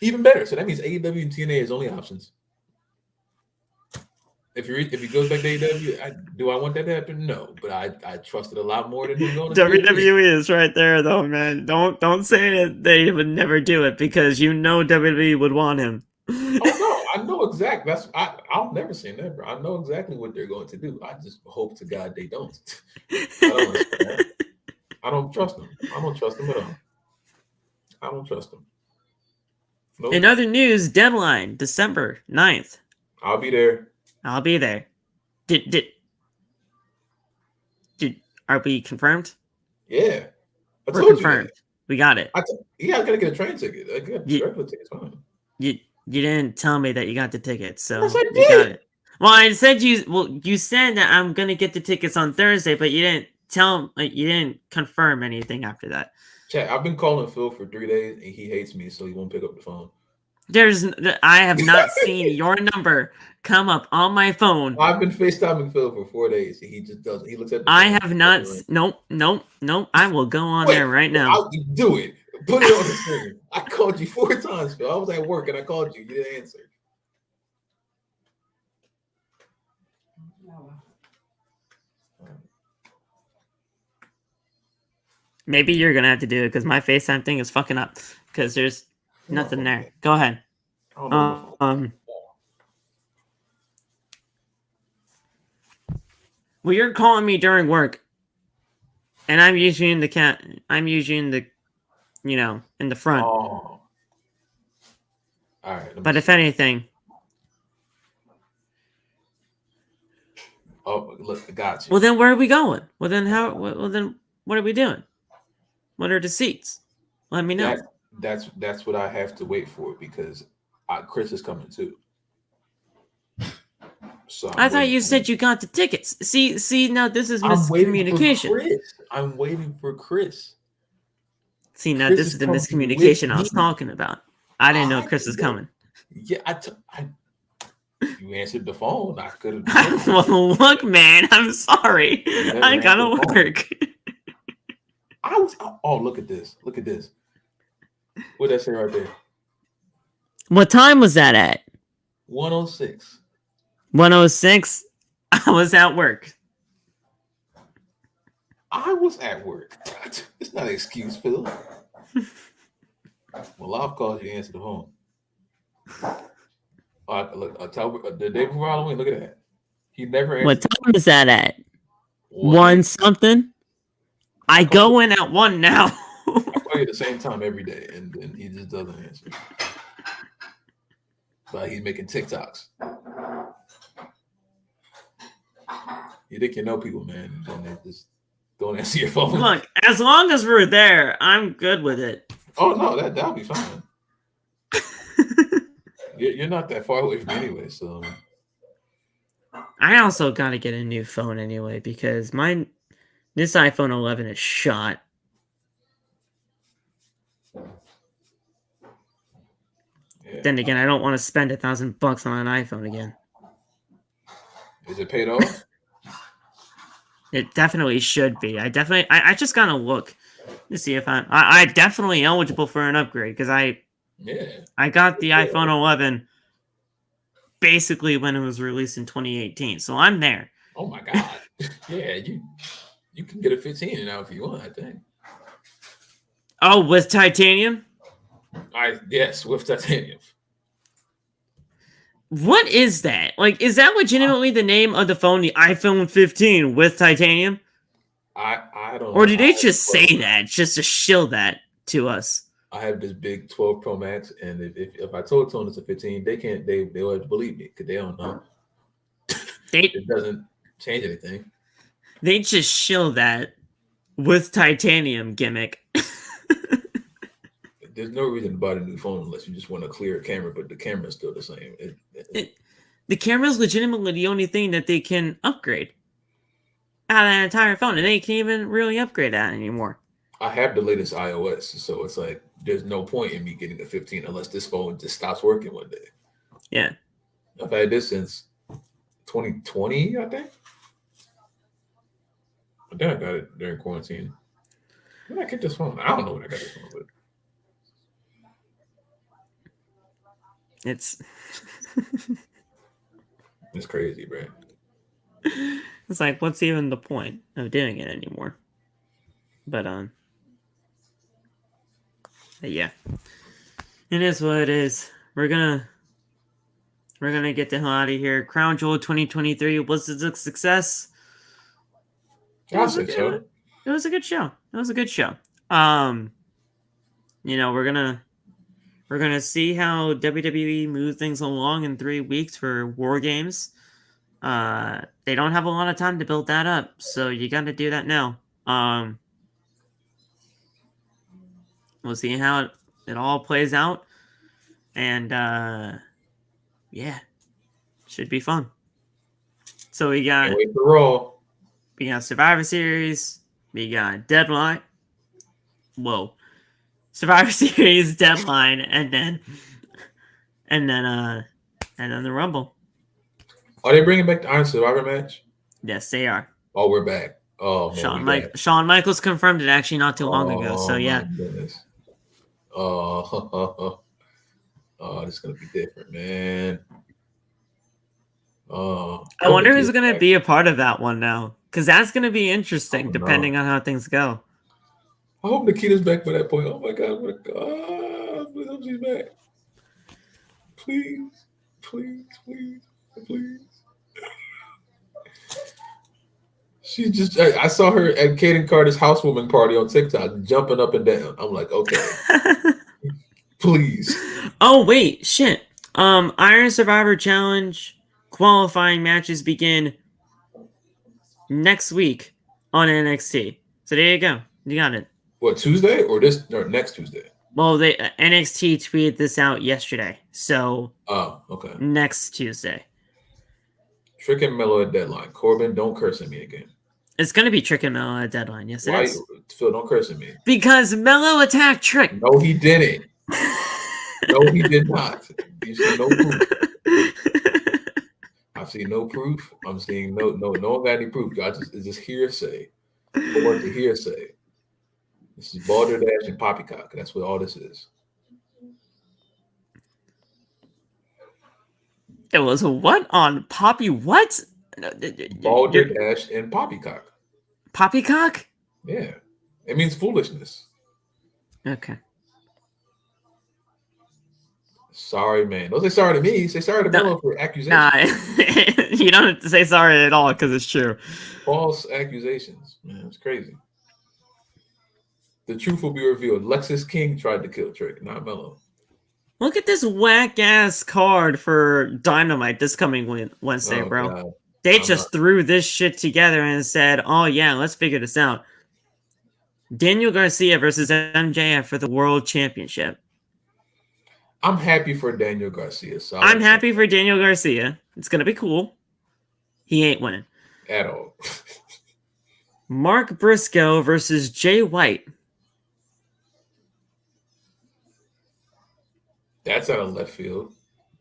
Even better. So that means AEW and TNA is only options. If he goes back to AEW, do I want that to happen? No. But I trust it a lot more than him going to WWE is right there, though, man. Don't say that they would never do it because you know WWE would want him. Oh no, I know exactly. I'll never say never. I know exactly what they're going to do. I just hope to God they don't. I don't trust them. I don't trust them at all. I don't trust them. Nope. In other news, deadline December 9th. I'll be there. I'll be there. Are we confirmed? Yeah, we're confirmed. We got it. I gotta get a train ticket. I got a regular ticket. Fine. You didn't tell me that you got the tickets, so yes, I did. You got it. Well, I said you said that I'm gonna get the tickets on Thursday, but you didn't you didn't confirm anything after that. Chat, I've been calling Phil for 3 days and he hates me, so he won't pick up the phone. I have not seen your number come up on my phone. I've been FaceTiming Phil for 4 days and he just doesn't. He looks at the I have not. Nope. I will go on there right now. I'll do it. Put it on the screen. I called you 4 times, Phil. I was at work and I called you. You didn't answer. Maybe you're gonna have to do it because my FaceTime thing is fucking up. Because there's nothing there. Go ahead. Well, you're calling me during work, and I'm usually in the in the front. Oh. All right. But if anything. Oh, look, I got you. Well, then where are we going? Well, then what are we doing? What are the seats? Let me know. That's what I have to wait for because Chris is coming too. So I thought you said you got the tickets. See, now this is miscommunication. I'm waiting for Chris. See, now this is the miscommunication I was talking about. I didn't know Chris was coming. Yeah, you answered the phone. I could have. Well, look, man, I'm sorry. I gotta work. Oh, look at this. Look at this. What did that say right there? What time was that at? 1:06. 1:06? I was at work. I was at work. It's not an excuse, Phil. Well, I've called you, answer the phone. Look, the day before Halloween, look at that. He never answered. What time is that at? 1 something? I go in at 1 now. I call you at the same time every day, and he just doesn't answer. But he's making TikToks. You think you know people, man, and they just don't answer your phone. Look, as long as we're there, I'm good with it. Oh, no, that'll be fine. You're not that far away from me anyway, so. I also got to get a new phone anyway, because this iPhone 11 is shot. Yeah. Then again, I don't want to spend $1,000 on an iPhone again. Is it paid off? It definitely should be. I just gotta look to see if I'm definitely eligible for an upgrade, because I got the iPhone 11 basically when it was released in 2018, so I'm there. Oh my god! Yeah, you can get a 15 now if you want, I think. Oh, with titanium? Yes, with titanium. What is that? Like, is that legitimately the name of the phone, the iPhone 15 with titanium? I don't know. Or did they just say that just to shill that to us? I have this big 12 Pro Max, and if I told Tony it's a 15, they'll have to believe me because they don't know. It doesn't change anything. They just shill that with titanium gimmick. There's no reason to buy a new phone unless you just want a clear camera, but the camera's still the same. The camera's legitimately the only thing that they can upgrade out of that entire phone, and they can't even really upgrade that anymore. I have the latest iOS, so it's like there's no point in me getting a 15 unless this phone just stops working one day. Yeah. I've had this since 2020, I think. I think I got it during quarantine. When did I get this phone? I don't know when I got this phone, but it's crazy, bro. It's like, what's even the point of doing it anymore? But yeah, it is what it is. We're gonna get the hell out of here. Crown Jewel 2023 was a success. I think so. It was a good show. You know, we're gonna see how WWE move things along in 3 weeks for War Games. They don't have a lot of time to build that up, so you got to do that now. We'll see how it all plays out, and yeah, should be fun. So we got Survivor Series, we got Deadline. Survivor Series, Deadline, and then the Rumble. Are they bringing back the Iron Survivor match? Yes, they are. Oh, we're back. Oh, man, Shawn Michaels confirmed it actually not too long ago. So yeah. Oh, this is gonna be different, man. Oh, I wonder who's gonna be a part of that one now, because that's gonna be interesting depending on how things go. I hope Nikita's back by that point. Oh my god, what a god! Please hope she's back. Please. She's just. I saw her at Kaden Carter's housewarming party on TikTok, jumping up and down. I'm like, okay, please. Oh wait, shit. Iron Survivor Challenge qualifying matches begin next week on NXT. So there you go. You got it. What, Tuesday or next Tuesday? Well, NXT tweeted this out yesterday, so okay, next Tuesday. Trick and Mello at deadline. Corbin, don't curse at me again. It's going to be Trick and Mello at deadline. Yes, Why? it is. Phil, don't curse at me. Because Mello attacked Trick. No, he didn't. No, he did not. You see no proof. I've seen no proof. I'm seeing no one got any proof. It's just hearsay. Or the hearsay. This is balderdash and poppycock. That's what all this is. It was what on Poppy? What? Balderdash and poppycock. Poppycock? Yeah. It means foolishness. Okay. Sorry, man. Don't say sorry to me. Say sorry to Mello for accusations. Nah, you don't have to say sorry at all because it's true. False accusations. Man, it's crazy. The truth will be revealed. Lexis King tried to kill Trick, not Mello. Look at this whack-ass card for Dynamite this coming Wednesday, bro. God. They just threw this shit together and said, oh, yeah, let's figure this out. Daniel Garcia versus MJF for the World Championship. I'm happy for Daniel Garcia. So I'm happy for Daniel Garcia. It's going to be cool. He ain't winning. At all. Mark Briscoe versus Jay White. That's out of left field.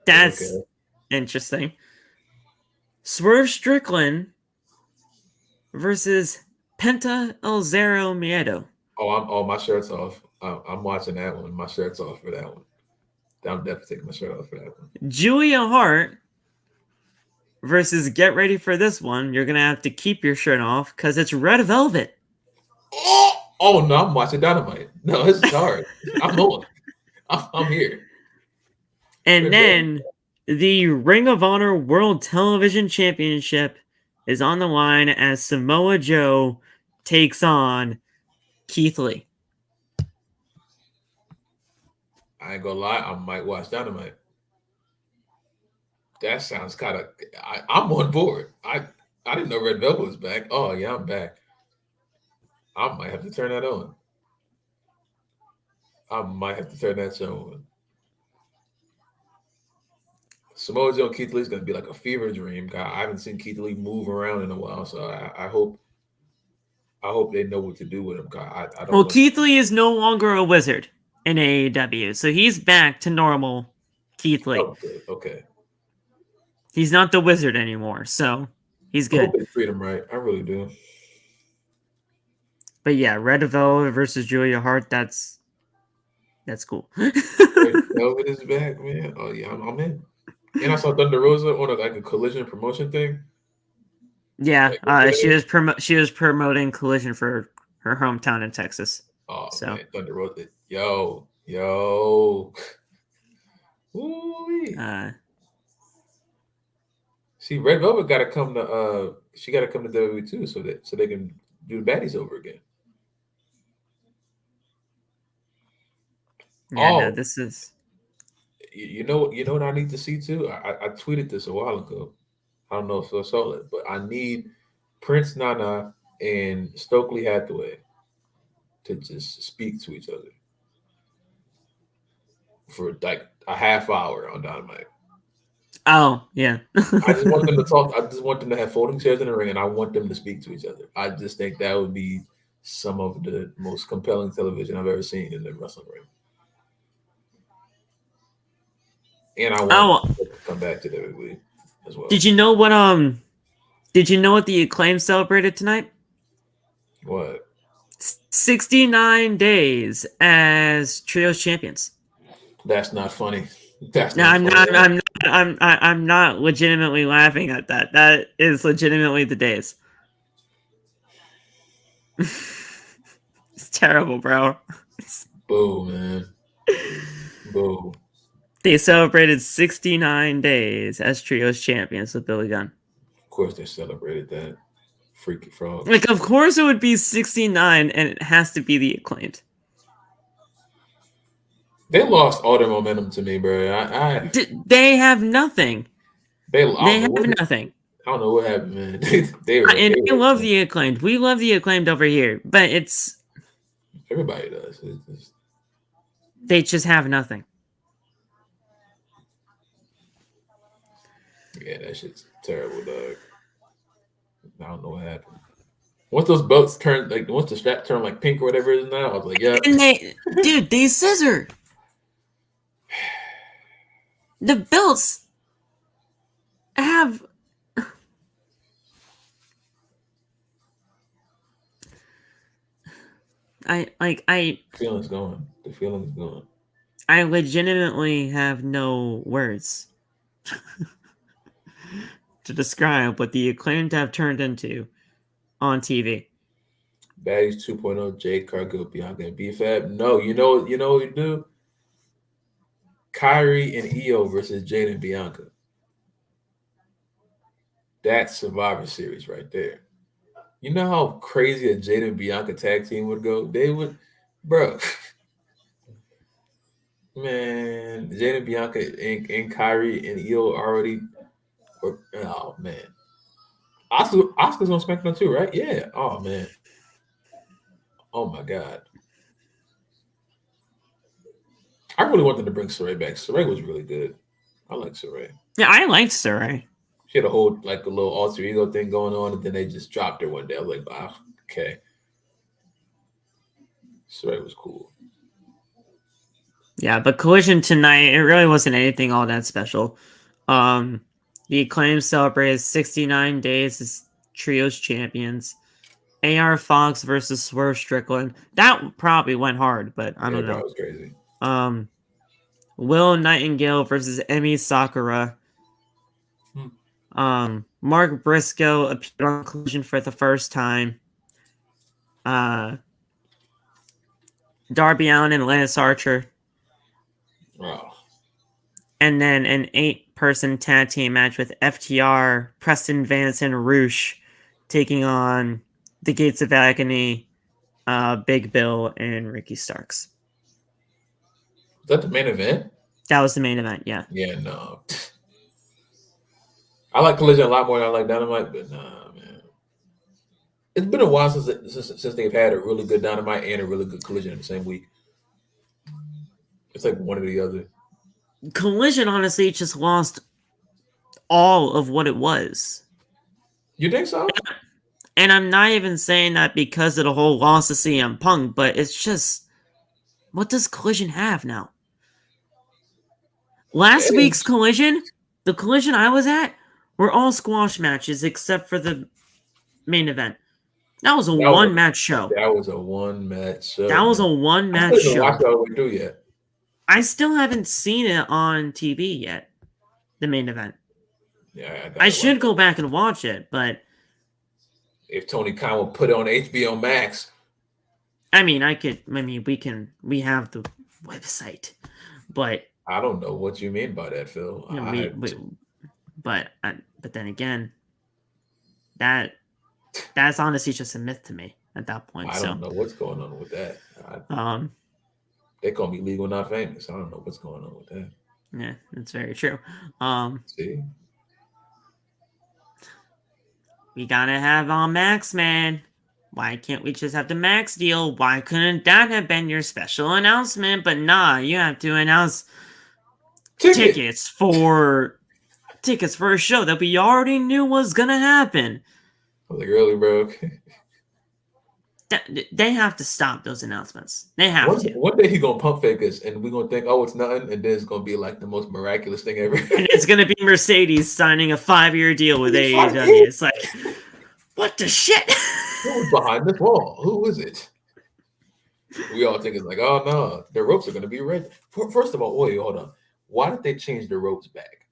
That's interesting. Swerve Strickland versus Penta El Zero Miedo. Oh, my shirt's off. I'm watching that one. My shirt's off for that one. I'm definitely taking my shirt off for that one. Julia Hart versus, get ready for this one, you're going to have to keep your shirt off because it's Red Velvet. Oh, no, I'm watching Dynamite. No, it's hard. I'm on. I'm here. And then the Ring of Honor World Television Championship is on the line as Samoa Joe takes on Keith Lee. I ain't gonna lie, I might watch Dynamite. That sounds kind of. I'm on board. I didn't know Red Velvet was back. Oh yeah, I'm back. I might have to turn that on. I might have to turn that show on. Samoa Joe and Keith Lee is gonna be like a fever dream, guy. I haven't seen Keith Lee move around in a while, so I hope they know what to do with him. I don't. Well, Keith Lee is no longer a wizard in AEW, so he's back to normal Keith Lee. Okay. He's not the wizard anymore, so he's good. I hope they treat him right. I really do. But yeah, Red Velvet versus Julia Hart, that's cool. Red Velvet is back, man. Oh yeah, I'm in. And I saw Thunder Rosa on a collision promotion thing. Yeah, she was promoting Collision for her hometown in Texas. Oh man, Thunder Rosa, yo. Ooh-wee. See, Red Velvet got to come to she got to come to WWE too, so they can do the baddies over again. Yeah, no, this is. You know what I need to see too. I tweeted this a while ago. I don't know if I saw it, but I need Prince Nana and Stokely Hathaway to just speak to each other for like a half hour on Dynamite. Oh, yeah. I just want them to talk. I just want them to have folding chairs in the ring, and I want them to speak to each other. I just think that would be some of the most compelling television I've ever seen in the wrestling ring. And I want them to come back to WWE as well. Did you know what the Acclaim celebrated tonight? What? 69 days as Trios champions. That's not funny. I'm not legitimately laughing at that. That is legitimately the days. It's terrible, bro. Boo, man. Boo. They celebrated 69 days as Trios champions with Billy Gunn. Of course they celebrated that. Freaky frog. Like, of course it would be 69, and it has to be the Acclaimed. They lost all their momentum to me, bro. They have nothing. They have nothing. I don't know what happened, man. They love the Acclaimed. We love the Acclaimed over here, but it's everybody does. They just have nothing. Yeah, that shit's terrible, dog. I don't know what happened. Once those belts turn once the strap turned like pink or whatever it is now, I was like, yep. And they scissored. The belts have Feelings going. The feeling's going. I legitimately have no words to describe what the Acclaimed have turned into on TV. Baddies 2.0, Jade Cargill, Bianca, and B-Fab. No, you know what we do? Kairi and Io versus Jade and Bianca. That's Survivor Series right there. You know how crazy a Jade and Bianca tag team would go? They would, bro. Man, Jade and Bianca and Kairi and Io already. Oh man, Oscar's on SmackDown too, right? Yeah. Oh man. Oh my god. I really wanted to bring Saray back. Saray was really good. I like Saray. Yeah, I liked Saray. She had a whole a little alter ego thing going on, and then they just dropped her one day. I was like, wow, okay. Saray was cool. Yeah, but Collision tonight, it really wasn't anything all that special. The Acclaim celebrated 69 days as Trios champions. AR Fox versus Swerve Strickland. That probably went hard, but I don't know. That was crazy. Will Nightingale versus Emi Sakura. Mark Briscoe appeared on Collision for the first time. Darby Allin and Lance Archer. Wow. And then an 8-person tag team match with FTR, Preston Vance, and Roosh taking on the Gates of Agony, Big Bill, and Ricky Starks. Was that the main event? That was the main event, yeah. Yeah, no. I like Collision a lot more than I like Dynamite, but nah, man. It's been a while since they've had a really good Dynamite and a really good Collision in the same week. It's like one or the other. Collision, honestly, just lost all of what it was. You think so? And I'm not even saying that because of the whole loss of CM Punk, but it's just, what does Collision have now? Last week's Collision, the Collision I was at, were all squash matches except for the main event. That was a one-match show. That was a one-match show. That was a one-match show. I haven't watched it yet. I still haven't seen it on TV yet. The main event. Yeah, I should go back and watch it, but if Tony Khan will put it on HBO Max, we have the website, but I don't know what you mean by that, Phil. But then again, that's honestly just a myth to me at that point. I don't know what's going on with that. They call me legal not famous. I don't know what's going on with that. Yeah, that's very true. See, we gotta have on Max, man. Why can't we just have the Max deal? Why couldn't that have been your special announcement? But nah, you have to announce tickets for a show that we already knew was gonna happen. Like early, bro. They have to stop those announcements. They have to. One day he's gonna pump fake us, and we're gonna think, oh, it's nothing, and then it's gonna be like the most miraculous thing ever. And it's gonna be Mercedes signing a 5-year deal with AEW. It's like, what the shit? Who's behind this wall? Who is it? We all think it's like, oh no, the ropes are gonna be red. First of all, wait, hold on. Why did they change the ropes back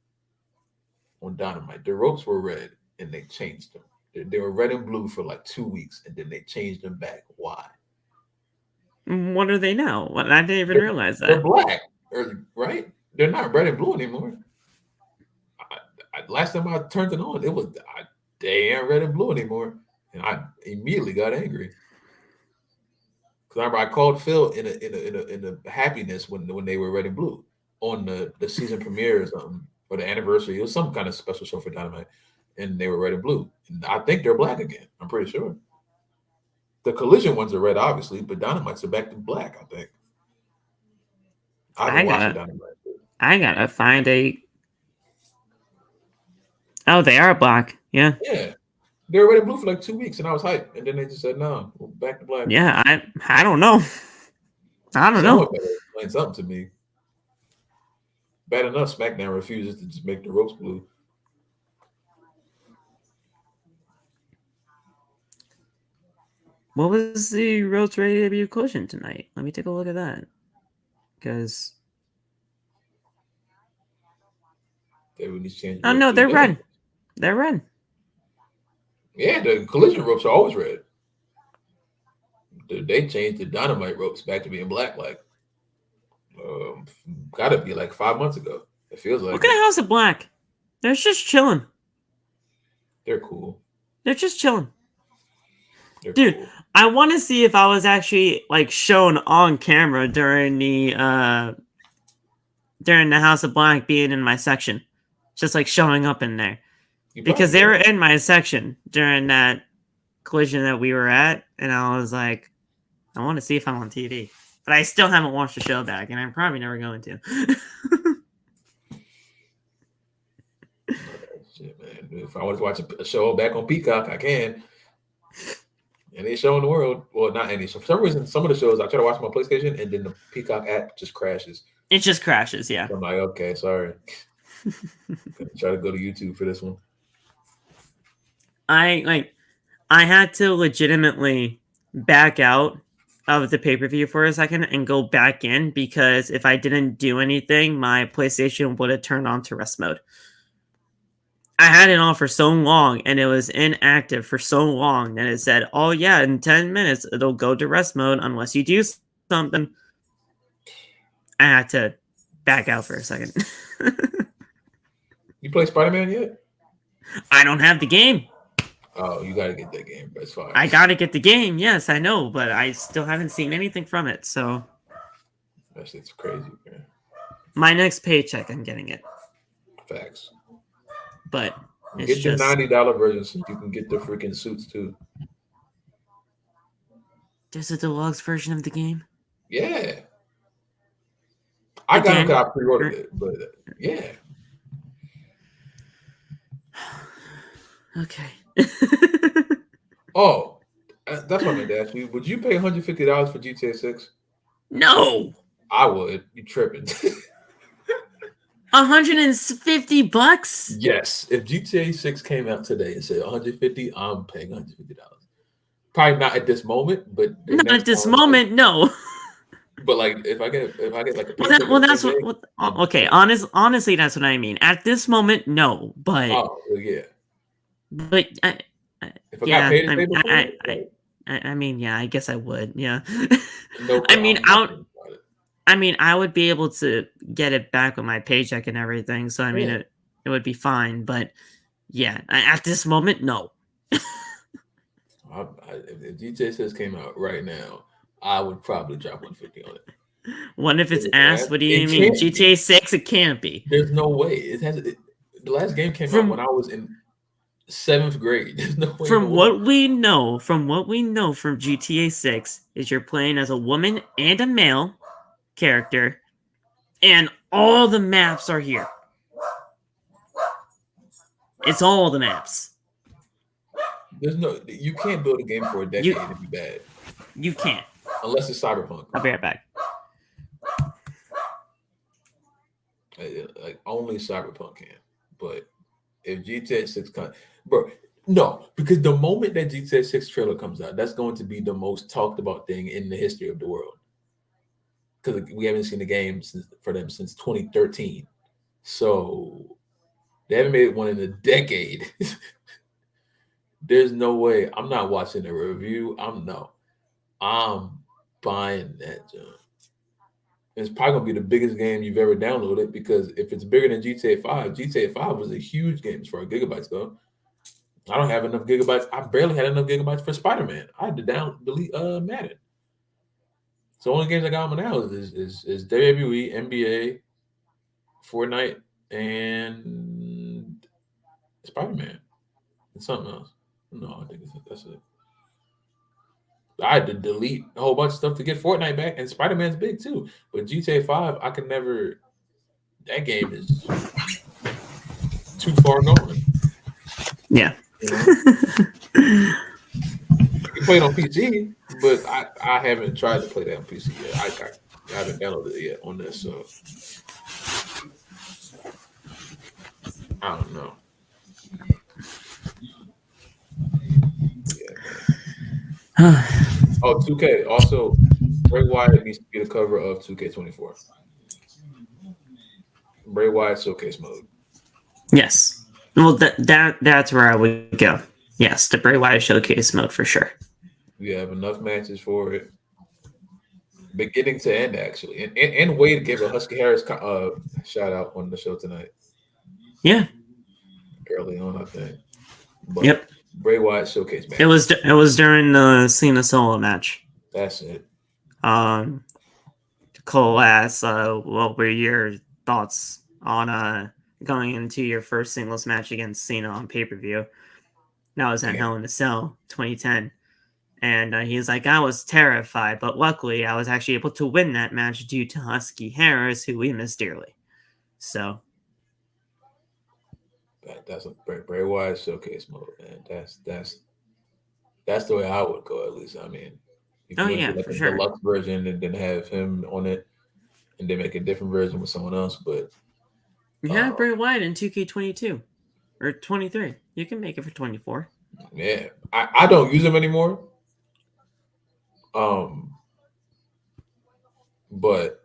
on Dynamite? The ropes were red, and they changed them. They were red and blue for like 2 weeks, and then they changed them back. Why? What are they now? I didn't even realize that. They're black, right? They're not red and blue anymore. Last time I turned it on, they ain't red and blue anymore, and I immediately got angry. Because I remember I called Phil in a happiness when they were red and blue on the season premiere or something, or the anniversary. It was some kind of special show for Dynamite. And they were red and blue. And I think they're black again. I'm pretty sure. The Collision ones are red, obviously, but Dynamites are back to black, I think. I gotta find a Oh, they are black. Yeah. Yeah. They were already blue for like 2 weeks, and I was hyped. And then they just said, no, we're back to black. Yeah, I don't know. I don't Someone know. better explain something to me. Bad enough, SmackDown refuses to just make the ropes blue. What was the Rhodes debut collision tonight? Let me take a look at that. Because They would need to change the oh ropes no, to the they're yellow. red. They're red. Yeah, the collision ropes are always red. They changed the dynamite ropes back to being black, like gotta be like 5 months ago. It feels like Look at House of Black. They're just chilling. they're cool. They're just chilling. They're Dude, cool. I want to see if I was actually like shown on camera during the House of Black being in my section, just like showing up in there, because they were in my section during that collision that we were at, and I was like, I want to see if I'm on TV, but I still haven't watched the show back, and I'm probably never going to. Shit, man. If I want to watch a show back on Peacock, I can. Any show in the world, well, not any. So for some reason, some of the shows I try to watch on my PlayStation, and then the Peacock app just crashes. It just crashes, yeah. So I'm like, okay, sorry. Try to go to YouTube for this one. I had to legitimately back out of the pay-per-view for a second and go back in, because if I didn't do anything, my PlayStation would have turned on to rest mode. I had it on for so long, and it was inactive for so long that it said, oh yeah, in 10 minutes it'll go to rest mode unless you do something. I had to back out for a second. You play Spider-Man yet? I don't have the game. Oh, you gotta get that game, but it's fine. I gotta get the game, yes, I know, but I still haven't seen anything from it, so That shit's crazy, man. my next paycheck, I'm getting it. Facts. But it's Get just the $90 version so you can get the freaking suits too. there's a deluxe version of the game. Yeah. I got it because I pre-ordered it, but yeah. Okay. Oh, that's what I meant to ask you. Would you pay $150 for GTA 6? No. I would. You tripping? $150? Yes. If GTA 6 came out today and said $150, I'm paying $150. Probably not at this moment, but not at this moment, no. But like if I get like a that's what okay, honestly that's what I mean. At this moment, no, but yeah. But if I got paid I mean, yeah, I guess I would. Yeah. No, I mean, I would be able to get it back with my paycheck and everything, so I mean, it would be fine. But yeah, at this moment, no. If GTA 6 came out right now, I would probably drop $150 on it. What if it's ass? What do you mean? GTA 6? It can't be. There's no way. The last game came out when I was in 7th grade. There's no way. From what we know from GTA 6 is you're playing as a woman and a male character, and all the maps are here. It's all the maps. You can't build a game for a decade and be bad. You can't. Unless it's Cyberpunk. I'll be right back. Like only Cyberpunk can. But if GTA 6 comes, bro, no, because the moment that GTA 6 trailer comes out, that's going to be the most talked about thing in the history of the world. Because we haven't seen the game for them since 2013. So they haven't made one in a decade. There's no way. I'm not watching a review. I'm buying that junk. It's probably gonna be the biggest game you've ever downloaded, because if it's bigger than GTA 5, GTA 5 was a huge game as far as gigabytes go. I don't have enough gigabytes. I barely had enough gigabytes for Spider-Man. I had to delete Madden. So the only games I got on now is WWE, NBA, Fortnite, and Spider-Man, and something else. No, I think that's it. I had to delete a whole bunch of stuff to get Fortnite back, and Spider-Man's big too. But GTA 5, I can never. That game is too far gone. Yeah. You know, you play it on PC, but I haven't tried to play that on PC yet. I haven't downloaded it yet on this, so I don't know. Yeah, man. Oh, 2K. Also, Bray Wyatt needs to be the cover of 2K24. Bray Wyatt showcase mode. Yes. Well, that's where I would go. Yes, the Bray Wyatt showcase mode for sure. We have enough matches for it, beginning to end actually, and Wade gave a Husky Harris shout out on the show tonight. Yeah. Early on, I think. But yep. Bray Wyatt showcase match. It was during the Cena solo match. That's it. Cole asks, what were your thoughts on going into your first singles match against Cena on pay-per-view? That was at Hell in a Cell 2010. And he's like, I was terrified, but luckily I was actually able to win that match due to Husky Harris, who we miss dearly. So that's a Bray Wyatt showcase mode, man. That's the way I would go, at least. I mean, if you yeah, like for a sure. deluxe version and then have him on it, and then make a different version with someone else, but you have Bray Wyatt in 2K22 or 23. You can make it for 24. Yeah, I don't use him anymore. But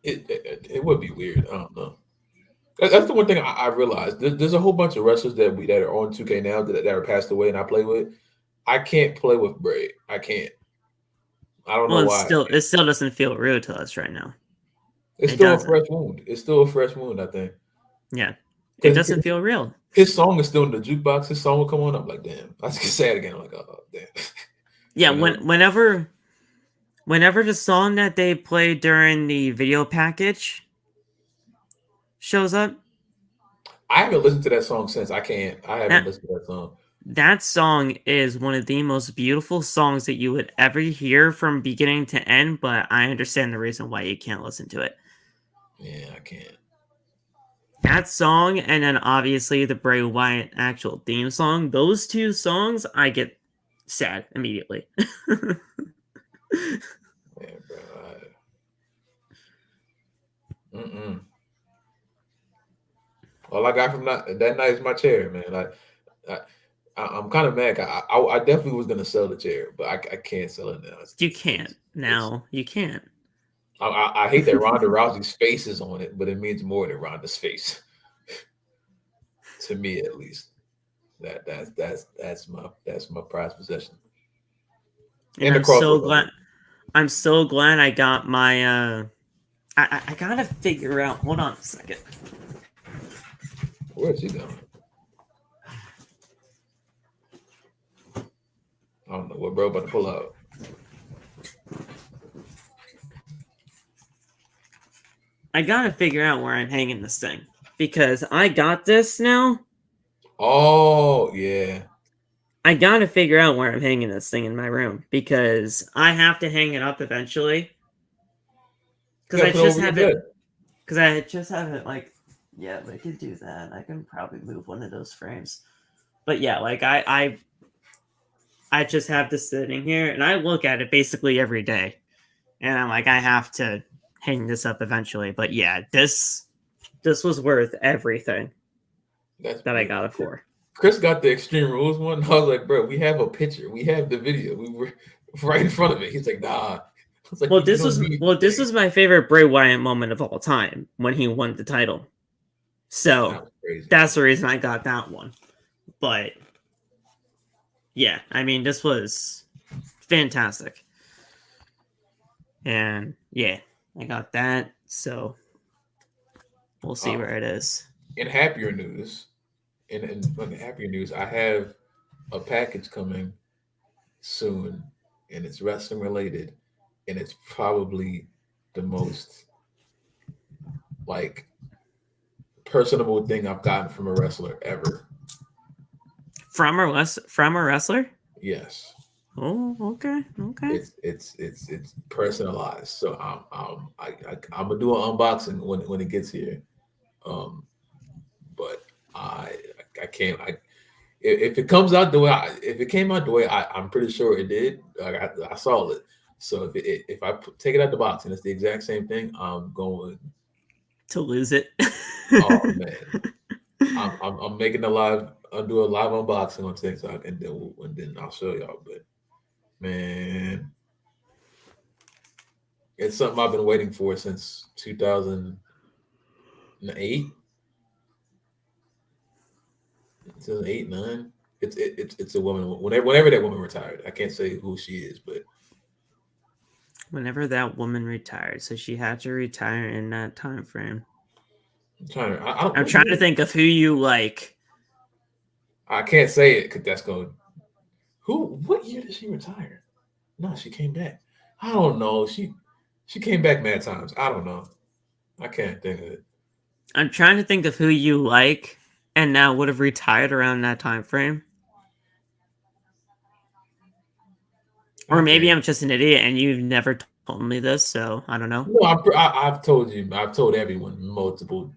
it would be weird. I don't know. That's the one thing I realized. There's a whole bunch of wrestlers that are on 2K now that are passed away, and I play with. I can't play with Bray. I can't. I don't know why. It still doesn't feel real to us right now. It's still a fresh wound. It's still a fresh wound, I think. Yeah. It doesn't feel real. His song is still in the jukebox. His song will come on. I'm like, damn. I just say it again. I'm like, oh, damn. Yeah, whenever the song that they played during the video package shows up. I haven't listened to that song since. I haven't listened to that song. That song is one of the most beautiful songs that you would ever hear from beginning to end, but I understand the reason why you can't listen to it. Yeah, I can't. That song, and then obviously the Bray Wyatt actual theme song, those two songs, I get sad immediately. Yeah, bro. All I got from that night is my chair, man. I'm kind of mad. I definitely was gonna sell the chair, but I can't sell it now. You can't now. You can't. I hate that Ronda Rousey's face is on it, but it means more than Ronda's face. To me, at least. That's my prized possession. And I'm so glad I got my I gotta figure out. Hold on a second. Where's he going? I don't know what bro about to pull out. I gotta figure out where I'm hanging this thing because I got this now. Oh yeah. I gotta figure out where I'm hanging this thing in my room because I have to hang it up eventually. Because I just have it. Because I just have it like, yeah, we could do that. I can probably move one of those frames. But yeah, like I just have this sitting here and I look at it basically every day. And I'm like, I have to hang this up eventually. But yeah, this was worth everything that I got it for. Chris got the Extreme Rules one. I was like, bro, we have a picture. We have the video. We were right in front of it. He's like, nah. Like, this was my favorite Bray Wyatt moment of all time when he won the title. So that's the reason I got that one. But yeah, I mean, this was fantastic. And yeah, I got that. So we'll see where it is. In happier news, I have a package coming soon, and it's wrestling related, and it's probably the most like personable thing I've gotten from a wrestler ever. From a wrestler? Yes. Oh, okay. It's personalized. So I'm gonna do an unboxing when it gets here. But I can't. If it comes out the way, if it came out the way I'm pretty sure it did. I saw it. So if I take it out the box and it's the exact same thing, I'm going to lose it. Oh man, I'm making I'll do a live unboxing on TikTok and then I'll show y'all. But man, it's something I've been waiting for since 2008. 2008, 9. It's a woman. Whenever that woman retired, I can't say who she is, but whenever that woman retired, so she had to retire in that time frame. I'm trying to think of who you like. I can't say it because that's going. What year did she retire? No, she came back. I don't know. She came back mad times. I don't know. I can't think of it. I'm trying to think of who you like and now would have retired around that time frame. Or maybe I'm just an idiot and you've never told me this, so I don't know. No, I've told you. I've told everyone multiple.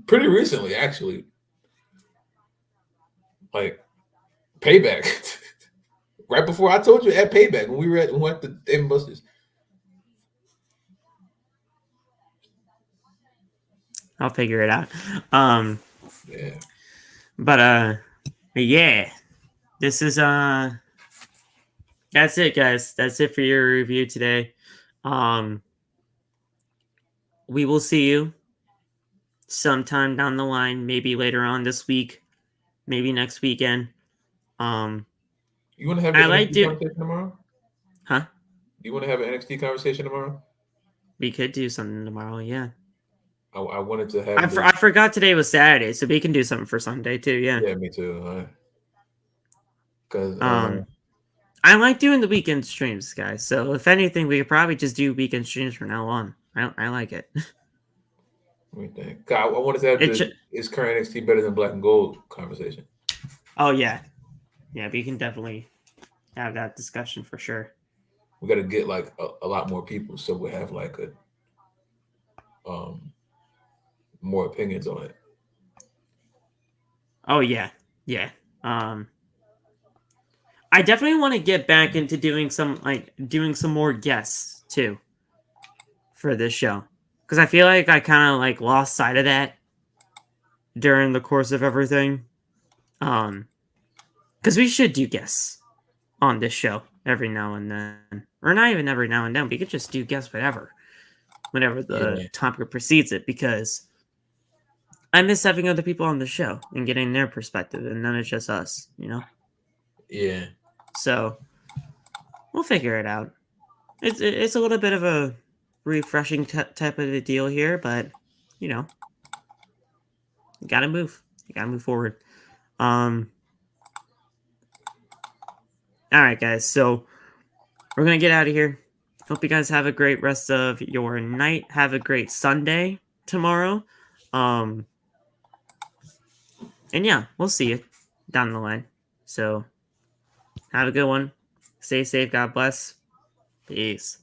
Pretty recently, actually. Like, Payback. Right before I told you at Payback when we went to Dave & Buster's. I'll figure it out. Yeah. But yeah. This is that's it, guys. That's it for your review today. We will see you sometime down the line, maybe later on this week, maybe next weekend. You want to have an NXT conversation tomorrow? Huh? Do you want to have an NXT conversation tomorrow? We could do something tomorrow, yeah. I wanted to have. I forgot today was Saturday, so we can do something for Sunday too. Yeah. Yeah, me too. Because I like doing the weekend streams, guys. So if anything, we could probably just do weekend streams from now on. I like it. Let me think. I wanted to have is current NXT better than Black and Gold conversation. Oh yeah, we can definitely have that discussion for sure. We got to get like a lot more people, so we have like a more opinions on it. Oh yeah. I definitely want to get back into doing some more guests too for this show, because I feel like I kind of like lost sight of that during the course of everything. Because we should do guests on this show every now and then, or not even every now and then. We could just do guests whenever the topic precedes it, because I miss having other people on the show and getting their perspective, and then it's just us, you know? Yeah. So we'll figure it out. It's a little bit of a refreshing type of a deal here, but you know, you gotta move. You gotta move forward. All right, guys. So we're gonna get out of here. Hope you guys have a great rest of your night. Have a great Sunday tomorrow. And yeah, we'll see you down the line. So have a good one. Stay safe. God bless. Peace.